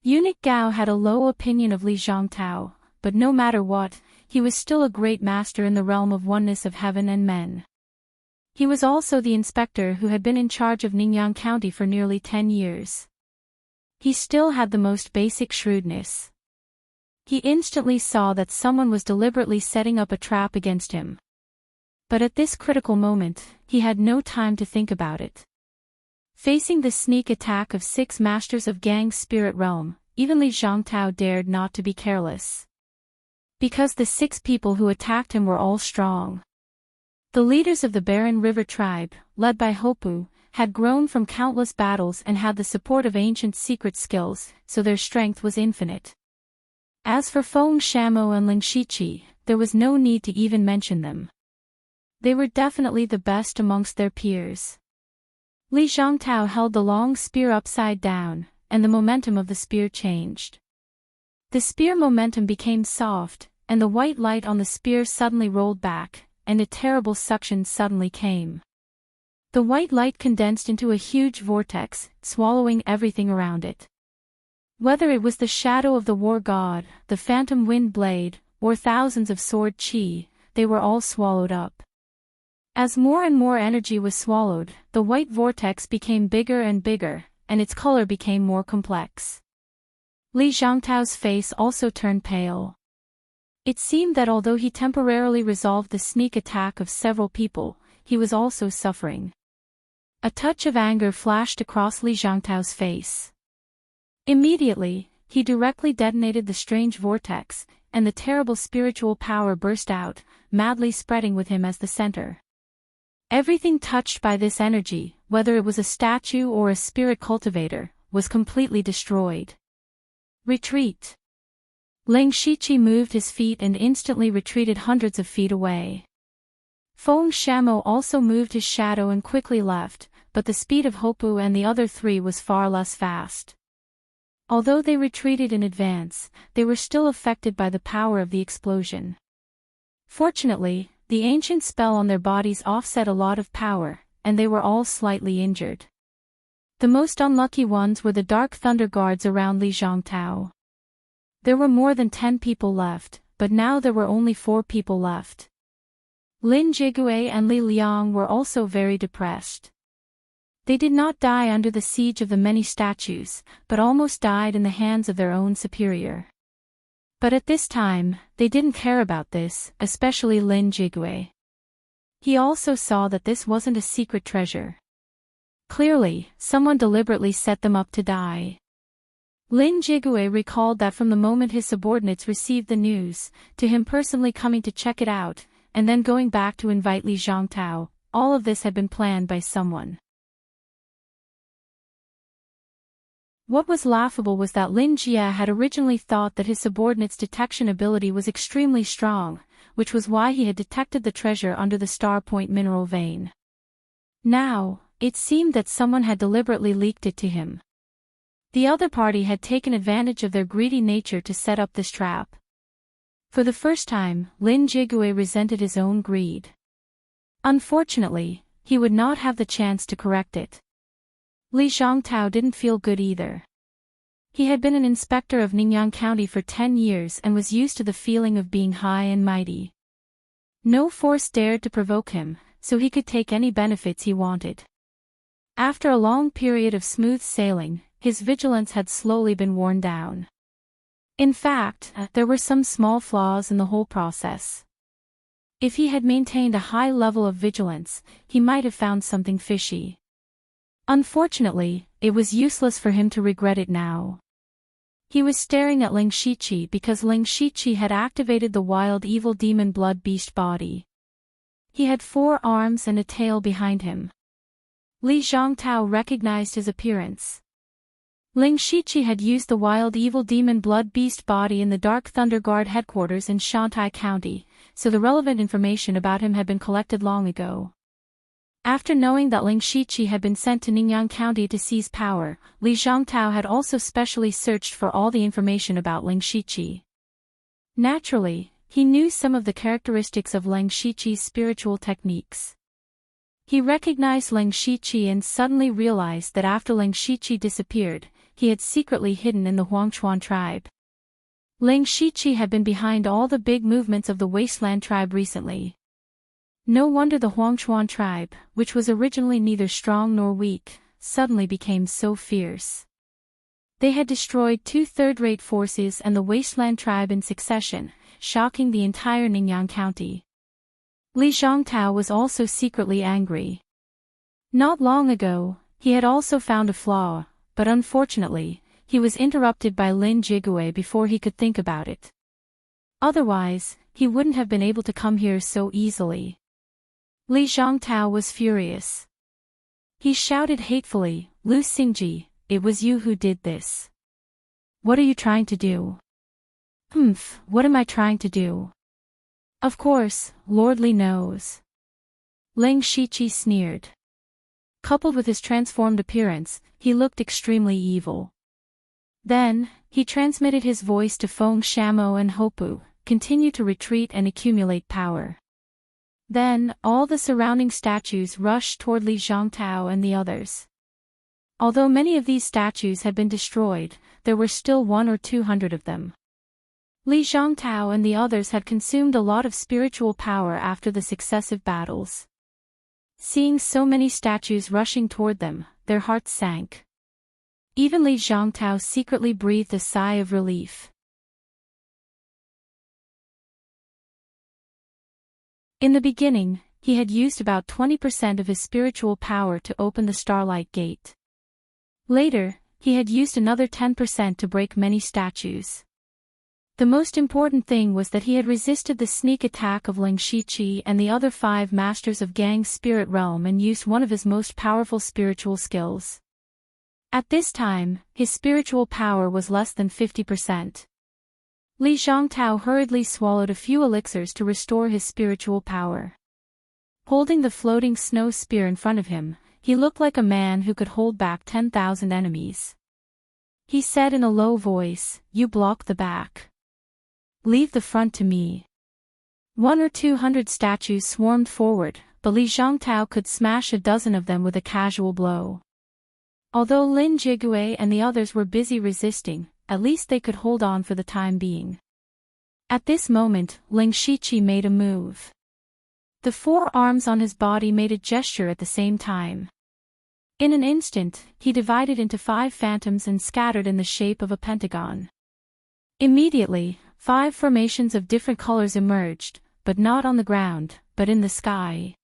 Eunuch Gao had a low opinion of Li Zhangtao, but no matter what, he was still a great master in the realm of oneness of heaven and men. He was also the inspector who had been in charge of Ningyang County for nearly 10 years. He still had the most basic shrewdness. He instantly saw that someone was deliberately setting up a trap against him. But at this critical moment, he had no time to think about it. Facing the sneak attack of 6 masters of Gang's spirit realm, even Li Zhangtao dared not to be careless. Because the 6 people who attacked him were all strong. The leaders of the Barren River tribe, led by Hopu, had grown from countless battles and had the support of ancient secret skills, so their strength was infinite. As for Feng Shamo and Ling Shiqi, there was no need to even mention them. They were definitely the best amongst their peers. Li Zhangtao held the long spear upside down, and the momentum of the spear changed. The spear momentum became soft, and the white light on the spear suddenly rolled back, and a terrible suction suddenly came. The white light condensed into a huge vortex, swallowing everything around it. Whether it was the shadow of the war god, the phantom wind blade, or thousands of sword chi, they were all swallowed up. As more and more energy was swallowed, the white vortex became bigger and bigger, and its color became more complex. Li Zhangtao's face also turned pale. It seemed that although he temporarily resolved the sneak attack of several people, he was also suffering. A touch of anger flashed across Li Zhangtao's face. Immediately, he directly detonated the strange vortex, and the terrible spiritual power burst out, madly spreading with him as the center. Everything touched by this energy, whether it was a statue or a spirit cultivator, was completely destroyed. Retreat. Ling Shiqi moved his feet and instantly retreated hundreds of feet away. Feng Shamo also moved his shadow and quickly left, but the speed of Hopu and the other three was far less fast. Although they retreated in advance, they were still affected by the power of the explosion. Fortunately, the ancient spell on their bodies offset a lot of power, and they were all slightly injured. The most unlucky ones were the Dark Thunder Guards around Li Zhongtao. There were more than 10 people left, but now there were only 4 people left. Lin Jigui and Li Liang were also very depressed. They did not die under the siege of the many statues, but almost died in the hands of their own superior. But at this time, they didn't care about this, especially Lin Jigui. He also saw that this wasn't a secret treasure. Clearly, someone deliberately set them up to die. Lin Jigui recalled that from the moment his subordinates received the news, to him personally coming to check it out, and then going back to invite Li Zhongtao, all of this had been planned by someone. What was laughable was that Lin Jia had originally thought that his subordinate's detection ability was extremely strong, which was why he had detected the treasure under the Star Point mineral vein. Now, it seemed that someone had deliberately leaked it to him. The other party had taken advantage of their greedy nature to set up this trap. For the first time, Lin Jigui resented his own greed. Unfortunately, he would not have the chance to correct it. Li Zhongtao didn't feel good either. He had been an inspector of Ningyan County for 10 years and was used to the feeling of being high and mighty. No force dared to provoke him, so he could take any benefits he wanted. After a long period of smooth sailing, his vigilance had slowly been worn down. In fact, there were some small flaws in the whole process. If he had maintained a high level of vigilance, he might have found something fishy. Unfortunately, it was useless for him to regret it now. He was staring at Ling Shiqi because Ling Shiqi had activated the wild evil demon blood beast body. He had 4 arms and a tail behind him. Li Zhongtao recognized his appearance. Ling Shiqi had used the wild evil demon blood beast body in the Dark Thunder Guard headquarters in Shantai County, so the relevant information about him had been collected long ago. After knowing that Ling Shiqi had been sent to Ningyan County to seize power, Li Zhongtao had also specially searched for all the information about Ling Shiqi. Naturally, he knew some of the characteristics of Ling Shiqi's spiritual techniques. He recognized Ling Shiqi and suddenly realized that after Ling Shiqi disappeared, he had secretly hidden in the Huangchuan tribe. Ling Shiqi had been behind all the big movements of the Wasteland tribe recently. No wonder the Huangchuan tribe, which was originally neither strong nor weak, suddenly became so fierce. They had destroyed 2 third-rate forces and the Wasteland tribe in succession, shocking the entire Ningyan County. Li Zhongtao was also secretly angry. Not long ago, he had also found a flaw, but unfortunately, he was interrupted by Lin Jigui before he could think about it. Otherwise, he wouldn't have been able to come here so easily. Li Zhongtao was furious. He shouted hatefully, "Lu Xingji, it was you who did this. What are you trying to do?" What am I trying to do? Of course, Lord Li knows. Ling Shiqi sneered. Coupled with his transformed appearance, he looked extremely evil. Then, he transmitted his voice to Feng Shamo and Hopu, continue to retreat and accumulate power. Then, all the surrounding statues rushed toward Li Zhongtao and the others. Although many of these statues had been destroyed, there were still 100 or 200 of them. Li Zhongtao and the others had consumed a lot of spiritual power after the successive battles. Seeing so many statues rushing toward them, their hearts sank. Even Li Zhongtao secretly breathed a sigh of relief. In the beginning, he had used about 20% of his spiritual power to open the Starlight Gate. Later, he had used another 10% to break many statues. The most important thing was that he had resisted the sneak attack of Ling Shiqi and the other 5 masters of Gang's spirit realm and used one of his most powerful spiritual skills. At this time, his spiritual power was less than 50%. Li Zhongtao hurriedly swallowed a few elixirs to restore his spiritual power. Holding the floating snow spear in front of him, he looked like a man who could hold back 10,000 enemies. He said in a low voice, "You block the back. Leave the front to me." 100 or 200 statues swarmed forward, but Li Zhongtao could smash a dozen of them with a casual blow. Although Lin Jigui and the others were busy resisting, at least they could hold on for the time being. At this moment, Ling Shiqi made a move. The 4 arms on his body made a gesture at the same time. In an instant, he divided into 5 phantoms and scattered in the shape of a pentagon. Immediately, 5 formations of different colors emerged, but not on the ground, but in the sky.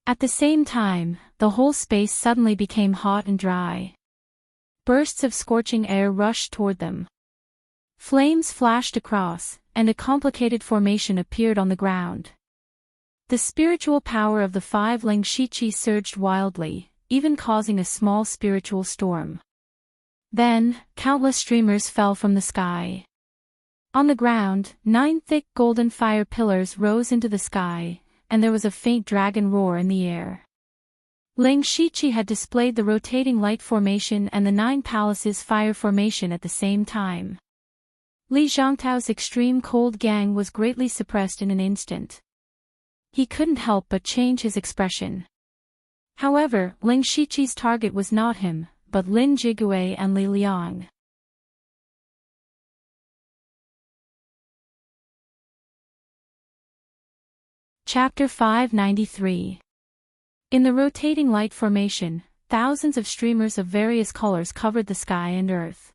At the same time, the whole space suddenly became hot and dry. Bursts of scorching air rushed toward them. Flames flashed across, and a complicated formation appeared on the ground. The spiritual power of the 5 Ling Shiqi surged wildly, even causing a small spiritual storm. Then, countless streamers fell from the sky. On the ground, 9 thick golden fire pillars rose into the sky, and there was a faint dragon roar in the air. Ling Shiqi had displayed the rotating light formation and the 9 palaces fire formation at the same time. Li Zhongtao's extreme cold gang was greatly suppressed in an instant. He couldn't help but change his expression. However, Ling Shiqi's target was not him, but Lin Jigui and Li Liang. Chapter 593. In the rotating light formation, thousands of streamers of various colors covered the sky and earth.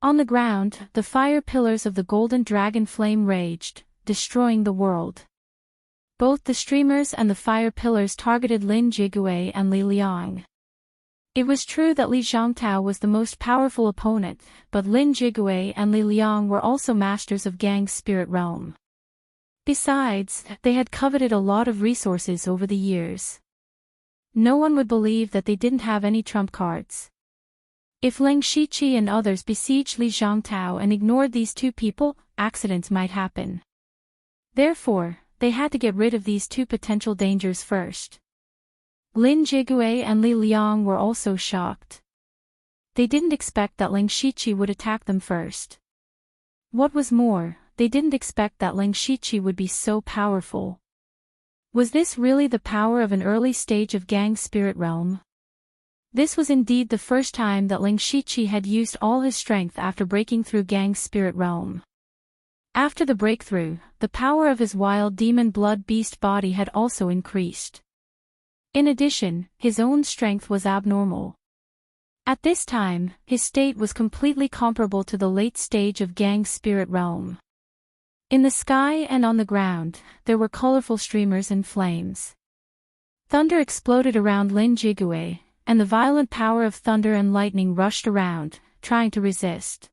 On the ground, the fire pillars of the golden dragon flame raged, destroying the world. Both the streamers and the fire pillars targeted Lin Jigui and Li Liang. It was true that Li Zhongtao was the most powerful opponent, but Lin Jigui and Li Liang were also masters of Gang's spirit realm. Besides, they had coveted a lot of resources over the years. No one would believe that they didn't have any trump cards. If Ling Shiqi and others besieged Li Zhongtao and ignored these 2 people, accidents might happen. Therefore, they had to get rid of these 2 potential dangers first. Lin Jigui and Li Liang were also shocked. They didn't expect that Ling Shiqi would attack them first. What was more, they didn't expect that Ling Shiqi would be so powerful. Was this really the power of an early stage of Gang's spirit realm? This was indeed the first time that Ling Shiqi had used all his strength after breaking through Gang's spirit realm. After the breakthrough, the power of his wild demon blood beast body had also increased. In addition, his own strength was abnormal. At this time, his state was completely comparable to the late stage of Gang's spirit realm. In the sky and on the ground, there were colorful streamers and flames. Thunder exploded around Lin Jigui, and the violent power of thunder and lightning rushed around, trying to resist.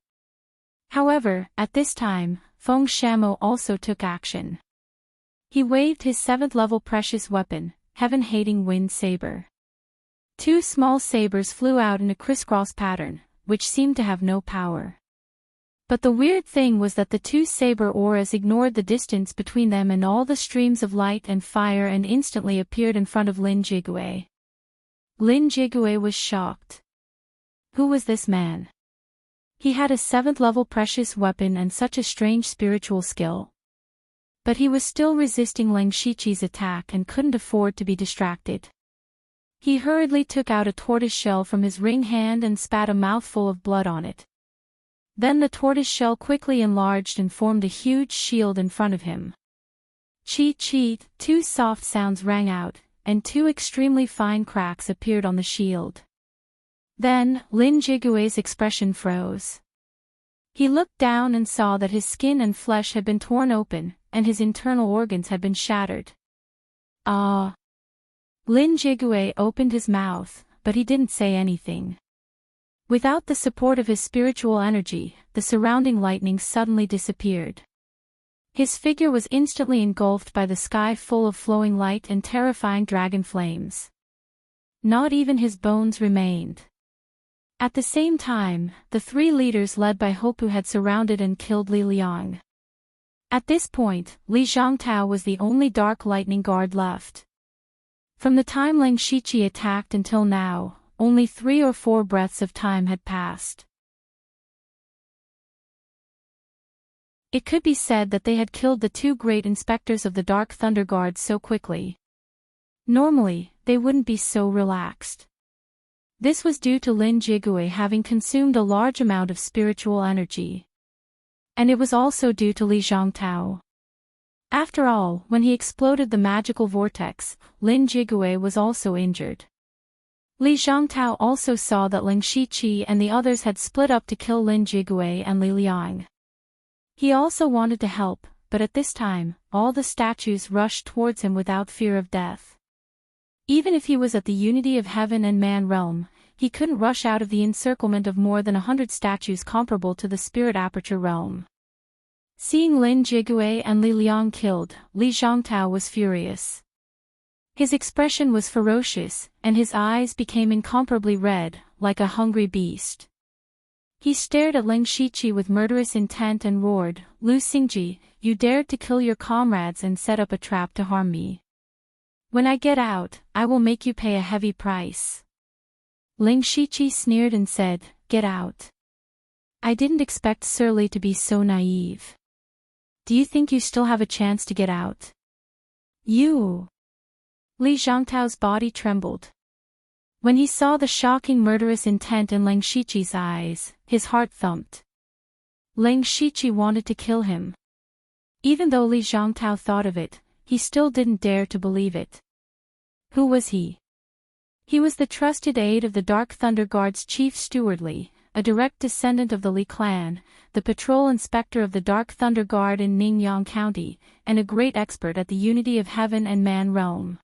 However, at this time, Feng Shamo also took action. He waved his 7th-level precious weapon, Heaven-Hating Wind Saber. 2 small sabers flew out in a crisscross pattern, which seemed to have no power. But the weird thing was that the 2 saber auras ignored the distance between them and all the streams of light and fire and instantly appeared in front of Lin Jigui. Lin Jigui was shocked. Who was this man? He had a 7th-level precious weapon and such a strange spiritual skill. But he was still resisting Ling Shiqi's attack and couldn't afford to be distracted. He hurriedly took out a tortoise shell from his ring hand and spat a mouthful of blood on it. Then the tortoise shell quickly enlarged and formed a huge shield in front of him. Cheat cheat, 2 soft sounds rang out, and 2 extremely fine cracks appeared on the shield. Then, Lin Jigui's expression froze. He looked down and saw that his skin and flesh had been torn open, and his internal organs had been shattered. Ah! Lin Jigui opened his mouth, but he didn't say anything. Without the support of his spiritual energy, the surrounding lightning suddenly disappeared. His figure was instantly engulfed by the sky full of flowing light and terrifying dragon flames. Not even his bones remained. At the same time, the three leaders led by Hopu had surrounded and killed Li Liang. At this point, Li Zhongtao was the only dark lightning guard left. From the time Ling Shiqi attacked until now, only 3 or 4 breaths of time had passed. It could be said that they had killed the 2 great inspectors of the Dark Thunder Guard so quickly. Normally, they wouldn't be so relaxed. This was due to Lin Jigui having consumed a large amount of spiritual energy. And it was also due to Li Zhongtao. After all, when he exploded the magical vortex, Lin Jigui was also injured. Li Zhongtao also saw that Ling Shiqi and the others had split up to kill Lin Jigui and Li Liang. He also wanted to help, but at this time, all the statues rushed towards him without fear of death. Even if he was at the unity of heaven and man realm, he couldn't rush out of the encirclement of more than 100 statues comparable to the spirit aperture realm. Seeing Lin Jigui and Li Liang killed, Li Zhongtao was furious. His expression was ferocious, and his eyes became incomparably red, like a hungry beast. He stared at Ling Shiqi with murderous intent and roared, "Lu Xingji, you dared to kill your comrades and set up a trap to harm me. When I get out, I will make you pay a heavy price." Ling Shiqi sneered and said, "Get out. I didn't expect Sir Li to be so naive. Do you think you still have a chance to get out? You..." Li Zhongtao's body trembled. When he saw the shocking murderous intent in Ling Shiqi's eyes, his heart thumped. Ling Shiqi wanted to kill him. Even though Li Zhongtao thought of it, he still didn't dare to believe it. Who was he? He was the trusted aide of the Dark Thunder Guard's chief steward Li, a direct descendant of the Li clan, the patrol inspector of the Dark Thunder Guard in Ningyan County, and a great expert at the unity of heaven and man realm.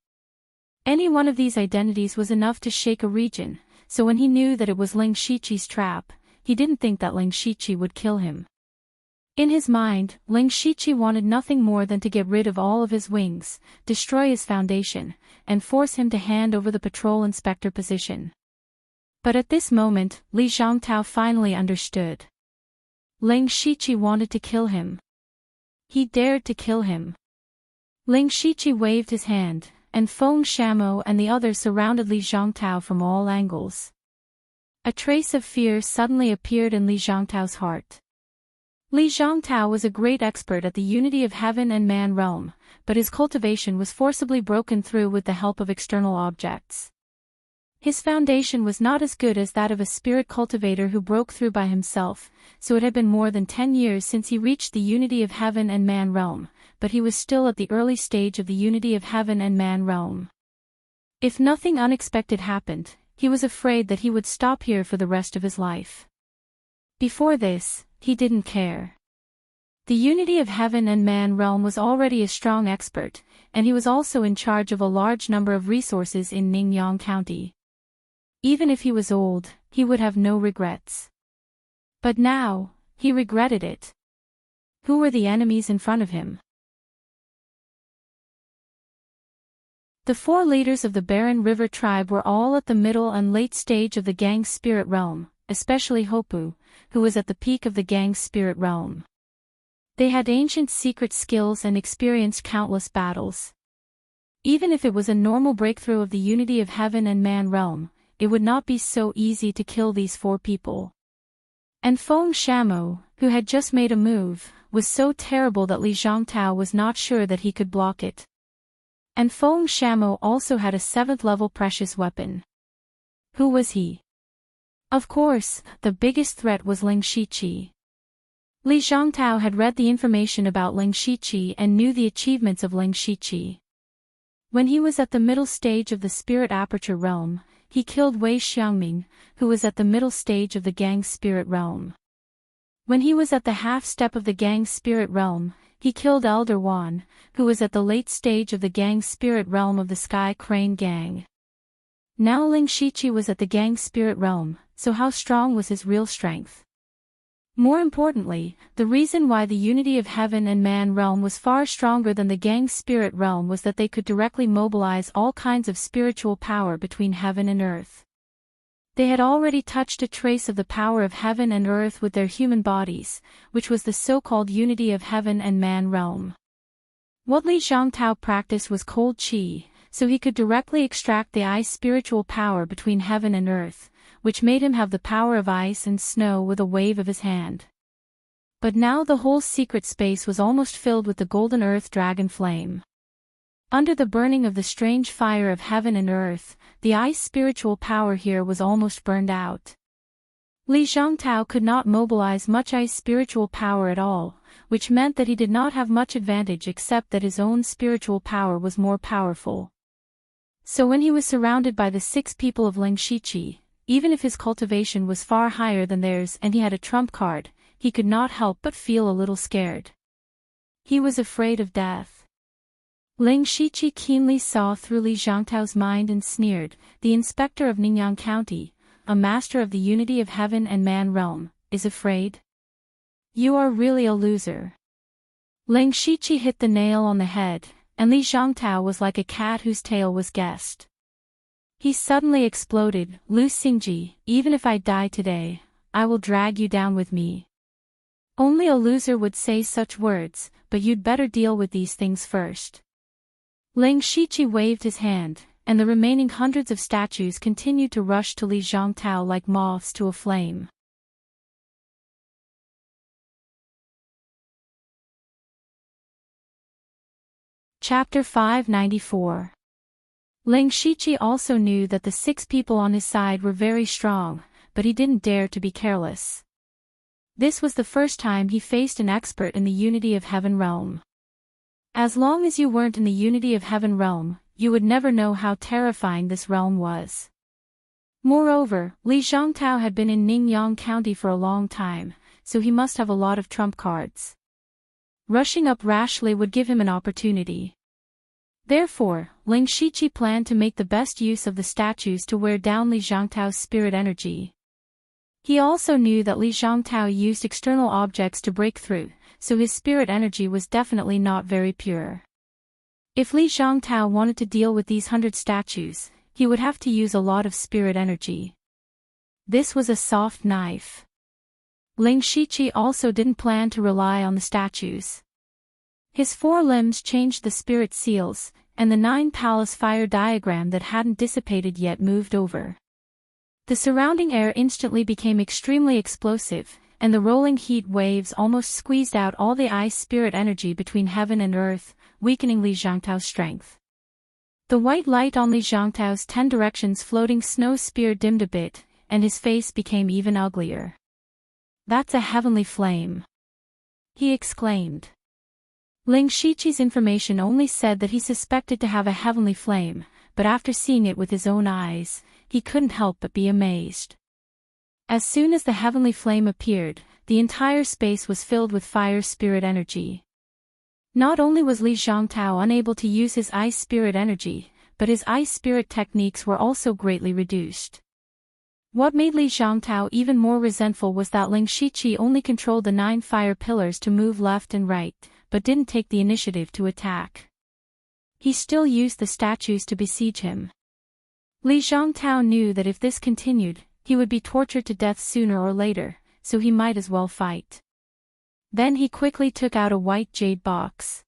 Any one of these identities was enough to shake a region, so when he knew that it was Ling Shiqi's trap, he didn't think that Ling Shiqi would kill him. In his mind, Ling Shiqi wanted nothing more than to get rid of all of his wings, destroy his foundation, and force him to hand over the patrol inspector position. But at this moment, Li Zhongtao finally understood. Ling Shiqi wanted to kill him. He dared to kill him. Ling Shiqi waved his hand, and Feng Shamo and the others surrounded Li Zhongtao from all angles. A trace of fear suddenly appeared in Li Zhongtao's heart. Li Zhongtao was a great expert at the unity of heaven and man realm, but his cultivation was forcibly broken through with the help of external objects. His foundation was not as good as that of a spirit cultivator who broke through by himself, so it had been more than 10 years since he reached the unity of heaven and man realm, but he was still at the early stage of the unity of heaven and man realm. If nothing unexpected happened, he was afraid that he would stop here for the rest of his life. Before this, he didn't care. The unity of heaven and man realm was already a strong expert, and he was also in charge of a large number of resources in Ningyan County. Even if he was old, he would have no regrets. But now, he regretted it. Who were the enemies in front of him? The 4 leaders of the Barren River tribe were all at the middle and late stage of the gang's spirit realm, especially Hopu, who was at the peak of the gang's spirit realm. They had ancient secret skills and experienced countless battles. Even if it was a normal breakthrough of the unity of heaven and man realm, it would not be so easy to kill these 4 people. And Feng Shamo, who had just made a move, was so terrible that Li Zhongtao was not sure that he could block it. And Feng Shamo also had a 7th-level precious weapon. Who was he? Of course, the biggest threat was Ling Shiqi. Li Zhongtao had read the information about Ling Shiqi and knew the achievements of Ling Shiqi. When he was at the middle stage of the spirit aperture realm, he killed Wei Xiangming, who was at the middle stage of the gang's spirit realm. When he was at the half-step of the gang's spirit realm, he killed Elder Wan, who was at the late stage of the gang's spirit realm of the Sky Crane Gang. Now Ling Shiqi was at the gang's spirit realm, so how strong was his real strength? More importantly, the reason why the unity of heaven and man realm was far stronger than the gang's spirit realm was that they could directly mobilize all kinds of spiritual power between heaven and earth. They had already touched a trace of the power of heaven and earth with their human bodies, which was the so-called unity of heaven and man realm. What Li Zhongtao practiced was cold qi, so he could directly extract the ice spiritual power between heaven and earth, which made him have the power of ice and snow with a wave of his hand. But now the whole secret space was almost filled with the golden earth dragon flame. Under the burning of the strange fire of heaven and earth, the ice spiritual power here was almost burned out. Li Zhongtao could not mobilize much ice spiritual power at all, which meant that he did not have much advantage except that his own spiritual power was more powerful. So when he was surrounded by the 6 people of Ling Shiqi, even if his cultivation was far higher than theirs and he had a trump card, he could not help but feel a little scared. He was afraid of death. Ling Shiqi keenly saw through Li Zhongtao's mind and sneered, "The inspector of Ningyang County, a master of the unity of heaven and man realm, is afraid? You are really a loser." Ling Shiqi hit the nail on the head, and Li Zhongtao was like a cat whose tail was guessed. He suddenly exploded, "Lu Xingji, even if I die today, I will drag you down with me. Only a loser would say such words, but you'd better deal with these things first." Ling Shiqi waved his hand, and the remaining hundreds of statues continued to rush to Li Zhongtao like moths to a flame. Chapter 594. Ling Shiqi also knew that the 6 people on his side were very strong, but he didn't dare to be careless. This was the first time he faced an expert in the unity of heaven realm. As long as you weren't in the unity of heaven realm, you would never know how terrifying this realm was. Moreover, Li Zhongtao had been in Ningyang County for a long time, so he must have a lot of trump cards. Rushing up rashly would give him an opportunity. Therefore, Ling Shiqi planned to make the best use of the statues to wear down Li Zhongtao's spirit energy. He also knew that Li Zhongtao used external objects to break through, so his spirit energy was definitely not very pure. If Li Zhongtao wanted to deal with these 100 statues, he would have to use a lot of spirit energy. This was a soft knife. Ling Shiqi also didn't plan to rely on the statues. His 4 limbs changed the spirit seals, and the 9 palace fire diagram that hadn't dissipated yet moved over. The surrounding air instantly became extremely explosive, and the rolling heat waves almost squeezed out all the ice spirit energy between heaven and earth, weakening Li Zhongtao's strength. The white light on Li Zhongtao's 10 directions floating snow spear dimmed a bit, and his face became even uglier. "That's a heavenly flame," he exclaimed. Ling Shiqi's information only said that he suspected to have a heavenly flame, but after seeing it with his own eyes, he couldn't help but be amazed. As soon as the heavenly flame appeared, the entire space was filled with fire spirit energy. Not only was Li Zhongtao unable to use his ice spirit energy, but his ice spirit techniques were also greatly reduced. What made Li Zhongtao even more resentful was that Ling Shiqi only controlled the 9 fire pillars to move left and right, but didn't take the initiative to attack. He still used the statues to besiege him. Li Zhongtao knew that if this continued, he would be tortured to death sooner or later, so he might as well fight. Then he quickly took out a white jade box.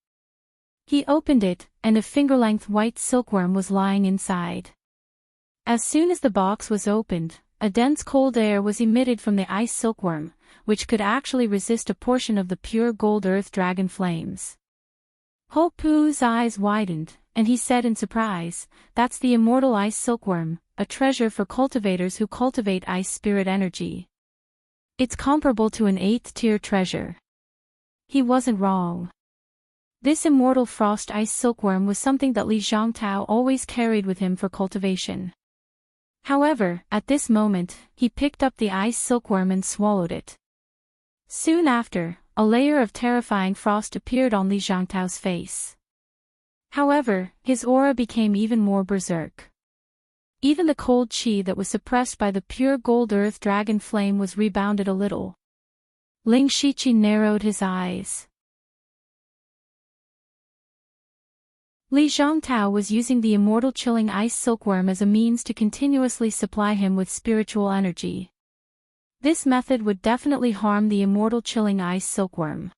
He opened it, and a finger-length white silkworm was lying inside. As soon as the box was opened, a dense cold air was emitted from the ice silkworm, which could actually resist a portion of the pure gold earth dragon flames. Ho Pu's eyes widened, and he said in surprise, "That's the immortal ice silkworm, a treasure for cultivators who cultivate ice spirit energy. It's comparable to an 8th-tier treasure." He wasn't wrong. This immortal frost ice silkworm was something that Li Zhongtao always carried with him for cultivation. However, at this moment, he picked up the ice silkworm and swallowed it. Soon after, a layer of terrifying frost appeared on Li Zhongtao's face. However, his aura became even more berserk. Even the cold chi that was suppressed by the pure gold earth dragon flame was rebounded a little. Ling Shiqi narrowed his eyes. Li Zhongtao was using the immortal chilling ice silkworm as a means to continuously supply him with spiritual energy. This method would definitely harm the immortal chilling ice silkworm.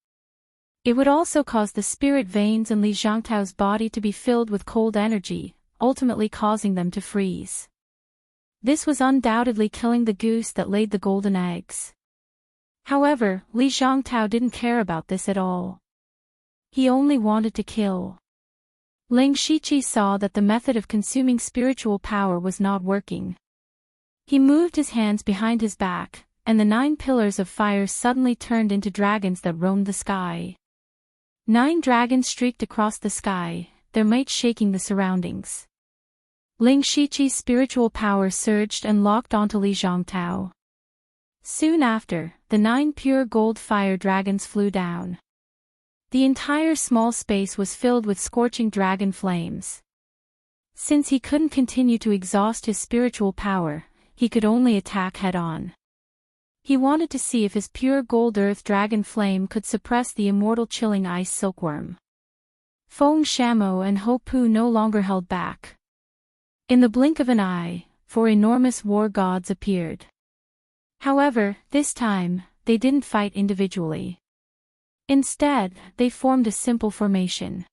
It would also cause the spirit veins in Li Zhongtao's body to be filled with cold energy, ultimately causing them to freeze. This was undoubtedly killing the goose that laid the golden eggs. However, Li Zhongtao didn't care about this at all. He only wanted to kill. Ling Shiqi saw that the method of consuming spiritual power was not working. He moved his hands behind his back, and the 9 pillars of fire suddenly turned into dragons that roamed the sky. 9 dragons streaked across the sky, their might shaking the surroundings. Ling Shiqi's spiritual power surged and locked onto Li Zhongtao. Soon after, the 9 pure gold fire dragons flew down. The entire small space was filled with scorching dragon flames. Since he couldn't continue to exhaust his spiritual power, he could only attack head-on. He wanted to see if his pure gold earth dragon flame could suppress the immortal chilling ice silkworm. Feng Shamo and Ho Pu no longer held back. In the blink of an eye, 4 enormous war gods appeared. However, this time, they didn't fight individually. Instead, they formed a simple formation.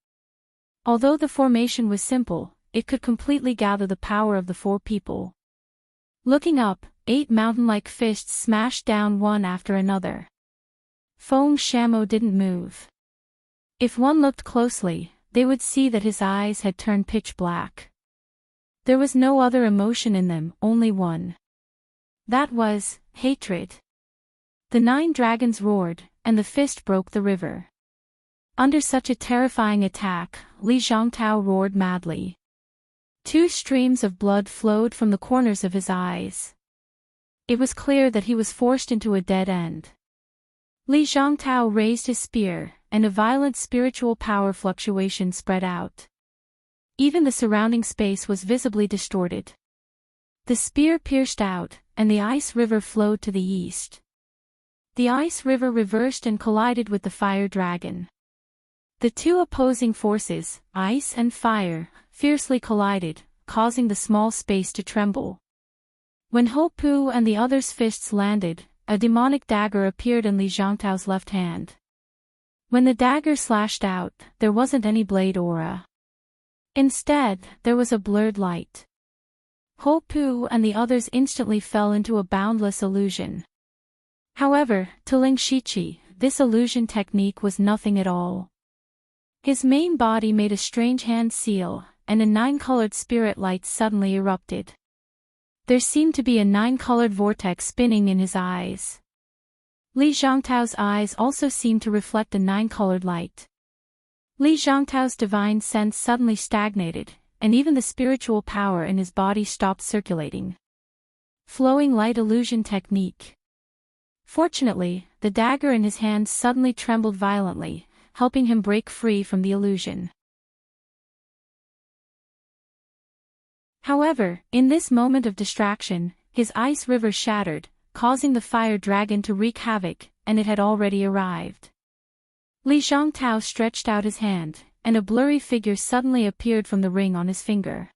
Although the formation was simple, it could completely gather the power of the 4 people. Looking up, 8 mountain-like fists smashed down one after another. Feng Shamo didn't move. If one looked closely, they would see that his eyes had turned pitch black. There was no other emotion in them, only one. That was hatred. The 9 dragons roared, and the fist broke the river. Under such a terrifying attack, Li Zhongtao roared madly. 2 streams of blood flowed from the corners of his eyes. It was clear that he was forced into a dead end. Li Zhongtao raised his spear, and a violent spiritual power fluctuation spread out. Even the surrounding space was visibly distorted. The spear pierced out, and the ice river flowed to the east. The ice river reversed and collided with the fire dragon. The 2 opposing forces, ice and fire, fiercely collided, causing the small space to tremble. When Ho Pu and the others' fists landed, a demonic dagger appeared in Li Zhongtao's left hand. When the dagger slashed out, there wasn't any blade aura. Instead, there was a blurred light. Ho Pu and the others instantly fell into a boundless illusion. However, to Ling Shiqi, this illusion technique was nothing at all. His main body made a strange hand seal, and a 9-colored spirit light suddenly erupted. There seemed to be a 9-colored vortex spinning in his eyes. Li Zhongtao's eyes also seemed to reflect a 9-colored light. Li Zhongtao's divine sense suddenly stagnated, and even the spiritual power in his body stopped circulating. Flowing light illusion technique. Fortunately, the dagger in his hand suddenly trembled violently, helping him break free from the illusion. However, in this moment of distraction, his ice river shattered, causing the fire dragon to wreak havoc, and it had already arrived. Li Zhongtao stretched out his hand, and a blurry figure suddenly appeared from the ring on his finger.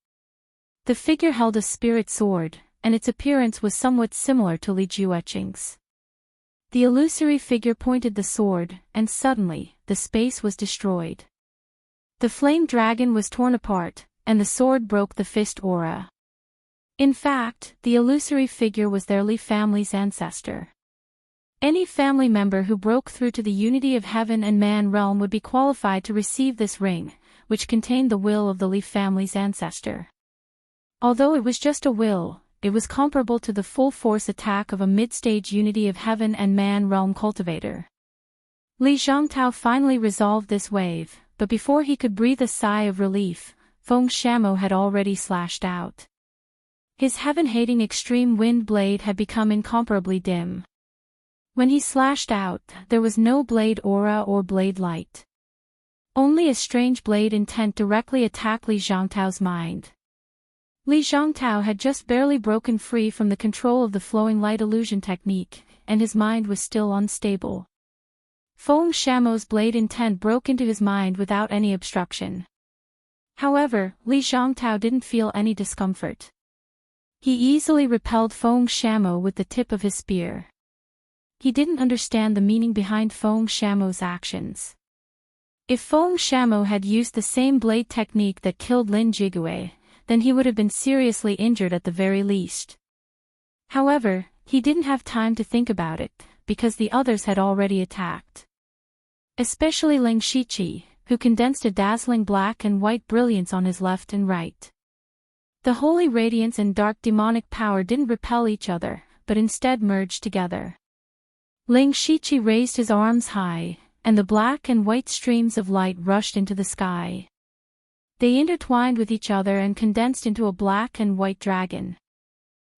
The figure held a spirit sword, and its appearance was somewhat similar to Li Jueqing's. The illusory figure pointed the sword, and suddenly, the space was destroyed. The flame dragon was torn apart, and the sword broke the fist aura. In fact, the illusory figure was their Li family's ancestor. Any family member who broke through to the unity of heaven and man realm would be qualified to receive this ring, which contained the will of the Li family's ancestor. Although it was just a will, it was comparable to the full-force attack of a mid-stage unity of heaven and man realm cultivator. Li Zhongtao finally resolved this wave, but before he could breathe a sigh of relief, Feng Shamo had already slashed out. His heaven-hating extreme wind blade had become incomparably dim. When he slashed out, there was no blade aura or blade light. Only a strange blade intent directly attacked Li Zhongtao's mind. Li Zhongtao had just barely broken free from the control of the flowing light illusion technique, and his mind was still unstable. Feng Shamo's blade intent broke into his mind without any obstruction. However, Li Zhongtao didn't feel any discomfort. He easily repelled Feng Shamo with the tip of his spear. He didn't understand the meaning behind Feng Shamo's actions. If Feng Shamo had used the same blade technique that killed Lin Jigue, then he would have been seriously injured at the very least. However, he didn't have time to think about it, because the others had already attacked. Especially Ling Shiqi, who condensed a dazzling black and white brilliance on his left and right. The holy radiance and dark demonic power didn't repel each other, but instead merged together. Ling Shiqi raised his arms high, and the black and white streams of light rushed into the sky. They intertwined with each other and condensed into a black and white dragon.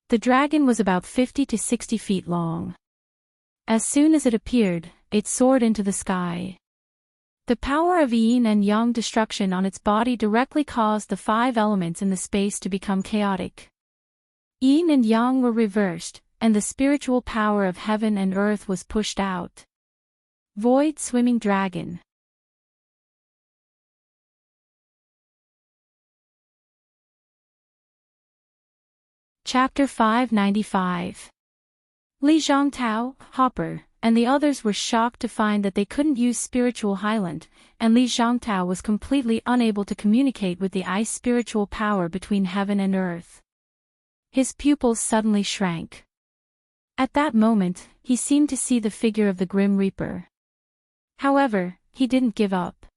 The dragon was about 50 to 60 feet long. As soon as it appeared, it soared into the sky. The power of yin and yang destruction on its body directly caused the 5 elements in the space to become chaotic. Yin and yang were reversed, and the spiritual power of heaven and earth was pushed out. Void Swimming Dragon. Chapter 595. Li Zhongtao, Hopper, and the others were shocked to find that they couldn't use spiritual Highland, and Li Zhongtao was completely unable to communicate with the ice spiritual power between heaven and earth. His pupils suddenly shrank. At that moment, he seemed to see the figure of the Grim Reaper. However, he didn't give up.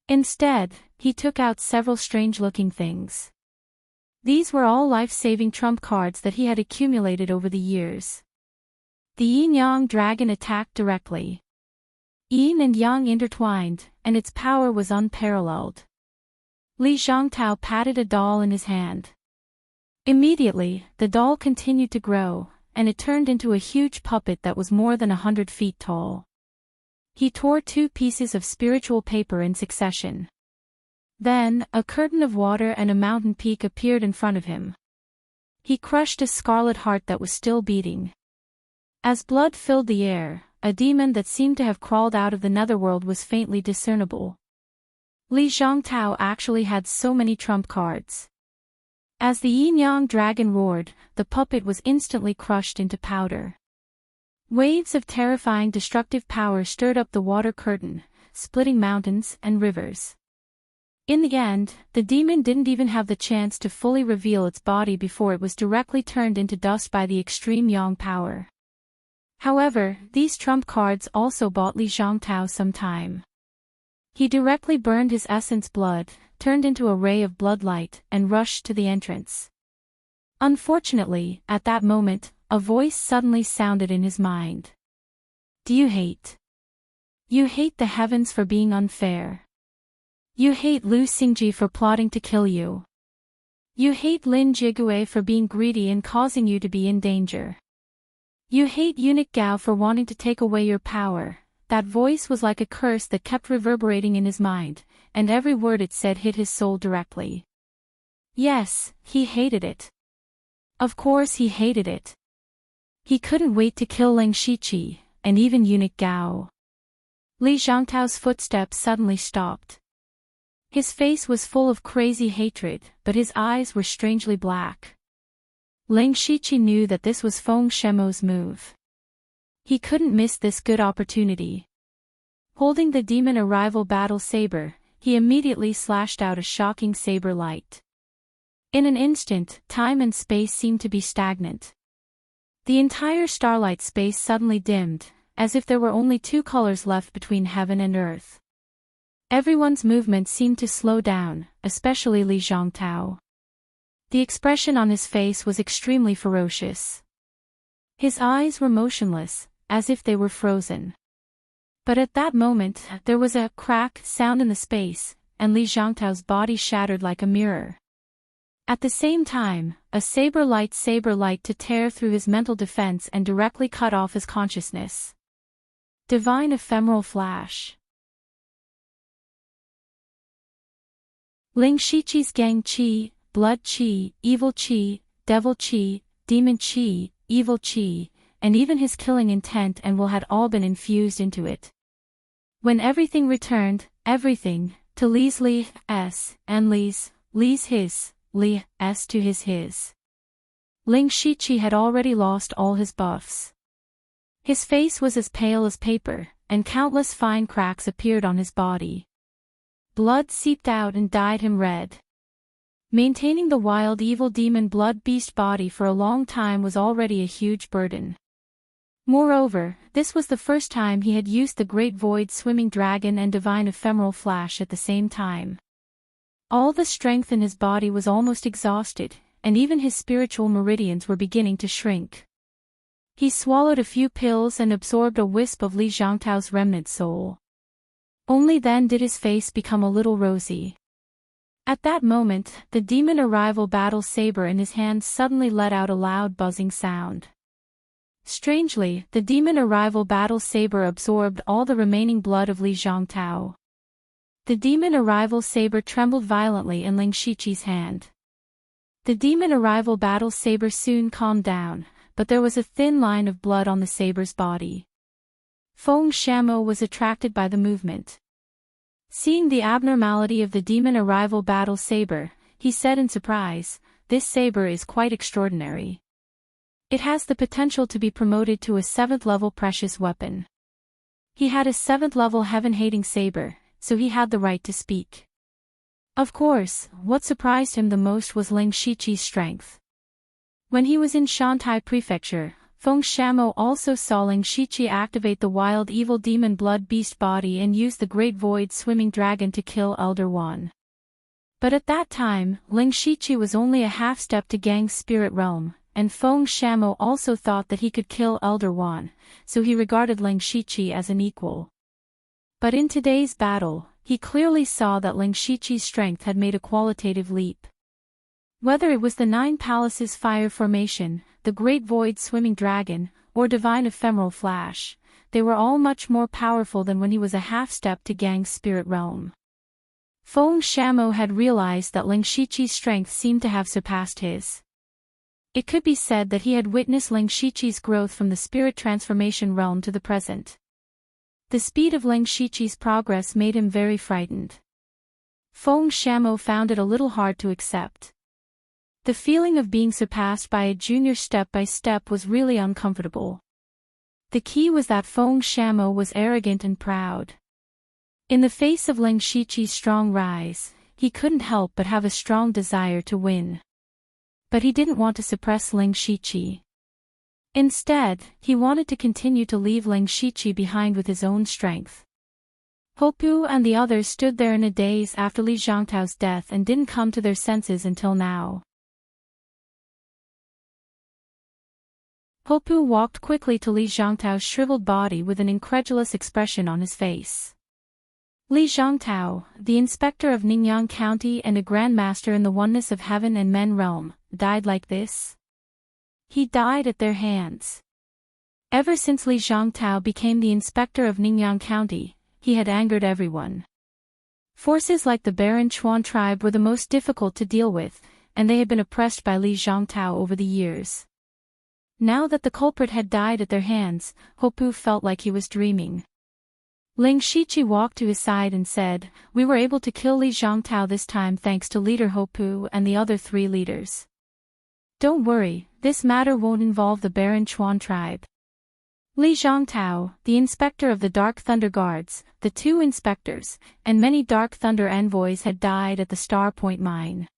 Instead, he took out several strange-looking things. These were all life-saving trump cards that he had accumulated over the years. The yin-yang dragon attacked directly. Yin and yang intertwined, and its power was unparalleled. Li Zhongtao patted a doll in his hand. Immediately, the doll continued to grow, and it turned into a huge puppet that was more than 100 feet tall. He tore 2 pieces of spiritual paper in succession. Then, a curtain of water and a mountain peak appeared in front of him. He crushed a scarlet heart that was still beating. As blood filled the air, a demon that seemed to have crawled out of the netherworld was faintly discernible. Li Zhongtao actually had so many trump cards. As the yin-yang dragon roared, the puppet was instantly crushed into powder. Waves of terrifying destructive power stirred up the water curtain, splitting mountains and rivers. In the end, the demon didn't even have the chance to fully reveal its body before it was directly turned into dust by the extreme yang power. However, these trump cards also bought Li Zhongtao some time. He directly burned his essence blood, turned into a ray of bloodlight, and rushed to the entrance. Unfortunately, at that moment, a voice suddenly sounded in his mind. Do you hate? You hate the heavens for being unfair. You hate Lu Xingji for plotting to kill you. You hate Lin Jigue for being greedy and causing you to be in danger. You hate Eunuch Gao for wanting to take away your power. That voice was like a curse that kept reverberating in his mind, and every word it said hit his soul directly. Yes, he hated it. Of course he hated it. He couldn't wait to kill Ling Shiqi, and even Eunuch Gao. Li Zhongtao's footsteps suddenly stopped. His face was full of crazy hatred, but his eyes were strangely black. Ling Shiqi knew that this was Feng Shamo's move. He couldn't miss this good opportunity. Holding the demon arrival battle saber, he immediately slashed out a shocking saber light. In an instant, time and space seemed to be stagnant. The entire starlight space suddenly dimmed, as if there were only 2 colors left between heaven and earth. Everyone's movement seemed to slow down, especially Li Zhongtao. The expression on his face was extremely ferocious. His eyes were motionless, as if they were frozen. But at that moment, there was a crack sound in the space, and Li Zhongtao's body shattered like a mirror. At the same time, a saber light to tear through his mental defense and directly cut off his consciousness. Divine ephemeral flash. Ling Shiqi's Gang Qi, blood chi, evil chi, devil chi, demon chi, evil chi, and even his killing intent and will had all been infused into it. When everything returned, everything, to Li's s, and Li's his, Li s to his. Ling Shiqi had already lost all his buffs. His face was as pale as paper, and countless fine cracks appeared on his body. Blood seeped out and dyed him red. Maintaining the wild evil demon blood beast body for a long time was already a huge burden. Moreover, this was the first time he had used the great void swimming dragon and divine ephemeral flash at the same time. All the strength in his body was almost exhausted, and even his spiritual meridians were beginning to shrink. He swallowed a few pills and absorbed a wisp of Li Zhangtao's remnant soul. Only then did his face become a little rosy. At that moment, the demon arrival battle saber in his hand suddenly let out a loud buzzing sound. Strangely, the demon arrival battle saber absorbed all the remaining blood of Li Zhangtao. The demon arrival saber trembled violently in Ling Shiqi's hand. The demon arrival battle saber soon calmed down, but there was a thin line of blood on the saber's body. Feng Shamo was attracted by the movement. Seeing the abnormality of the demon arrival battle saber, he said in surprise, "This saber is quite extraordinary. It has the potential to be promoted to a 7th level precious weapon." He had a 7th level heaven-hating saber, so he had the right to speak. Of course, what surprised him the most was Ling Shiqi's strength. When he was in Shantai Prefecture, Feng Shamo also saw Ling Shiqi activate the wild evil demon blood beast body and use the great void swimming dragon to kill Elder Wan. But at that time, Ling Shiqi was only a half-step to Gang's spirit realm, and Feng Shamo also thought that he could kill Elder Wan, so he regarded Ling Shiqi as an equal. But in today's battle, he clearly saw that Ling Shiqi's strength had made a qualitative leap. Whether it was the 9 Palaces fire formation, the Great Void Swimming Dragon, or Divine Ephemeral Flash, they were all much more powerful than when he was a half-step to Gang's spirit realm. Feng Shamo had realized that Ling Shiqi's strength seemed to have surpassed his. It could be said that he had witnessed Ling Shiqi's growth from the spirit transformation realm to the present. The speed of Ling Shiqi's progress made him very frightened. Feng Shamo found it a little hard to accept. The feeling of being surpassed by a junior step by step was really uncomfortable. The key was that Feng Shamo was arrogant and proud. In the face of Ling Shiqi's strong rise, he couldn't help but have a strong desire to win. But he didn't want to suppress Ling Shiqi. Instead, he wanted to continue to leave Ling Shiqi behind with his own strength. Hopu and the others stood there in a daze after Li Zhangtao's death and didn't come to their senses until now. Hopu walked quickly to Li Zhangtao's shriveled body with an incredulous expression on his face. Li Zhangtao, the inspector of Ningyang County and a Grand Master in the oneness of heaven and men realm, died like this? He died at their hands. Ever since Li Zhangtao became the inspector of Ningyang County, he had angered everyone. Forces like the Baron Chuan tribe were the most difficult to deal with, and they had been oppressed by Li Zhangtao over the years. Now that the culprit had died at their hands, Hopu felt like he was dreaming. Ling Shiqi walked to his side and said, "We were able to kill Li Zhangtao this time thanks to leader Hopu and the other 3 leaders. Don't worry, this matter won't involve the Baron Chuan tribe." Li Zhangtao, the inspector of the Dark Thunder Guards, the 2 inspectors, and many Dark Thunder envoys had died at the Star Point mine.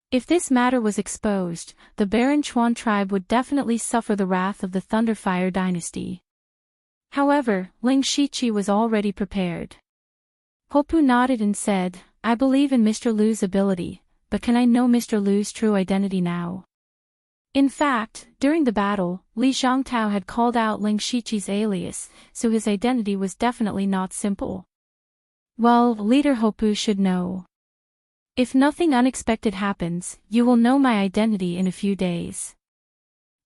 If this matter was exposed, the Baron Chuan tribe would definitely suffer the wrath of the Thunderfire dynasty. However, Ling Shiqi was already prepared. Hopu nodded and said, "I believe in Mr. Lu's ability, but can I know Mr. Lu's true identity now?" In fact, during the battle, Li Zhangtao had called out Ling Shiqi's alias, so his identity was definitely not simple. Well, Leader Hopu should know. If nothing unexpected happens, you will know my identity in a few days.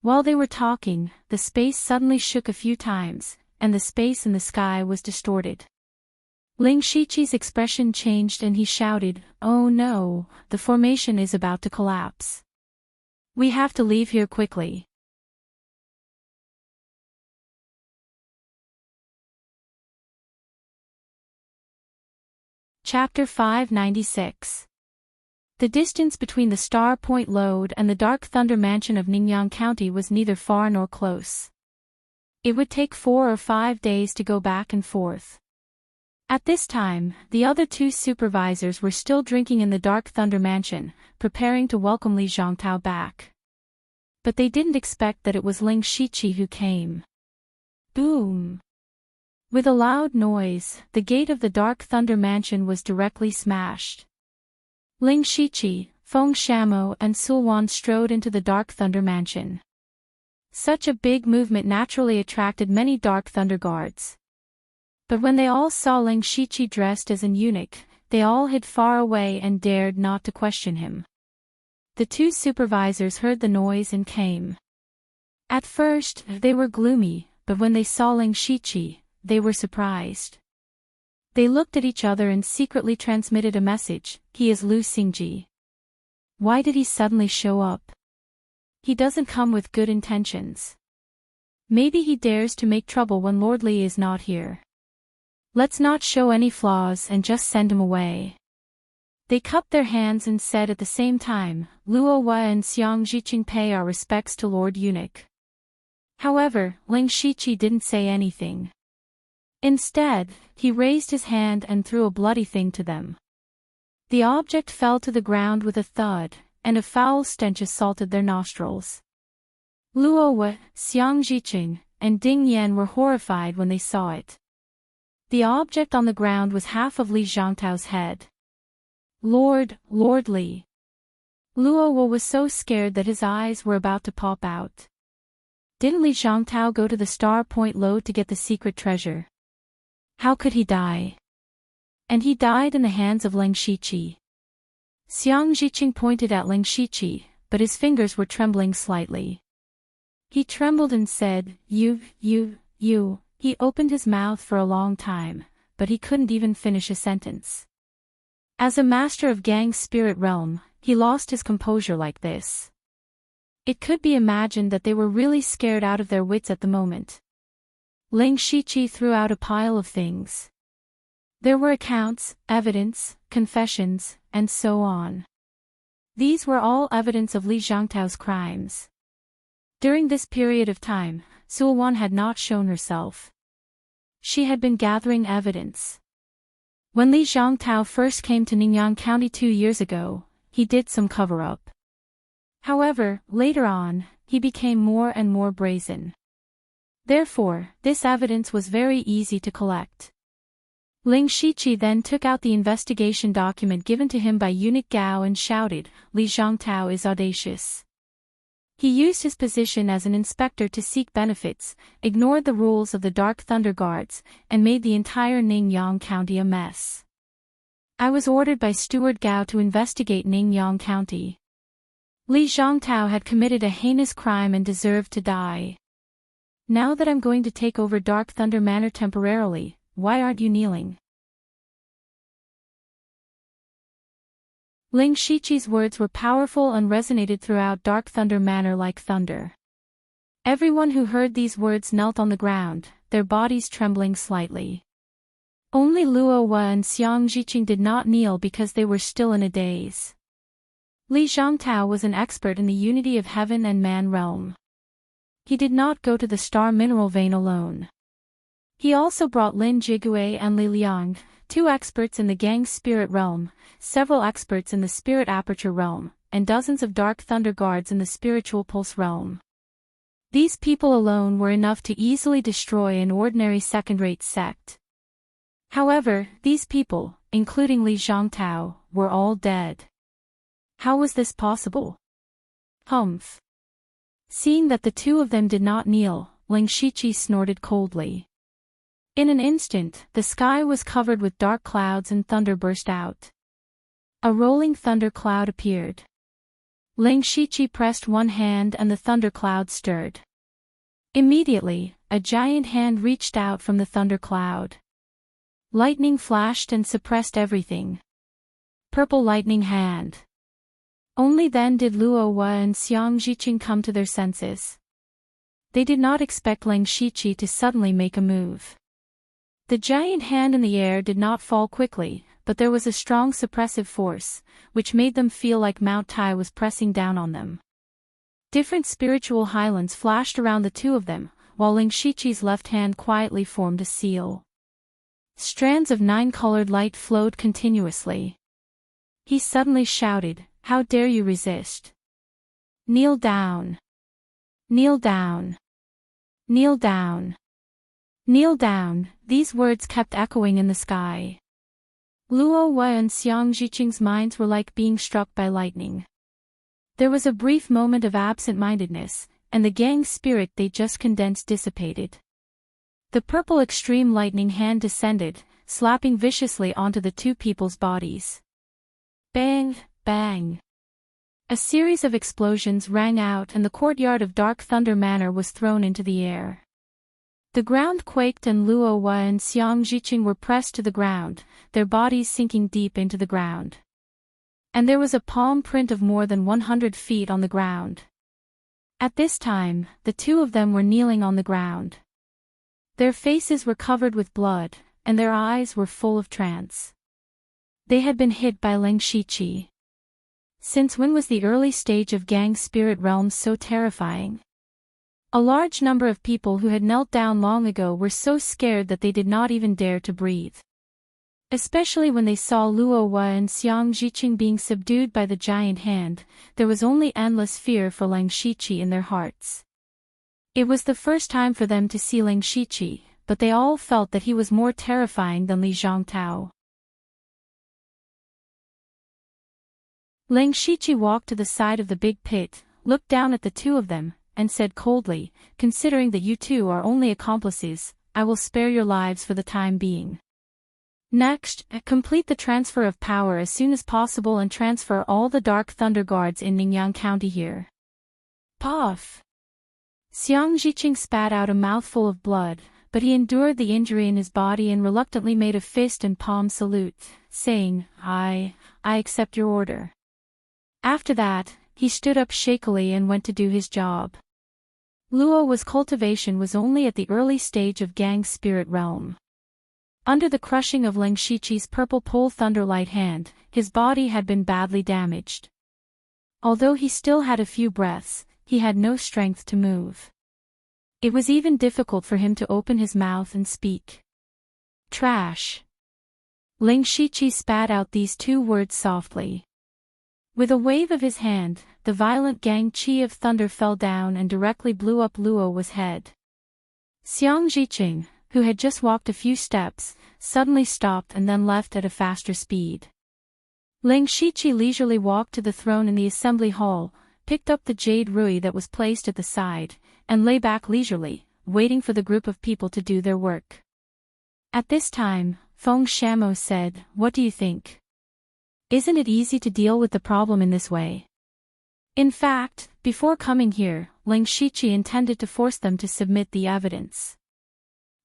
While they were talking, the space suddenly shook a few times, and the space in the sky was distorted. Ling Shiqi's expression changed and he shouted, "Oh no, the formation is about to collapse. We have to leave here quickly." Chapter 596. The distance between the Star Point Lode and the Dark Thunder Mansion of Ningyang County was neither far nor close. It would take 4 or 5 days to go back and forth. At this time, the other 2 supervisors were still drinking in the Dark Thunder Mansion, preparing to welcome Li Zhongtao back. But they didn't expect that it was Ling Shiqi who came. Boom! With a loud noise, the gate of the Dark Thunder Mansion was directly smashed. Ling Shiqi, Feng Shamo and Sulwan strode into the Dark Thunder Mansion. Such a big movement naturally attracted many Dark Thunder guards. But when they all saw Ling Shiqi dressed as an eunuch, they all hid far away and dared not to question him. The 2 supervisors heard the noise and came. At first, they were gloomy, but when they saw Ling Shiqi, they were surprised. They looked at each other and secretly transmitted a message: "He is Lu Xingji. Why did he suddenly show up? He doesn't come with good intentions. Maybe he dares to make trouble when Lord Li is not here. Let's not show any flaws and just send him away." They cupped their hands and said at the same time, "Luo Hua and Xiang Zhiqing pay our respects to Lord Eunuch." However, Ling Shiqi didn't say anything. Instead, he raised his hand and threw a bloody thing to them. The object fell to the ground with a thud, and a foul stench assaulted their nostrils. Luo Hua, Xiang Zhiqing, and Ding Yan were horrified when they saw it. The object on the ground was half of Li Zhongtao's head. Lord Li. Luo Hua was so scared that his eyes were about to pop out. Didn't Li Zhongtao go to the Star Point Lode to get the secret treasure? How could he die? And he died in the hands of Ling Shiqi. Xiang Zhiqing pointed at Ling Shiqi, but his fingers were trembling slightly. He trembled and said, You. He opened his mouth for a long time, but he couldn't even finish a sentence. As a master of Gang's spirit realm, he lost his composure like this. It could be imagined that they were really scared out of their wits at the moment. Ling Shiqi threw out a pile of things. There were accounts, evidence, confessions, and so on. These were all evidence of Li Zhongtao's crimes. During this period of time, Sulwan had not shown herself. She had been gathering evidence. When Li Zhongtao first came to Ningyang County 2 years ago, he did some cover-up. However, later on, he became more and more brazen. Therefore, this evidence was very easy to collect. Ling Shiqi then took out the investigation document given to him by Eunuch Gao and shouted, "Li Zhongtao is audacious." He used his position as an inspector to seek benefits, ignored the rules of the Dark Thunder Guards, and made the entire Ningyang County a mess. I was ordered by Steward Gao to investigate Ningyang County. Li Zhongtao had committed a heinous crime and deserved to die. Now that I'm going to take over Dark Thunder Manor temporarily, why aren't you kneeling? Ling Shiqi's words were powerful and resonated throughout Dark Thunder Manor like thunder. Everyone who heard these words knelt on the ground, their bodies trembling slightly. Only Luo Hua and Xiang Zhiqing did not kneel because they were still in a daze. Li Zhongtao was an expert in the unity of heaven and man realm. He did not go to the star mineral vein alone. He also brought Lin Jigui and Li Liang, 2 experts in the Gang spirit realm, several experts in the spirit aperture realm, and dozens of Dark Thunder Guards in the spiritual pulse realm. These people alone were enough to easily destroy an ordinary second-rate sect. However, these people, including Li Zhongtao, were all dead. How was this possible? Humph. Seeing that the 2 of them did not kneel, Ling Shiqi snorted coldly. In an instant, the sky was covered with dark clouds and thunder burst out. A rolling thunder cloud appeared. Ling Shiqi pressed one hand and the thunder cloud stirred. Immediately, a giant hand reached out from the thunder cloud. Lightning flashed and suppressed everything. Purple lightning hand. Only then did Luo Hua and Xiang Zhiqing come to their senses. They did not expect Lang Shiqi to suddenly make a move. The giant hand in the air did not fall quickly, but there was a strong suppressive force, which made them feel like Mount Tai was pressing down on them. Different spiritual highlands flashed around the two of them, while Lang Shiqi's left hand quietly formed a seal. Strands of 9-colored light flowed continuously. He suddenly shouted, "How dare you resist? Kneel down! Kneel down! Kneel down! Kneel down!" These words kept echoing in the sky. Luo Hua and Xiang Zhiqing's minds were like being struck by lightning. There was a brief moment of absent-mindedness, and the gang spirit they just condensed dissipated. The purple extreme lightning hand descended, slapping viciously onto the two people's bodies. Bang! Bang! A series of explosions rang out and the courtyard of Dark Thunder Manor was thrown into the air. The ground quaked and Luo Hua and Xiang Zhiqing were pressed to the ground, their bodies sinking deep into the ground. And there was a palm print of more than 100 feet on the ground. At this time, the two of them were kneeling on the ground. Their faces were covered with blood, and their eyes were full of trance. They had been hit by Lang Shiqi. Since when was the early stage of gang spirit realms so terrifying? A large number of people who had knelt down long ago were so scared that they did not even dare to breathe. Especially when they saw Luo Hua and Xiang Zhiqing being subdued by the giant hand, there was only endless fear for Lang Shiqi in their hearts. It was the first time for them to see Lang Shiqi, but they all felt that he was more terrifying than Li Zhongtao. Lang Shiqi walked to the side of the big pit, looked down at the two of them, and said coldly, "Considering that you two are only accomplices, I will spare your lives for the time being. Next, complete the transfer of power as soon as possible and transfer all the Dark Thunder Guards in Ningyang County here." Puff! Xiang Zhiqing spat out a mouthful of blood, but he endured the injury in his body and reluctantly made a fist and palm salute, saying, I accept your order." After that, he stood up shakily and went to do his job. Luo Hua's cultivation was only at the early stage of gang spirit realm. Under the crushing of Lang Shiqi's purple pole thunderlight hand, his body had been badly damaged. Although he still had a few breaths, he had no strength to move. It was even difficult for him to open his mouth and speak. Trash! Lang Shiqi spat out these two words softly. With a wave of his hand, the violent gang chi of thunder fell down and directly blew up Luo Hua's head. Xiang Zhiqing, who had just walked a few steps, suddenly stopped and then left at a faster speed. Lang Shiqi leisurely walked to the throne in the assembly hall, picked up the jade rui that was placed at the side, and lay back leisurely, waiting for the group of people to do their work. At this time, Feng Shamo said, "What do you think? Isn't it easy to deal with the problem in this way?" In fact, before coming here, Lang Shiqi intended to force them to submit the evidence.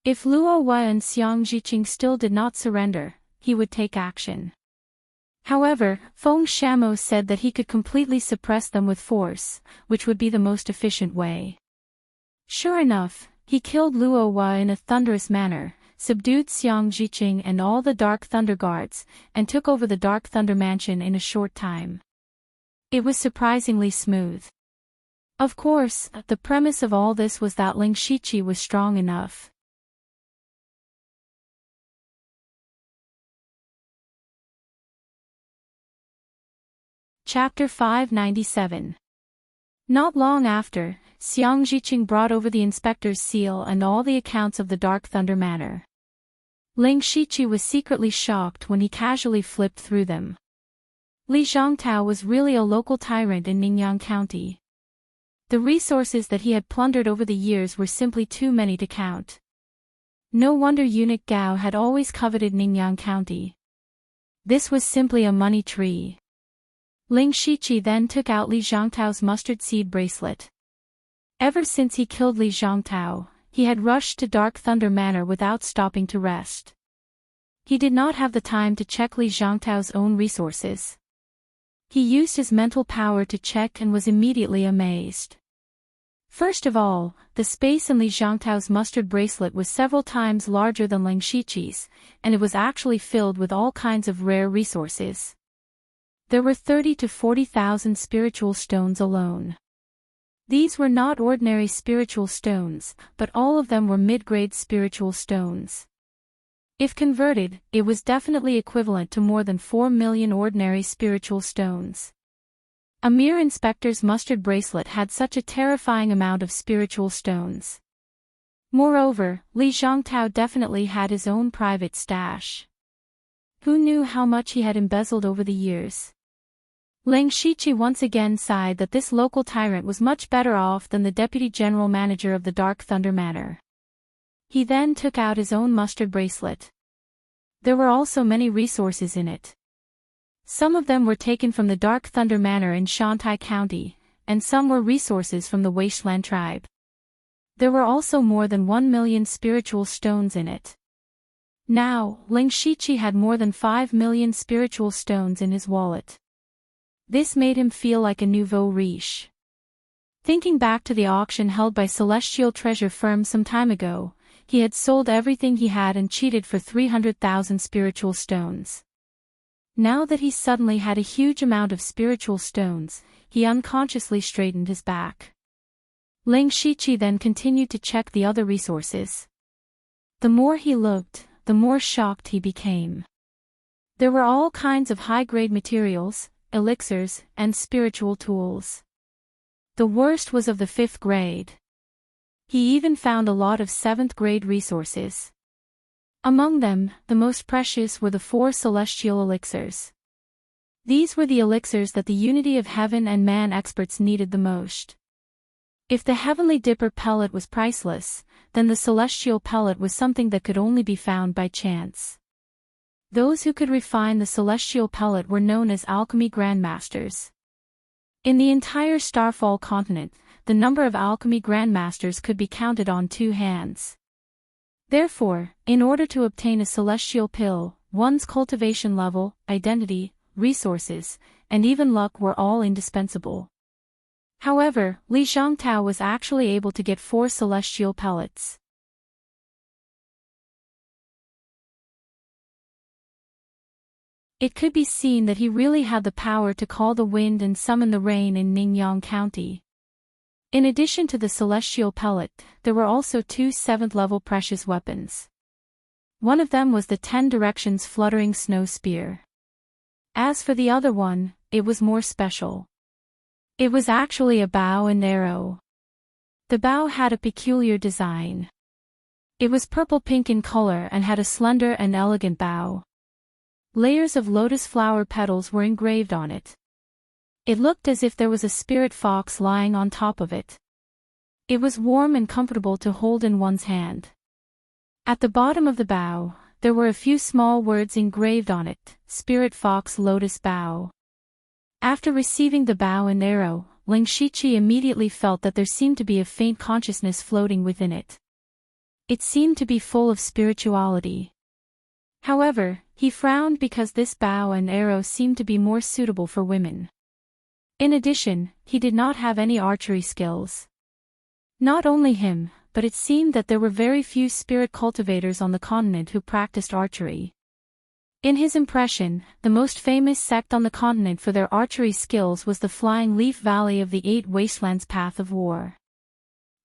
If Luo Hua and Xiang Zhiqing still did not surrender, he would take action. However, Feng Shamo said that he could completely suppress them with force, which would be the most efficient way. Sure enough, he killed Luo Hua in a thunderous manner, subdued Xiang Zhiqing and all the Dark Thunder Guards, and took over the Dark Thunder Mansion in a short time. It was surprisingly smooth. Of course, the premise of all this was that Lang Shiqi was strong enough. Chapter 597. Not long after, Xiang Zhiqing brought over the inspector's seal and all the accounts of the Dark Thunder Manor. Lang Shiqi was secretly shocked when he casually flipped through them. Li Zhongtao was really a local tyrant in Ningyang County. The resources that he had plundered over the years were simply too many to count. No wonder eunuch Gao had always coveted Ningyang County. This was simply a money tree. Lang Shiqi then took out Li Zhongtao's mustard seed bracelet. Ever since he killed Li Zhongtao, he had rushed to Dark Thunder Manor without stopping to rest. He did not have the time to check Li Zhangtao's own resources. He used his mental power to check and was immediately amazed. First of all, the space in Li Zhangtao's mustard bracelet was several times larger than Ling Shiqi's, and it was actually filled with all kinds of rare resources. There were 30 to 40,000 spiritual stones alone. These were not ordinary spiritual stones, but all of them were mid-grade spiritual stones. If converted, it was definitely equivalent to more than 4 million ordinary spiritual stones. A mere inspector's mustard bracelet had such a terrifying amount of spiritual stones. Moreover, Li Zhangtao definitely had his own private stash. Who knew how much he had embezzled over the years? Ling Shiqi once again sighed that this local tyrant was much better off than the deputy general manager of the Dark Thunder Manor. He then took out his own mustard bracelet. There were also many resources in it. Some of them were taken from the Dark Thunder Manor in Shantai County, and some were resources from the Wasteland tribe. There were also more than 1 million spiritual stones in it. Now, Ling Shiqi had more than 5 million spiritual stones in his wallet. This made him feel like a nouveau riche. Thinking back to the auction held by Celestial Treasure Firm some time ago, he had sold everything he had and cheated for 300,000 spiritual stones. Now that he suddenly had a huge amount of spiritual stones, he unconsciously straightened his back. Ling Shiqi then continued to check the other resources. The more he looked, the more shocked he became. There were all kinds of high-grade materials, elixirs, and spiritual tools. The worst was of the 5th grade. He even found a lot of 7th grade resources. Among them, the most precious were the 4 celestial elixirs. These were the elixirs that the unity of heaven and man experts needed the most. If the heavenly dipper pellet was priceless, then the celestial pellet was something that could only be found by chance. Those who could refine the celestial pellet were known as alchemy grandmasters. In the entire Starfall continent, the number of alchemy grandmasters could be counted on 2 hands. Therefore, in order to obtain a celestial pill, one's cultivation level, identity, resources, and even luck were all indispensable. However, Li Zhangtao was actually able to get 4 celestial pellets. It could be seen that he really had the power to call the wind and summon the rain in Ningyang County. In addition to the celestial pellet, there were also 2 7th-level precious weapons. One of them was the 10 Directions Fluttering Snow Spear. As for the other one, it was more special. It was actually a bow and arrow. The bow had a peculiar design. It was purple-pink in color and had a slender and elegant bow. Layers of lotus flower petals were engraved on it. It looked as if there was a spirit fox lying on top of it. It was warm and comfortable to hold in one's hand. At the bottom of the bow, there were a few small words engraved on it, Spirit Fox Lotus Bow. After receiving the bow and arrow, Ling Shiqi immediately felt that there seemed to be a faint consciousness floating within it. It seemed to be full of spirituality. However, he frowned because this bow and arrow seemed to be more suitable for women. In addition, he did not have any archery skills. Not only him, but it seemed that there were very few spirit cultivators on the continent who practiced archery. In his impression, the most famous sect on the continent for their archery skills was the Flying Leaf Valley of the 8 Wastelands Path of War.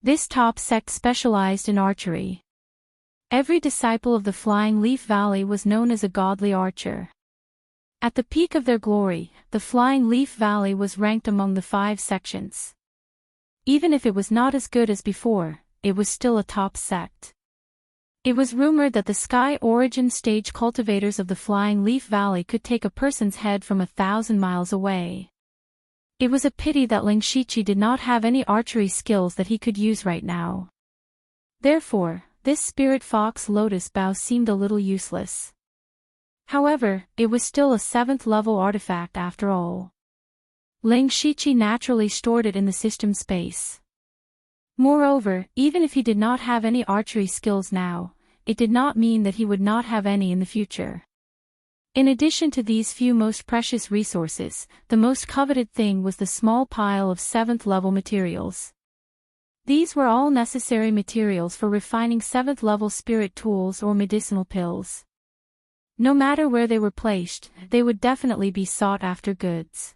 This top sect specialized in archery. Every disciple of the Flying Leaf Valley was known as a godly archer. At the peak of their glory, the Flying Leaf Valley was ranked among the 5 sections. Even if it was not as good as before, it was still a top sect. It was rumored that the Sky Origin stage cultivators of the Flying Leaf Valley could take a person's head from 1,000 miles away. It was a pity that Ling Shiqi did not have any archery skills that he could use right now. Therefore, this Spirit Fox Lotus Bow seemed a little useless. However, it was still a 7th-level artifact after all. Ling Shiqi naturally stored it in the system space. Moreover, even if he did not have any archery skills now, it did not mean that he would not have any in the future. In addition to these few most precious resources, the most coveted thing was the small pile of 7th-level materials. These were all necessary materials for refining 7th-level spirit tools or medicinal pills. No matter where they were placed, they would definitely be sought-after goods.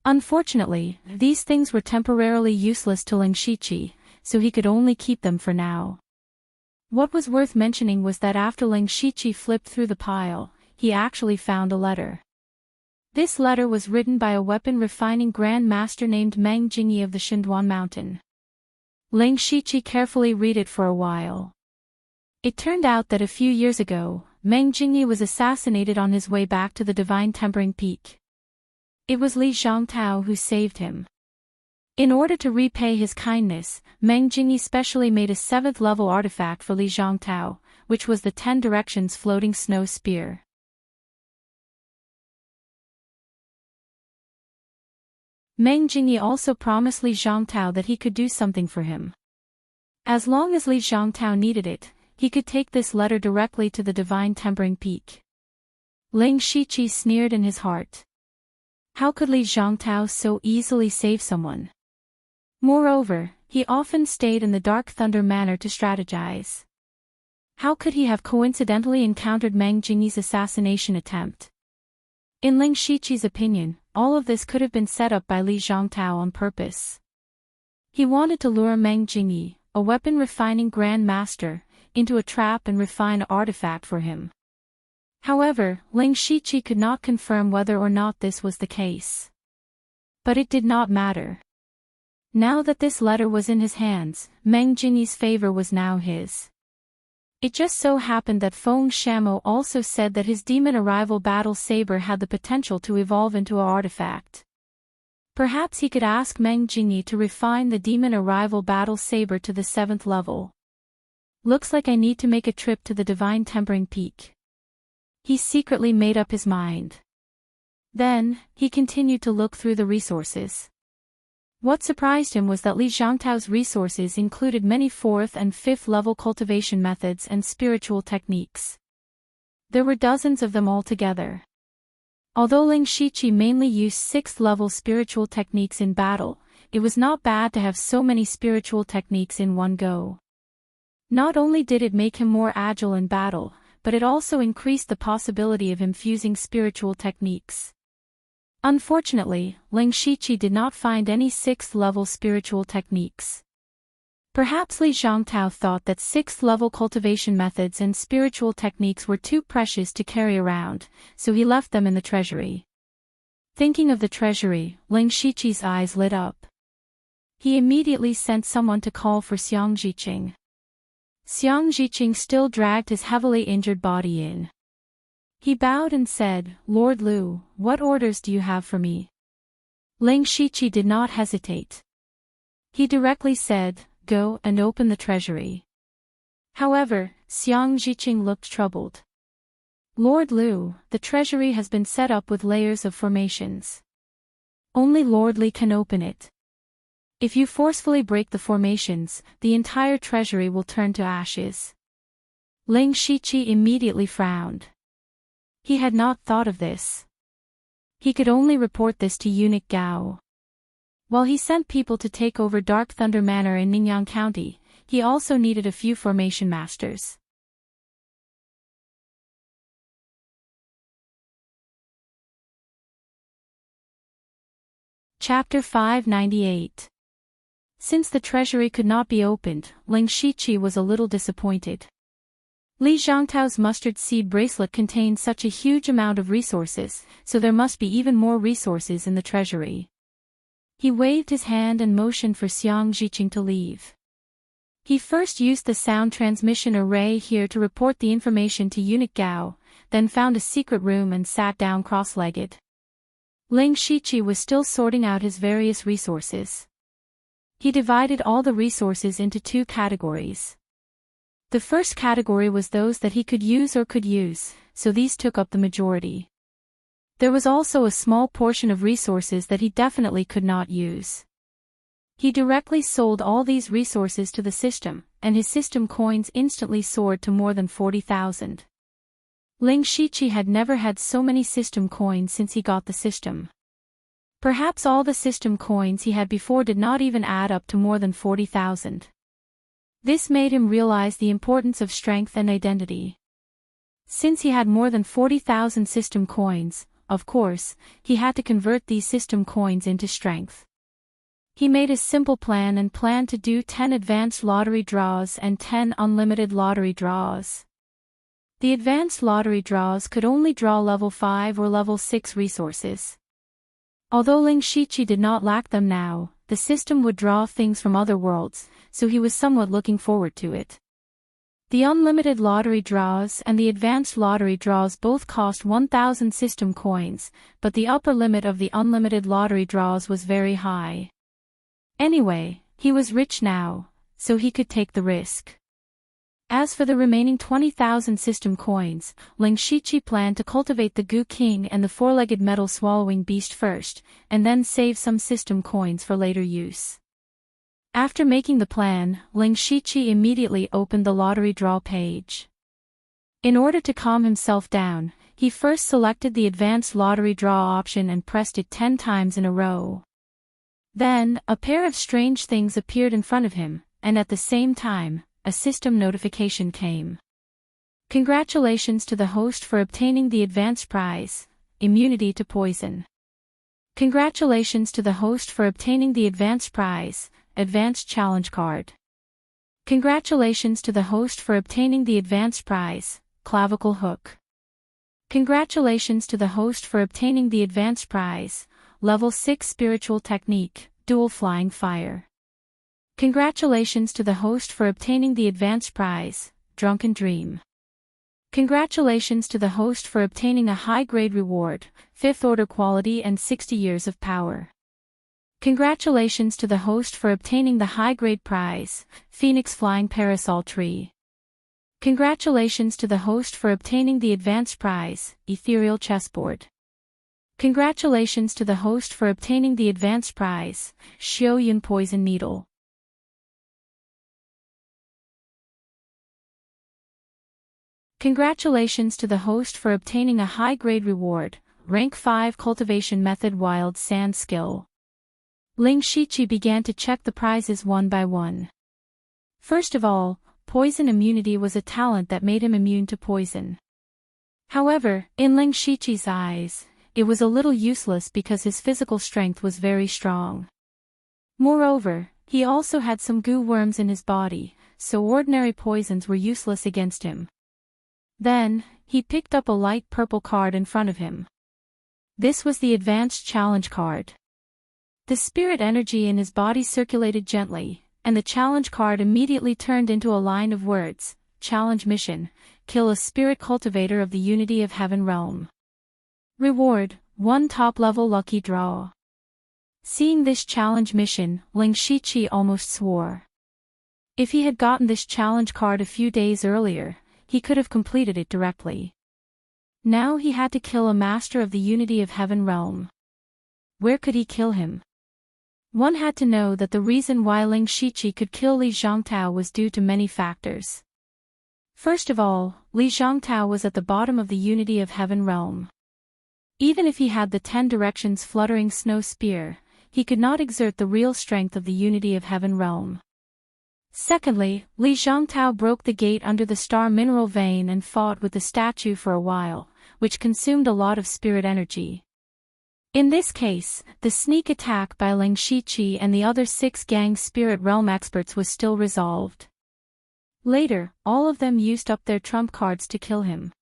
Unfortunately, these things were temporarily useless to Ling Shiqi, so he could only keep them for now. What was worth mentioning was that after Ling Shiqi flipped through the pile, he actually found a letter. This letter was written by a weapon-refining Grand Master named Meng Jingyi of the Shinduan Mountain. Ling Shiqi carefully read it for a while. It turned out that a few years ago, Meng Jingyi was assassinated on his way back to the Divine Tempering Peak. It was Li Zhongtao who saved him. In order to repay his kindness, Meng Jingyi specially made a 7th-level artifact for Li Zhongtao, which was the 10 Directions floating snow spear. Meng Jingyi also promised Li Zhongtao that he could do something for him. As long as Li Zhongtao needed it, he could take this letter directly to the Divine Tempering Peak. Ling Shiqi sneered in his heart. How could Li Zhongtao so easily save someone? Moreover, he often stayed in the Dark Thunder Manor to strategize. How could he have coincidentally encountered Meng Jingyi's assassination attempt? In Ling Shiqi's opinion, all of this could have been set up by Li Zhongtao on purpose. He wanted to lure Meng Jingyi, a weapon-refining Grand Master, into a trap and refine an artifact for him. However, Ling Shiqi could not confirm whether or not this was the case. But it did not matter. Now that this letter was in his hands, Meng Jingyi's favor was now his. It just so happened that Feng Shamo also said that his demon arrival battle saber had the potential to evolve into an artifact. Perhaps he could ask Meng Jingyi to refine the demon arrival battle saber to the 7th level. Looks like I need to make a trip to the Divine Tempering Peak. He secretly made up his mind. Then, he continued to look through the resources. What surprised him was that Li Zhongtao's resources included many 4th and 5th level cultivation methods and spiritual techniques. There were dozens of them altogether. Although Ling Shiqi mainly used 6th level spiritual techniques in battle, it was not bad to have so many spiritual techniques in one go. Not only did it make him more agile in battle, but it also increased the possibility of him fusing spiritual techniques. Unfortunately, Ling Shiqi did not find any 6th-level spiritual techniques. Perhaps Li Zhongtao thought that 6th-level cultivation methods and spiritual techniques were too precious to carry around, so he left them in the treasury. Thinking of the treasury, Ling Shiqi's eyes lit up. He immediately sent someone to call for Xiang Zhiqing. Xiang Zhiqing still dragged his heavily injured body in. He bowed and said, "Lord Lu, what orders do you have for me?" Ling Shiqi did not hesitate. He directly said, "Go and open the treasury." However, Xiang Zhiqing looked troubled. "Lord Lu, the treasury has been set up with layers of formations. Only Lord Li can open it. If you forcefully break the formations, the entire treasury will turn to ashes." Ling Shiqi immediately frowned. He had not thought of this. He could only report this to Eunuch Gao. While he sent people to take over Dark Thunder Manor in Ningyang County, he also needed a few formation masters. Chapter 598. Since the treasury could not be opened, Ling Shiqi was a little disappointed. Li Zhongtao's mustard seed bracelet contained such a huge amount of resources, so there must be even more resources in the treasury. He waved his hand and motioned for Xiang Zhiqing to leave. He first used the sound transmission array here to report the information to Eunuch Gao, then found a secret room and sat down cross-legged. Ling Shiqi was still sorting out his various resources. He divided all the resources into 2 categories. The first category was those that he could use, so these took up the majority. There was also a small portion of resources that he definitely could not use. He directly sold all these resources to the system, and his system coins instantly soared to more than 40,000. Ling Shiqi had never had so many system coins since he got the system. Perhaps all the system coins he had before did not even add up to more than 40,000. This made him realize the importance of strength and identity. Since he had more than 40,000 system coins, of course, he had to convert these system coins into strength. He made a simple plan and planned to do 10 advanced lottery draws and 10 unlimited lottery draws. The advanced lottery draws could only draw level 5 or level 6 resources. Although Ling Shiqi did not lack them now, the system would draw things from other worlds, so he was somewhat looking forward to it. The unlimited lottery draws and the advanced lottery draws both cost 1,000 system coins, but the upper limit of the unlimited lottery draws was very high. Anyway, he was rich now, so he could take the risk. As for the remaining 20,000 system coins, Ling Shiqi planned to cultivate the Goo King and the four-legged metal-swallowing beast first, and then save some system coins for later use. After making the plan, Ling Shiqi immediately opened the lottery draw page. In order to calm himself down, he first selected the advanced lottery draw option and pressed it 10 times in a row. Then, a pair of strange things appeared in front of him, and at the same time, a system notification came. Congratulations to the host for obtaining the advanced prize, immunity to poison. Congratulations to the host for obtaining the advanced prize, advanced challenge card. Congratulations to the host for obtaining the advanced prize, clavicle hook. Congratulations to the host for obtaining the advanced prize, level 6 spiritual technique, dual flying fire. Congratulations to the host for obtaining the advanced prize, Drunken Dream. Congratulations to the host for obtaining a high-grade reward, 5th order quality and 60 years of power. Congratulations to the host for obtaining the high-grade prize, Phoenix Flying Parasol Tree. Congratulations to the host for obtaining the advanced prize, Ethereal Chessboard. Congratulations to the host for obtaining the advanced prize, Xiaoyun Poison Needle. Congratulations to the host for obtaining a high-grade reward, Rank 5 Cultivation Method Wild Sand Skill. Ling Shiqi began to check the prizes one by one. First of all, poison immunity was a talent that made him immune to poison. However, in Ling Shiqi's eyes, it was a little useless because his physical strength was very strong. Moreover, he also had some goo worms in his body, so ordinary poisons were useless against him. Then, he picked up a light purple card in front of him. This was the advanced challenge card. The spirit energy in his body circulated gently, and the challenge card immediately turned into a line of words, Challenge Mission, kill a spirit cultivator of the Unity of Heaven realm. Reward, 1 top-level lucky draw. Seeing this challenge mission, Ling Shiqi almost swore. If he had gotten this challenge card a few days earlier, he could have completed it directly. Now he had to kill a master of the Unity of Heaven realm. Where could he kill him? One had to know that the reason why Ling Shiqi could kill Li Zhongtao was due to many factors. First of all, Li Zhongtao was at the bottom of the Unity of Heaven realm. Even if he had the 10 directions fluttering snow spear, he could not exert the real strength of the Unity of Heaven realm. Secondly, Li Zhongtao broke the gate under the star mineral vein and fought with the statue for a while, which consumed a lot of spirit energy. In this case, the sneak attack by Ling Shiqi and the other 6 gang spirit realm experts was still resolved. Later, all of them used up their trump cards to kill him.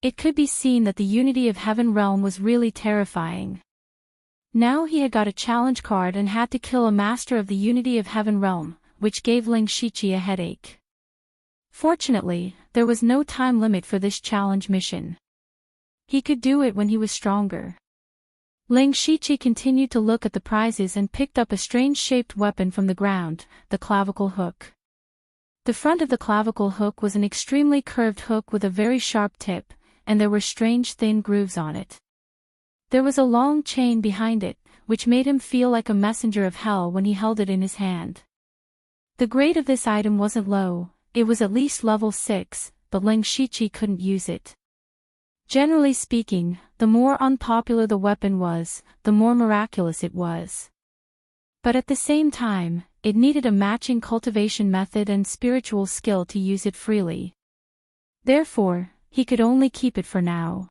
It could be seen that the Unity of Heaven realm was really terrifying. Now he had got a challenge card and had to kill a master of the Unity of Heaven realm, which gave Ling Shiqi a headache. Fortunately, there was no time limit for this challenge mission. He could do it when he was stronger. Ling Shiqi continued to look at the prizes and picked up a strange-shaped weapon from the ground, the clavicle hook. The front of the clavicle hook was an extremely curved hook with a very sharp tip, and there were strange thin grooves on it. There was a long chain behind it, which made him feel like a messenger of hell when he held it in his hand. The grade of this item wasn't low, it was at least level 6, but Ling Shiqi couldn't use it. Generally speaking, the more unpopular the weapon was, the more miraculous it was. But at the same time, it needed a matching cultivation method and spiritual skill to use it freely. Therefore, he could only keep it for now.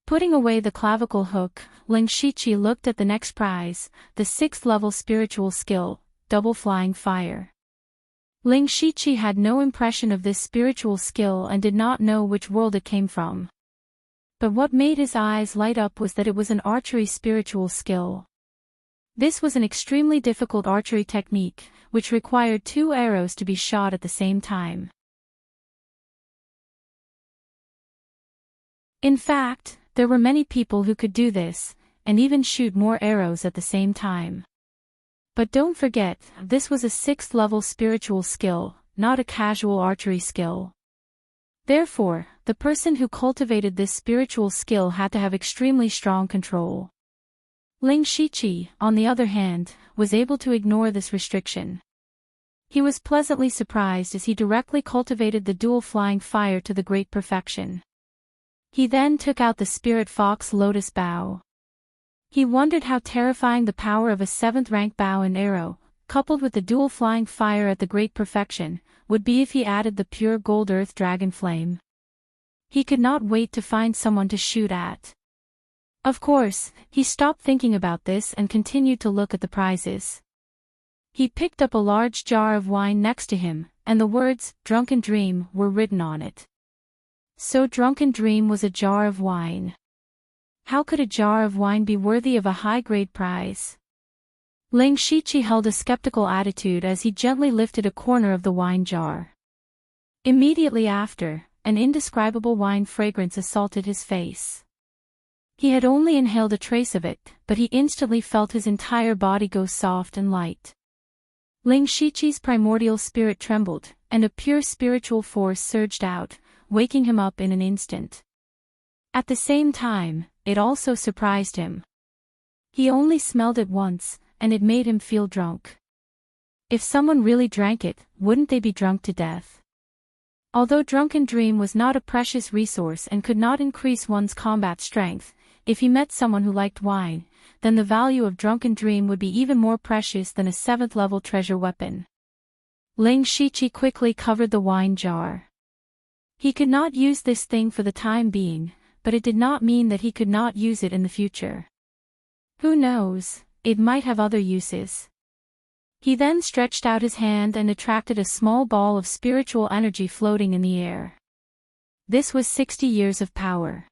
Putting away the clavicle hook, Ling Shiqi looked at the next prize, the 6th level spiritual skill, Double Flying Fire. Ling Shiqi had no impression of this spiritual skill and did not know which world it came from. But what made his eyes light up was that it was an archery spiritual skill. This was an extremely difficult archery technique, which required 2 arrows to be shot at the same time. In fact, there were many people who could do this, and even shoot more arrows at the same time. But don't forget, this was a 6th level spiritual skill, not a casual archery skill. Therefore, the person who cultivated this spiritual skill had to have extremely strong control. Ling Shiqi, on the other hand, was able to ignore this restriction. He was pleasantly surprised as he directly cultivated the dual flying fire to the great perfection. He then took out the Spirit Fox Lotus Bow. He wondered how terrifying the power of a 7th rank bow and arrow, coupled with the dual flying fire at the great perfection, would be if he added the pure gold earth dragon flame. He could not wait to find someone to shoot at. Of course, he stopped thinking about this and continued to look at the prizes. He picked up a large jar of wine next to him, and the words, "Drunken Dream," were written on it. So Drunken Dream was a jar of wine. How could a jar of wine be worthy of a high-grade prize? Ling Shiqi held a skeptical attitude as he gently lifted a corner of the wine jar. Immediately after, an indescribable wine fragrance assaulted his face. He had only inhaled a trace of it, but he instantly felt his entire body go soft and light. Ling Shiqi's primordial spirit trembled, and a pure spiritual force surged out, waking him up in an instant. At the same time, it also surprised him. He only smelled it once, and it made him feel drunk. If someone really drank it, wouldn't they be drunk to death? Although Drunken Dream was not a precious resource and could not increase one's combat strength, if he met someone who liked wine, then the value of Drunken Dream would be even more precious than a 7th level treasure weapon. Ling Shiqi quickly covered the wine jar. He could not use this thing for the time being, but it did not mean that he could not use it in the future. Who knows, it might have other uses. He then stretched out his hand and attracted a small ball of spiritual energy floating in the air. This was 60 years of power.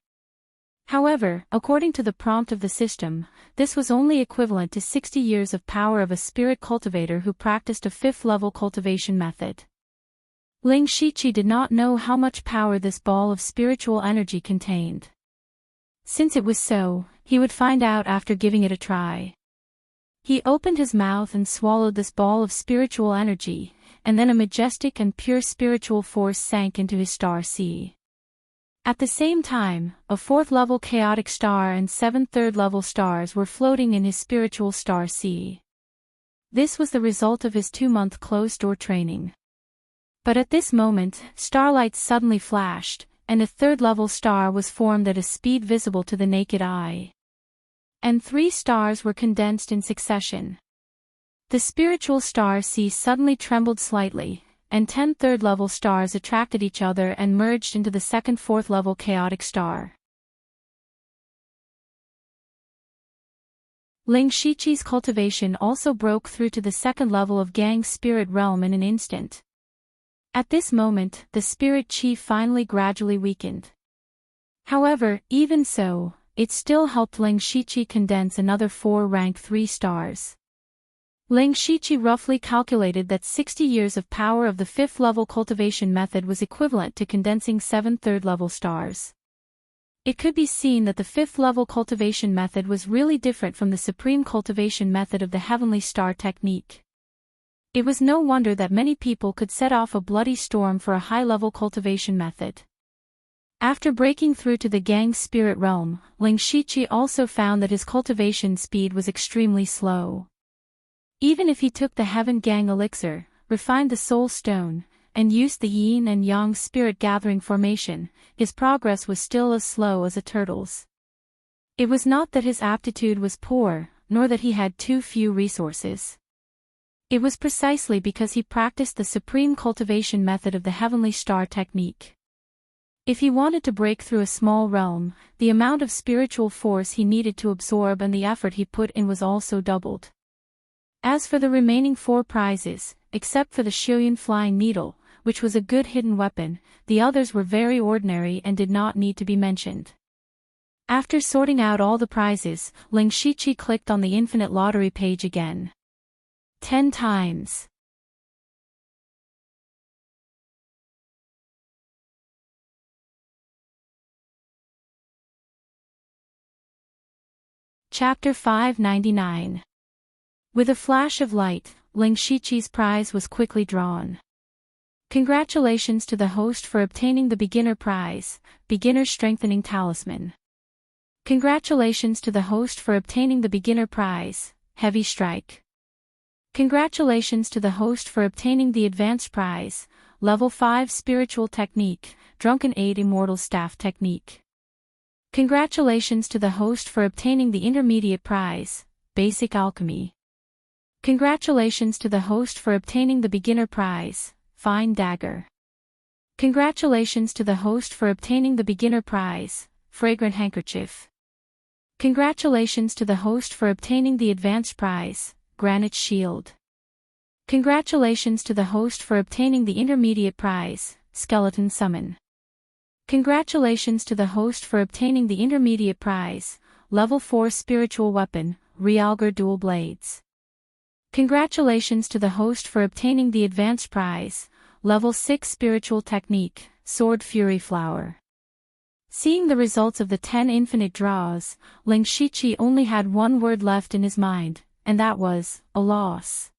However, according to the prompt of the system, this was only equivalent to 60 years of power of a spirit cultivator who practiced a 5th level cultivation method. Ling Shiqi did not know how much power this ball of spiritual energy contained. Since it was so, he would find out after giving it a try. He opened his mouth and swallowed this ball of spiritual energy, and then a majestic and pure spiritual force sank into his star sea. At the same time, a 4th level chaotic star and 7 3rd level stars were floating in his spiritual star sea. This was the result of his 2-month closed-door training. But at this moment, starlights suddenly flashed, and a 3rd level star was formed at a speed visible to the naked eye. And 3 stars were condensed in succession. The spiritual star sea suddenly trembled slightly, and 10 3rd level stars attracted each other and merged into the 2nd 4th level chaotic star. Ling Shiqi's cultivation also broke through to the 2nd level of Gang's spirit realm in an instant. At this moment, the spirit chi finally gradually weakened. However, even so, it still helped Ling Shiqi condense another 4 rank 3 stars. Ling Shiqi roughly calculated that 60 years of power of the 5th level cultivation method was equivalent to condensing 7 3rd level stars. It could be seen that the 5th level cultivation method was really different from the supreme cultivation method of the heavenly star technique. It was no wonder that many people could set off a bloody storm for a high-level cultivation method. After breaking through to the Gang spirit realm, Ling Shiqi also found that his cultivation speed was extremely slow. Even if he took the Heaven Gang elixir, refined the soul stone, and used the yin and yang spirit-gathering formation, his progress was still as slow as a turtle's. It was not that his aptitude was poor, nor that he had too few resources. It was precisely because he practiced the supreme cultivation method of the heavenly star technique. If he wanted to break through a small realm, the amount of spiritual force he needed to absorb and the effort he put in was also doubled. As for the remaining 4 prizes, except for the Shioyun flying needle, which was a good hidden weapon, the others were very ordinary and did not need to be mentioned. After sorting out all the prizes, Ling Shiqi clicked on the infinite lottery page again. 10 times. Chapter 599. With a flash of light, Ling Shiqi's prize was quickly drawn. Congratulations to the host for obtaining the beginner prize, Beginner Strengthening Talisman. Congratulations to the host for obtaining the beginner prize, Heavy Strike. Congratulations to the host for obtaining the advanced prize, Level 5 Spiritual Technique, Drunken 8 Immortal Staff Technique. Congratulations to the host for obtaining the intermediate prize, Basic Alchemy. Congratulations to the host for obtaining the beginner prize, Fine Dagger. Congratulations to the host for obtaining the beginner prize, Fragrant Handkerchief. Congratulations to the host for obtaining the advanced prize, Granite Shield. Congratulations to the host for obtaining the intermediate prize, Skeleton Summon. Congratulations to the host for obtaining the intermediate prize, Level 4 Spiritual Weapon, Realgar Dual Blades. Congratulations to the host for obtaining the advanced prize, Level 6 Spiritual Technique, Sword Fury Flower. Seeing the results of the 10 infinite draws, Ling Shiqi only had one word left in his mind, and that was, a loss.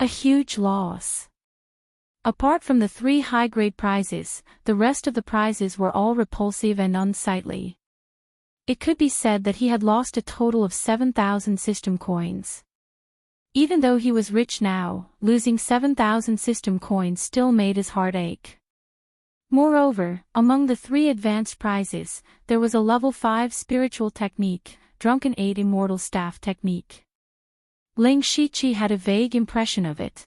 A huge loss. Apart from the 3 high-grade prizes, the rest of the prizes were all repulsive and unsightly. It could be said that he had lost a total of 7,000 system coins. Even though he was rich now, losing 7,000 system coins still made his heart ache. Moreover, among the 3 advanced prizes, there was a level 5 spiritual technique, Drunken 8 Immortal Staff Technique. Ling Shiqi had a vague impression of it.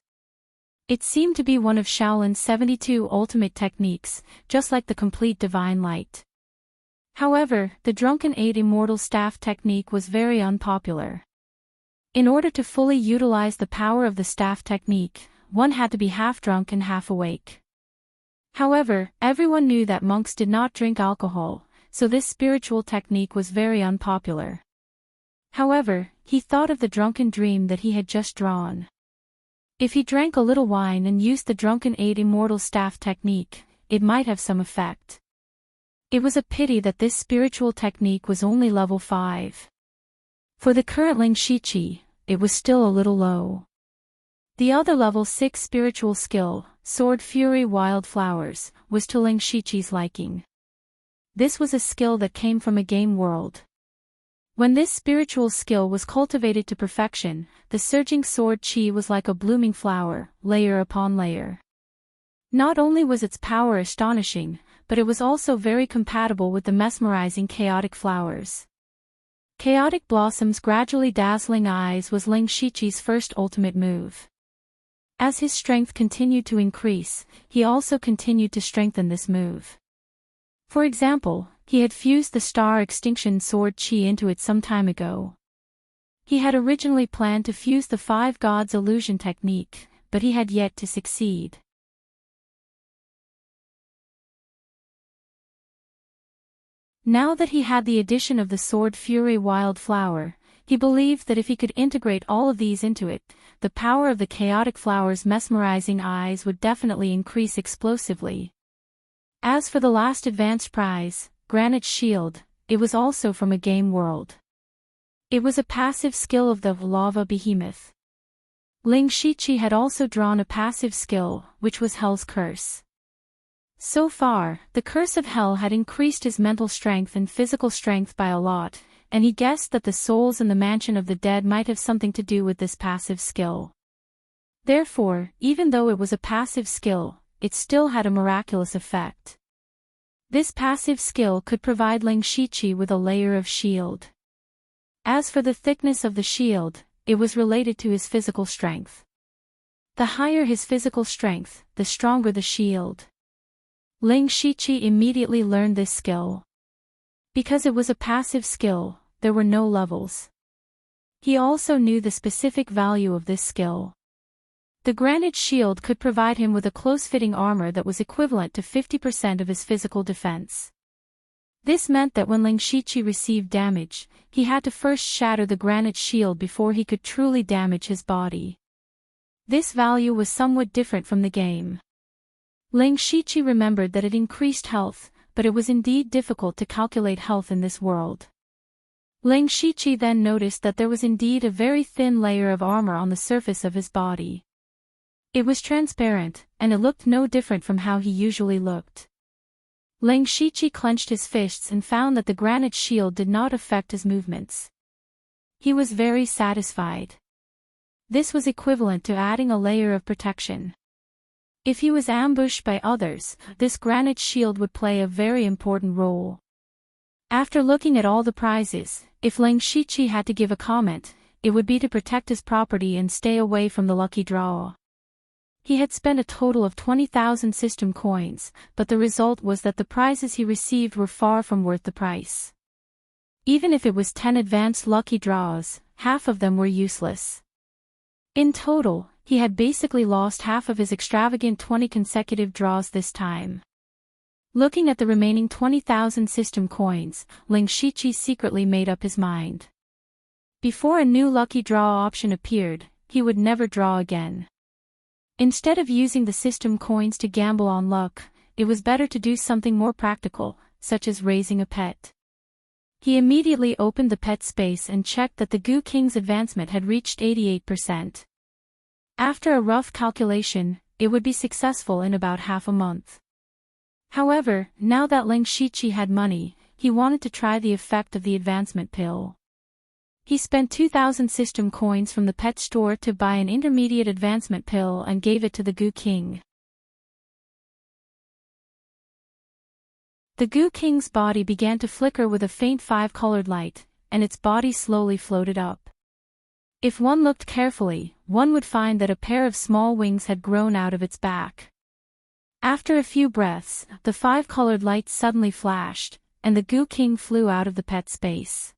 It seemed to be one of Shaolin's 72 ultimate techniques, just like the complete divine light. However, the Drunken 8 Immortal Staff Technique was very unpopular. In order to fully utilize the power of the staff technique, one had to be half drunk and half awake. However, everyone knew that monks did not drink alcohol, so this spiritual technique was very unpopular. However, he thought of the drunken dream that he had just drawn. If he drank a little wine and used the Drunken 8 Immortal Staff Technique, it might have some effect. It was a pity that this spiritual technique was only level 5. For the current Ling Shiqi, it was still a little low. The other level 6 spiritual skill, Sword Fury Wildflowers, was to Ling Shiqi's liking. This was a skill that came from a game world. When this spiritual skill was cultivated to perfection, the surging sword chi was like a blooming flower, layer upon layer. Not only was its power astonishing, but it was also very compatible with the mesmerizing chaotic flowers. Chaotic Blossom's gradually dazzling eyes was Ling Shiqi's first ultimate move. As his strength continued to increase, he also continued to strengthen this move. For example, he had fused the Star Extinction Sword Chi into it some time ago. He had originally planned to fuse the 5 Gods Illusion technique, but he had yet to succeed. Now that he had the addition of the Sword Fury Wildflower, he believed that if he could integrate all of these into it, the power of the chaotic flower's mesmerizing eyes would definitely increase explosively. As for the last advanced prize, Granite Shield, it was also from a game world. It was a passive skill of the Lava Behemoth. Ling Shiqi had also drawn a passive skill, which was Hell's Curse. So far, the Curse of Hell had increased his mental strength and physical strength by a lot, and he guessed that the souls in the mansion of the dead might have something to do with this passive skill. Therefore, even though it was a passive skill, it still had a miraculous effect. This passive skill could provide Ling Shiqi with a layer of shield. As for the thickness of the shield, it was related to his physical strength. The higher his physical strength, the stronger the shield. Ling Shiqi immediately learned this skill. Because it was a passive skill, there were no levels. He also knew the specific value of this skill. The granite shield could provide him with a close-fitting armor that was equivalent to 50% of his physical defense. This meant that when Ling Shiqi received damage, he had to first shatter the granite shield before he could truly damage his body. This value was somewhat different from the game. Ling Shiqi remembered that it increased health, but it was indeed difficult to calculate health in this world. Ling Shiqi then noticed that there was indeed a very thin layer of armor on the surface of his body. It was transparent, and it looked no different from how he usually looked. Ling Shiqi clenched his fists and found that the granite shield did not affect his movements. He was very satisfied. This was equivalent to adding a layer of protection. If he was ambushed by others, this granite shield would play a very important role. After looking at all the prizes, if Ling Shiqi had to give a comment, it would be to protect his property and stay away from the lucky draw. He had spent a total of 20,000 system coins, but the result was that the prizes he received were far from worth the price. Even if it was 10 advanced lucky draws, half of them were useless. In total, he had basically lost half of his extravagant 20 consecutive draws this time. Looking at the remaining 20,000 system coins, Ling Shiqi secretly made up his mind. Before a new lucky draw option appeared, he would never draw again. Instead of using the system coins to gamble on luck, it was better to do something more practical, such as raising a pet. He immediately opened the pet space and checked that the Goo King's advancement had reached 88%. After a rough calculation, it would be successful in about half a month. However, now that Ling Shiqi had money, he wanted to try the effect of the advancement pill. He spent 2,000 system coins from the pet store to buy an intermediate advancement pill and gave it to the Goo King. The Goo King's body began to flicker with a faint 5-colored light, and its body slowly floated up. If one looked carefully, one would find that a pair of small wings had grown out of its back. After a few breaths, the 5-colored light suddenly flashed, and the Goo King flew out of the pet space.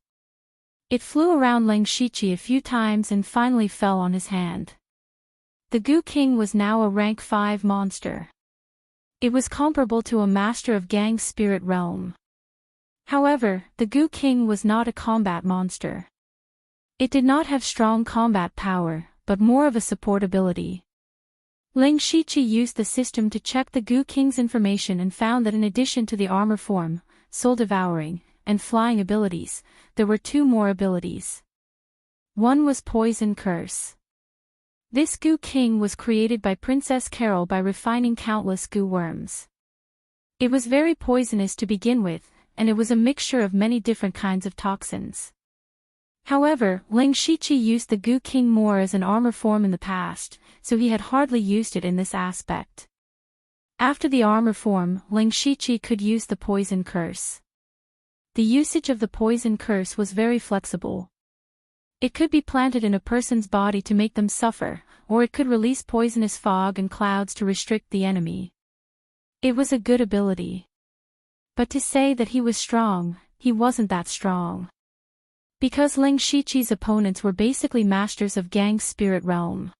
It flew around Ling Shiqi a few times and finally fell on his hand. The Goo King was now a rank 5 monster. It was comparable to a master of Gang's spirit realm. However, the Goo King was not a combat monster. It did not have strong combat power, but more of a support ability. Ling Shiqi used the system to check the Goo King's information and found that in addition to the armor form, soul devouring, and flying abilities, there were 2 more abilities. One was Poison Curse. This Goo King was created by Princess Carol by refining countless goo worms. It was very poisonous to begin with, and it was a mixture of many different kinds of toxins. However, Ling Shiqi used the Goo King more as an armor form in the past, so he had hardly used it in this aspect. After the armor form, Ling Shiqi could use the Poison Curse. The usage of the Poison Curse was very flexible. It could be planted in a person's body to make them suffer, or it could release poisonous fog and clouds to restrict the enemy. It was a good ability. But to say that he was strong, he wasn't that strong. Because Ling Shiqi's opponents were basically masters of Gang's spirit realm.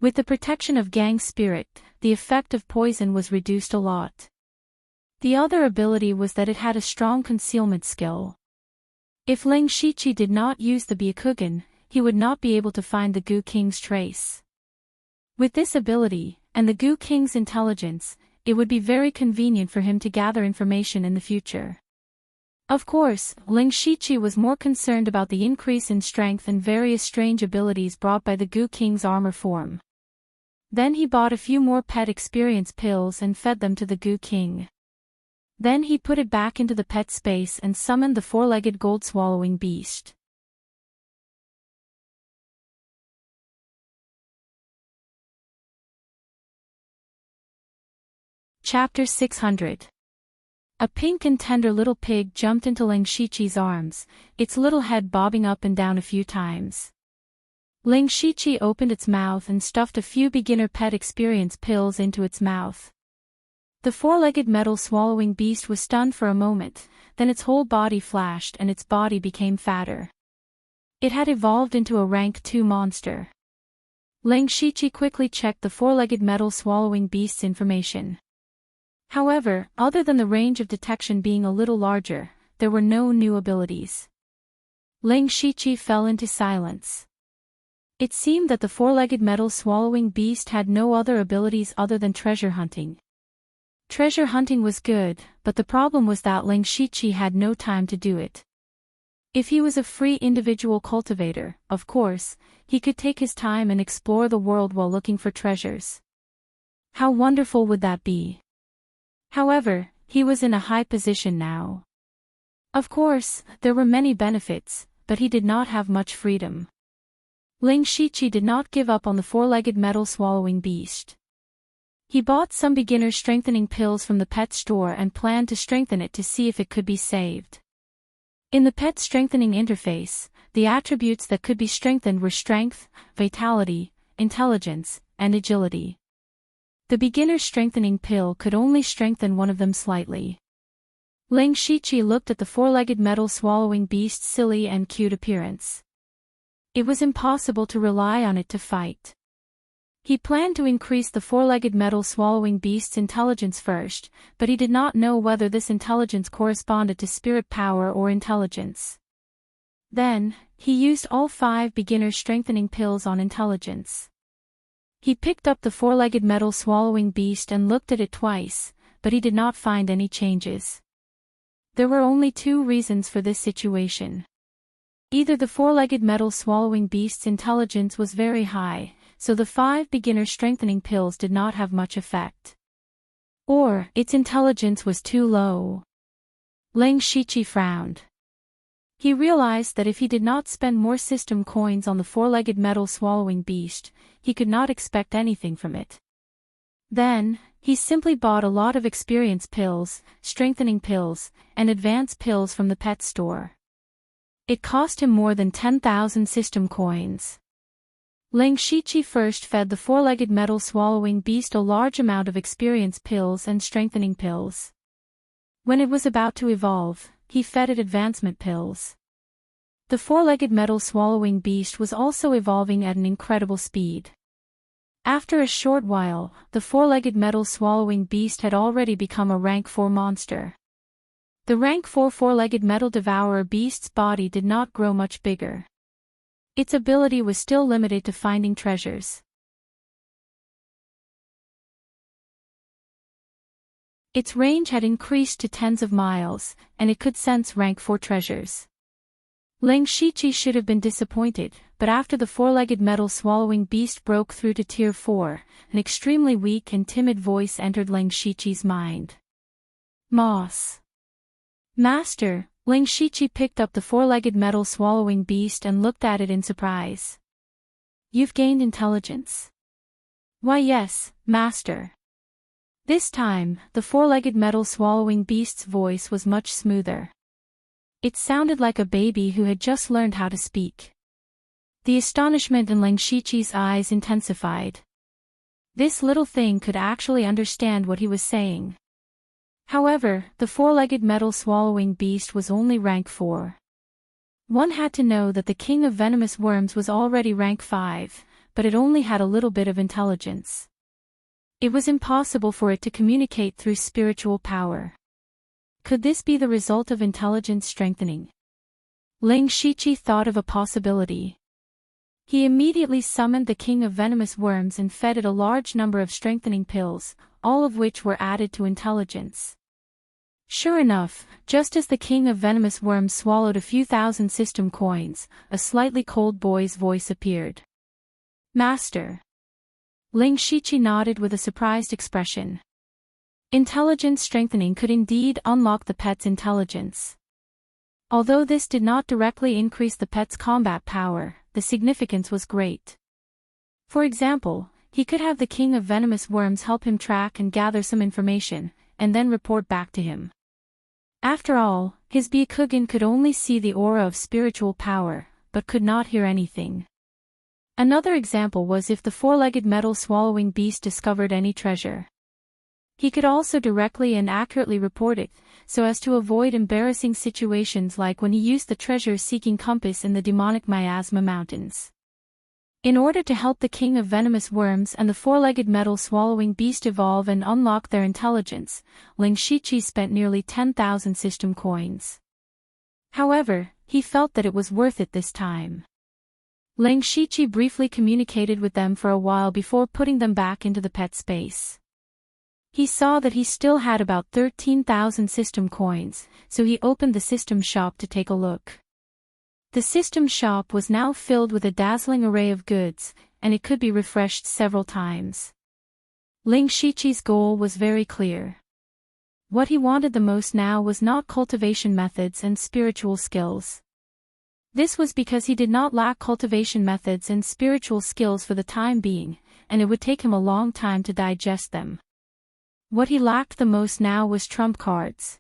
With the protection of Gang's spirit, the effect of poison was reduced a lot. The other ability was that it had a strong concealment skill. If Ling Shiqi did not use the Byakugan, he would not be able to find the Goo King's trace. With this ability, and the Goo King's intelligence, it would be very convenient for him to gather information in the future. Of course, Ling Shiqi was more concerned about the increase in strength and various strange abilities brought by the Goo King's armor form. Then he bought a few more pet experience pills and fed them to the Goo King. Then he put it back into the pet space and summoned the 4-legged gold-swallowing beast. Chapter 600. A pink and tender little pig jumped into Ling Shiqi's arms, its little head bobbing up and down a few times. Ling Shiqi opened its mouth and stuffed a few beginner pet experience pills into its mouth. The four-legged metal-swallowing beast was stunned for a moment, then its whole body flashed and its body became fatter. It had evolved into a rank 2 monster. Ling Shiqi quickly checked the four-legged metal-swallowing beast's information. However, other than the range of detection being a little larger, there were no new abilities. Ling Shiqi fell into silence. It seemed that the four-legged metal-swallowing beast had no other abilities other than treasure hunting. Treasure hunting was good, but the problem was that Ling Shiqi had no time to do it. If he was a free individual cultivator, of course, he could take his time and explore the world while looking for treasures. How wonderful would that be? However, he was in a high position now. Of course, there were many benefits, but he did not have much freedom. Ling Shiqi did not give up on the four-legged metal-swallowing beast. He bought some beginner strengthening pills from the pet store and planned to strengthen it to see if it could be saved. In the pet strengthening interface, the attributes that could be strengthened were strength, vitality, intelligence, and agility. The beginner strengthening pill could only strengthen one of them slightly. Ling Shiqi looked at the four-legged metal-swallowing beast's silly and cute appearance. It was impossible to rely on it to fight. He planned to increase the four-legged metal-swallowing beast's intelligence first, but he did not know whether this intelligence corresponded to spirit power or intelligence. Then, he used all 5 beginner strengthening pills on intelligence. He picked up the four-legged metal-swallowing beast and looked at it twice, but he did not find any changes. There were only 2 reasons for this situation. Either the four-legged metal-swallowing beast's intelligence was very high, so the 5 beginner strengthening pills did not have much effect. Or, its intelligence was too low. Ling Shiqi frowned. He realized that if he did not spend more system coins on the four-legged metal-swallowing beast, he could not expect anything from it. Then, he simply bought a lot of experience pills, strengthening pills, and advance pills from the pet store. It cost him more than 10,000 system coins. Ling Shiqi first fed the four-legged metal-swallowing beast a large amount of experience pills and strengthening pills. When it was about to evolve, he fed it advancement pills. The four-legged metal-swallowing beast was also evolving at an incredible speed. After a short while, the four-legged metal-swallowing beast had already become a rank 4 monster. The rank 4 four-legged metal devourer beast's body did not grow much bigger. Its ability was still limited to finding treasures. Its range had increased to tens of miles, and it could sense rank 4 treasures. Ling Shiqi should have been disappointed, but after the four-legged metal-swallowing beast broke through to Tier 4, an extremely weak and timid voice entered Ling Shiqi's mind. Moss. Master, Ling Shiqi picked up the four-legged metal-swallowing beast and looked at it in surprise. You've gained intelligence. Why yes, Master. This time, the four-legged metal-swallowing beast's voice was much smoother. It sounded like a baby who had just learned how to speak. The astonishment in Ling Shiqi's eyes intensified. This little thing could actually understand what he was saying. However, the four-legged metal-swallowing beast was only rank 4. One had to know that the king of venomous worms was already rank 5, but it only had a little bit of intelligence. It was impossible for it to communicate through spiritual power. Could this be the result of intelligence strengthening? Ling Shiqi thought of a possibility. He immediately summoned the king of venomous worms and fed it a large number of strengthening pills, all of which were added to intelligence. Sure enough, just as the king of venomous worms swallowed a few thousand system coins, a slightly cold boy's voice appeared. Master. Ling Shiqi nodded with a surprised expression. Intelligence strengthening could indeed unlock the pet's intelligence. Although this did not directly increase the pet's combat power, the significance was great. For example, he could have the king of venomous worms help him track and gather some information, and then report back to him. After all, his Byakugan could only see the aura of spiritual power, but could not hear anything. Another example was if the four-legged metal-swallowing beast discovered any treasure. He could also directly and accurately report it, so as to avoid embarrassing situations like when he used the treasure-seeking compass in the demonic Miasma Mountains. In order to help the king of venomous worms and the four-legged metal-swallowing beast evolve and unlock their intelligence, Ling Shiqi spent nearly 10,000 system coins. However, he felt that it was worth it this time. Ling Shiqi briefly communicated with them for a while before putting them back into the pet space. He saw that he still had about 13,000 system coins, so he opened the system shop to take a look. The system shop was now filled with a dazzling array of goods, and it could be refreshed several times. Ling Shiqi's goal was very clear. What he wanted the most now was not cultivation methods and spiritual skills. This was because he did not lack cultivation methods and spiritual skills for the time being, and it would take him a long time to digest them. What he lacked the most now was trump cards.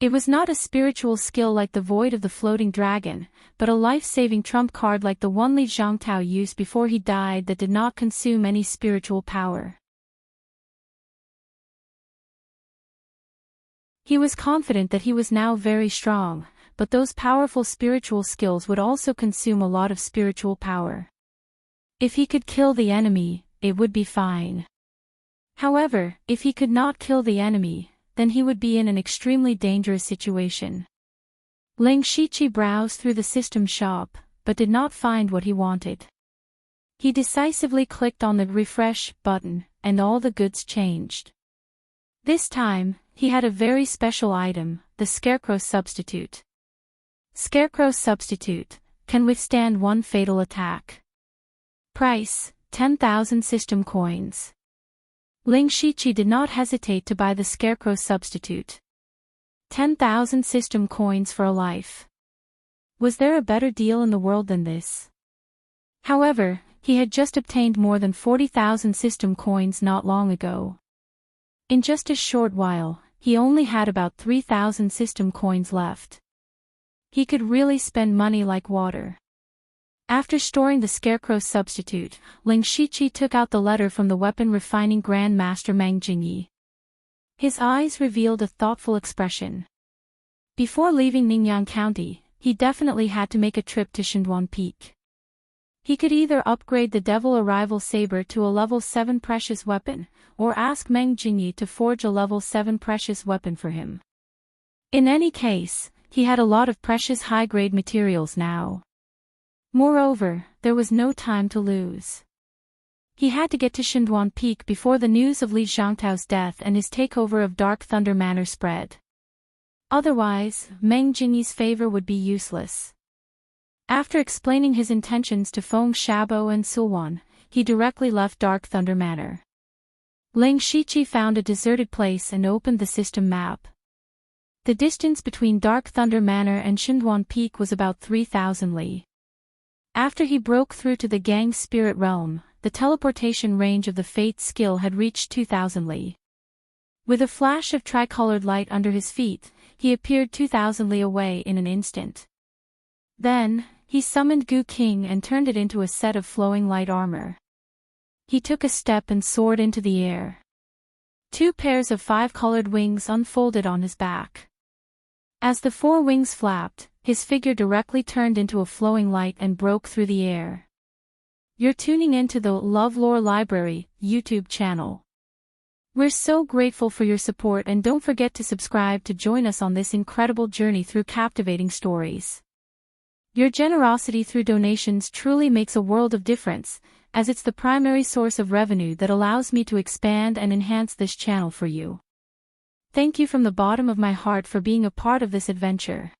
It was not a spiritual skill like the Void of the Floating Dragon, but a life-saving trump card like the one Li Zhangtao used before he died that did not consume any spiritual power. He was confident that he was now very strong, but those powerful spiritual skills would also consume a lot of spiritual power. If he could kill the enemy, it would be fine. However, if he could not kill the enemy, then he would be in an extremely dangerous situation. Ling Shiqi browsed through the system shop, but did not find what he wanted. He decisively clicked on the refresh button, and all the goods changed. This time, he had a very special item, the Scarecrow Substitute. Scarecrow Substitute can withstand one fatal attack. Price, 10,000 system coins. Ling Shiqi did not hesitate to buy the Scarecrow Substitute. 10,000 system coins for a life. Was there a better deal in the world than this? However, he had just obtained more than 40,000 system coins not long ago. In just a short while, he only had about 3,000 system coins left. He could really spend money like water. After storing the Scarecrow Substitute, Ling Shiqi took out the letter from the weapon-refining Grand Master Meng Jingyi. His eyes revealed a thoughtful expression. Before leaving Ningyang County, he definitely had to make a trip to Shinduan Peak. He could either upgrade the Devil Arrival Saber to a level 7 precious weapon, or ask Meng Jingyi to forge a level 7 precious weapon for him. In any case, he had a lot of precious high-grade materials now. Moreover, there was no time to lose. He had to get to Shinduan Peak before the news of Li Zhangtao's death and his takeover of Dark Thunder Manor spread. Otherwise, Meng Jingyi's favor would be useless. After explaining his intentions to Feng Xiaobo and Sulwan, he directly left Dark Thunder Manor. Ling Shiqi found a deserted place and opened the system map. The distance between Dark Thunder Manor and Shinduan Peak was about 3,000 li. After he broke through to the Gang's spirit realm, the teleportation range of the Fate skill had reached 2,000 li. With a flash of tricolored light under his feet, he appeared 2,000 li away in an instant. Then, he summoned Gu King and turned it into a set of flowing light armor. He took a step and soared into the air. 2 pairs of 5-colored wings unfolded on his back. As the 4 wings flapped, his figure directly turned into a flowing light and broke through the air. You're tuning into the LoveLore Library YouTube channel. We're so grateful for your support, and don't forget to subscribe to join us on this incredible journey through captivating stories. Your generosity through donations truly makes a world of difference, as it's the primary source of revenue that allows me to expand and enhance this channel for you. Thank you from the bottom of my heart for being a part of this adventure.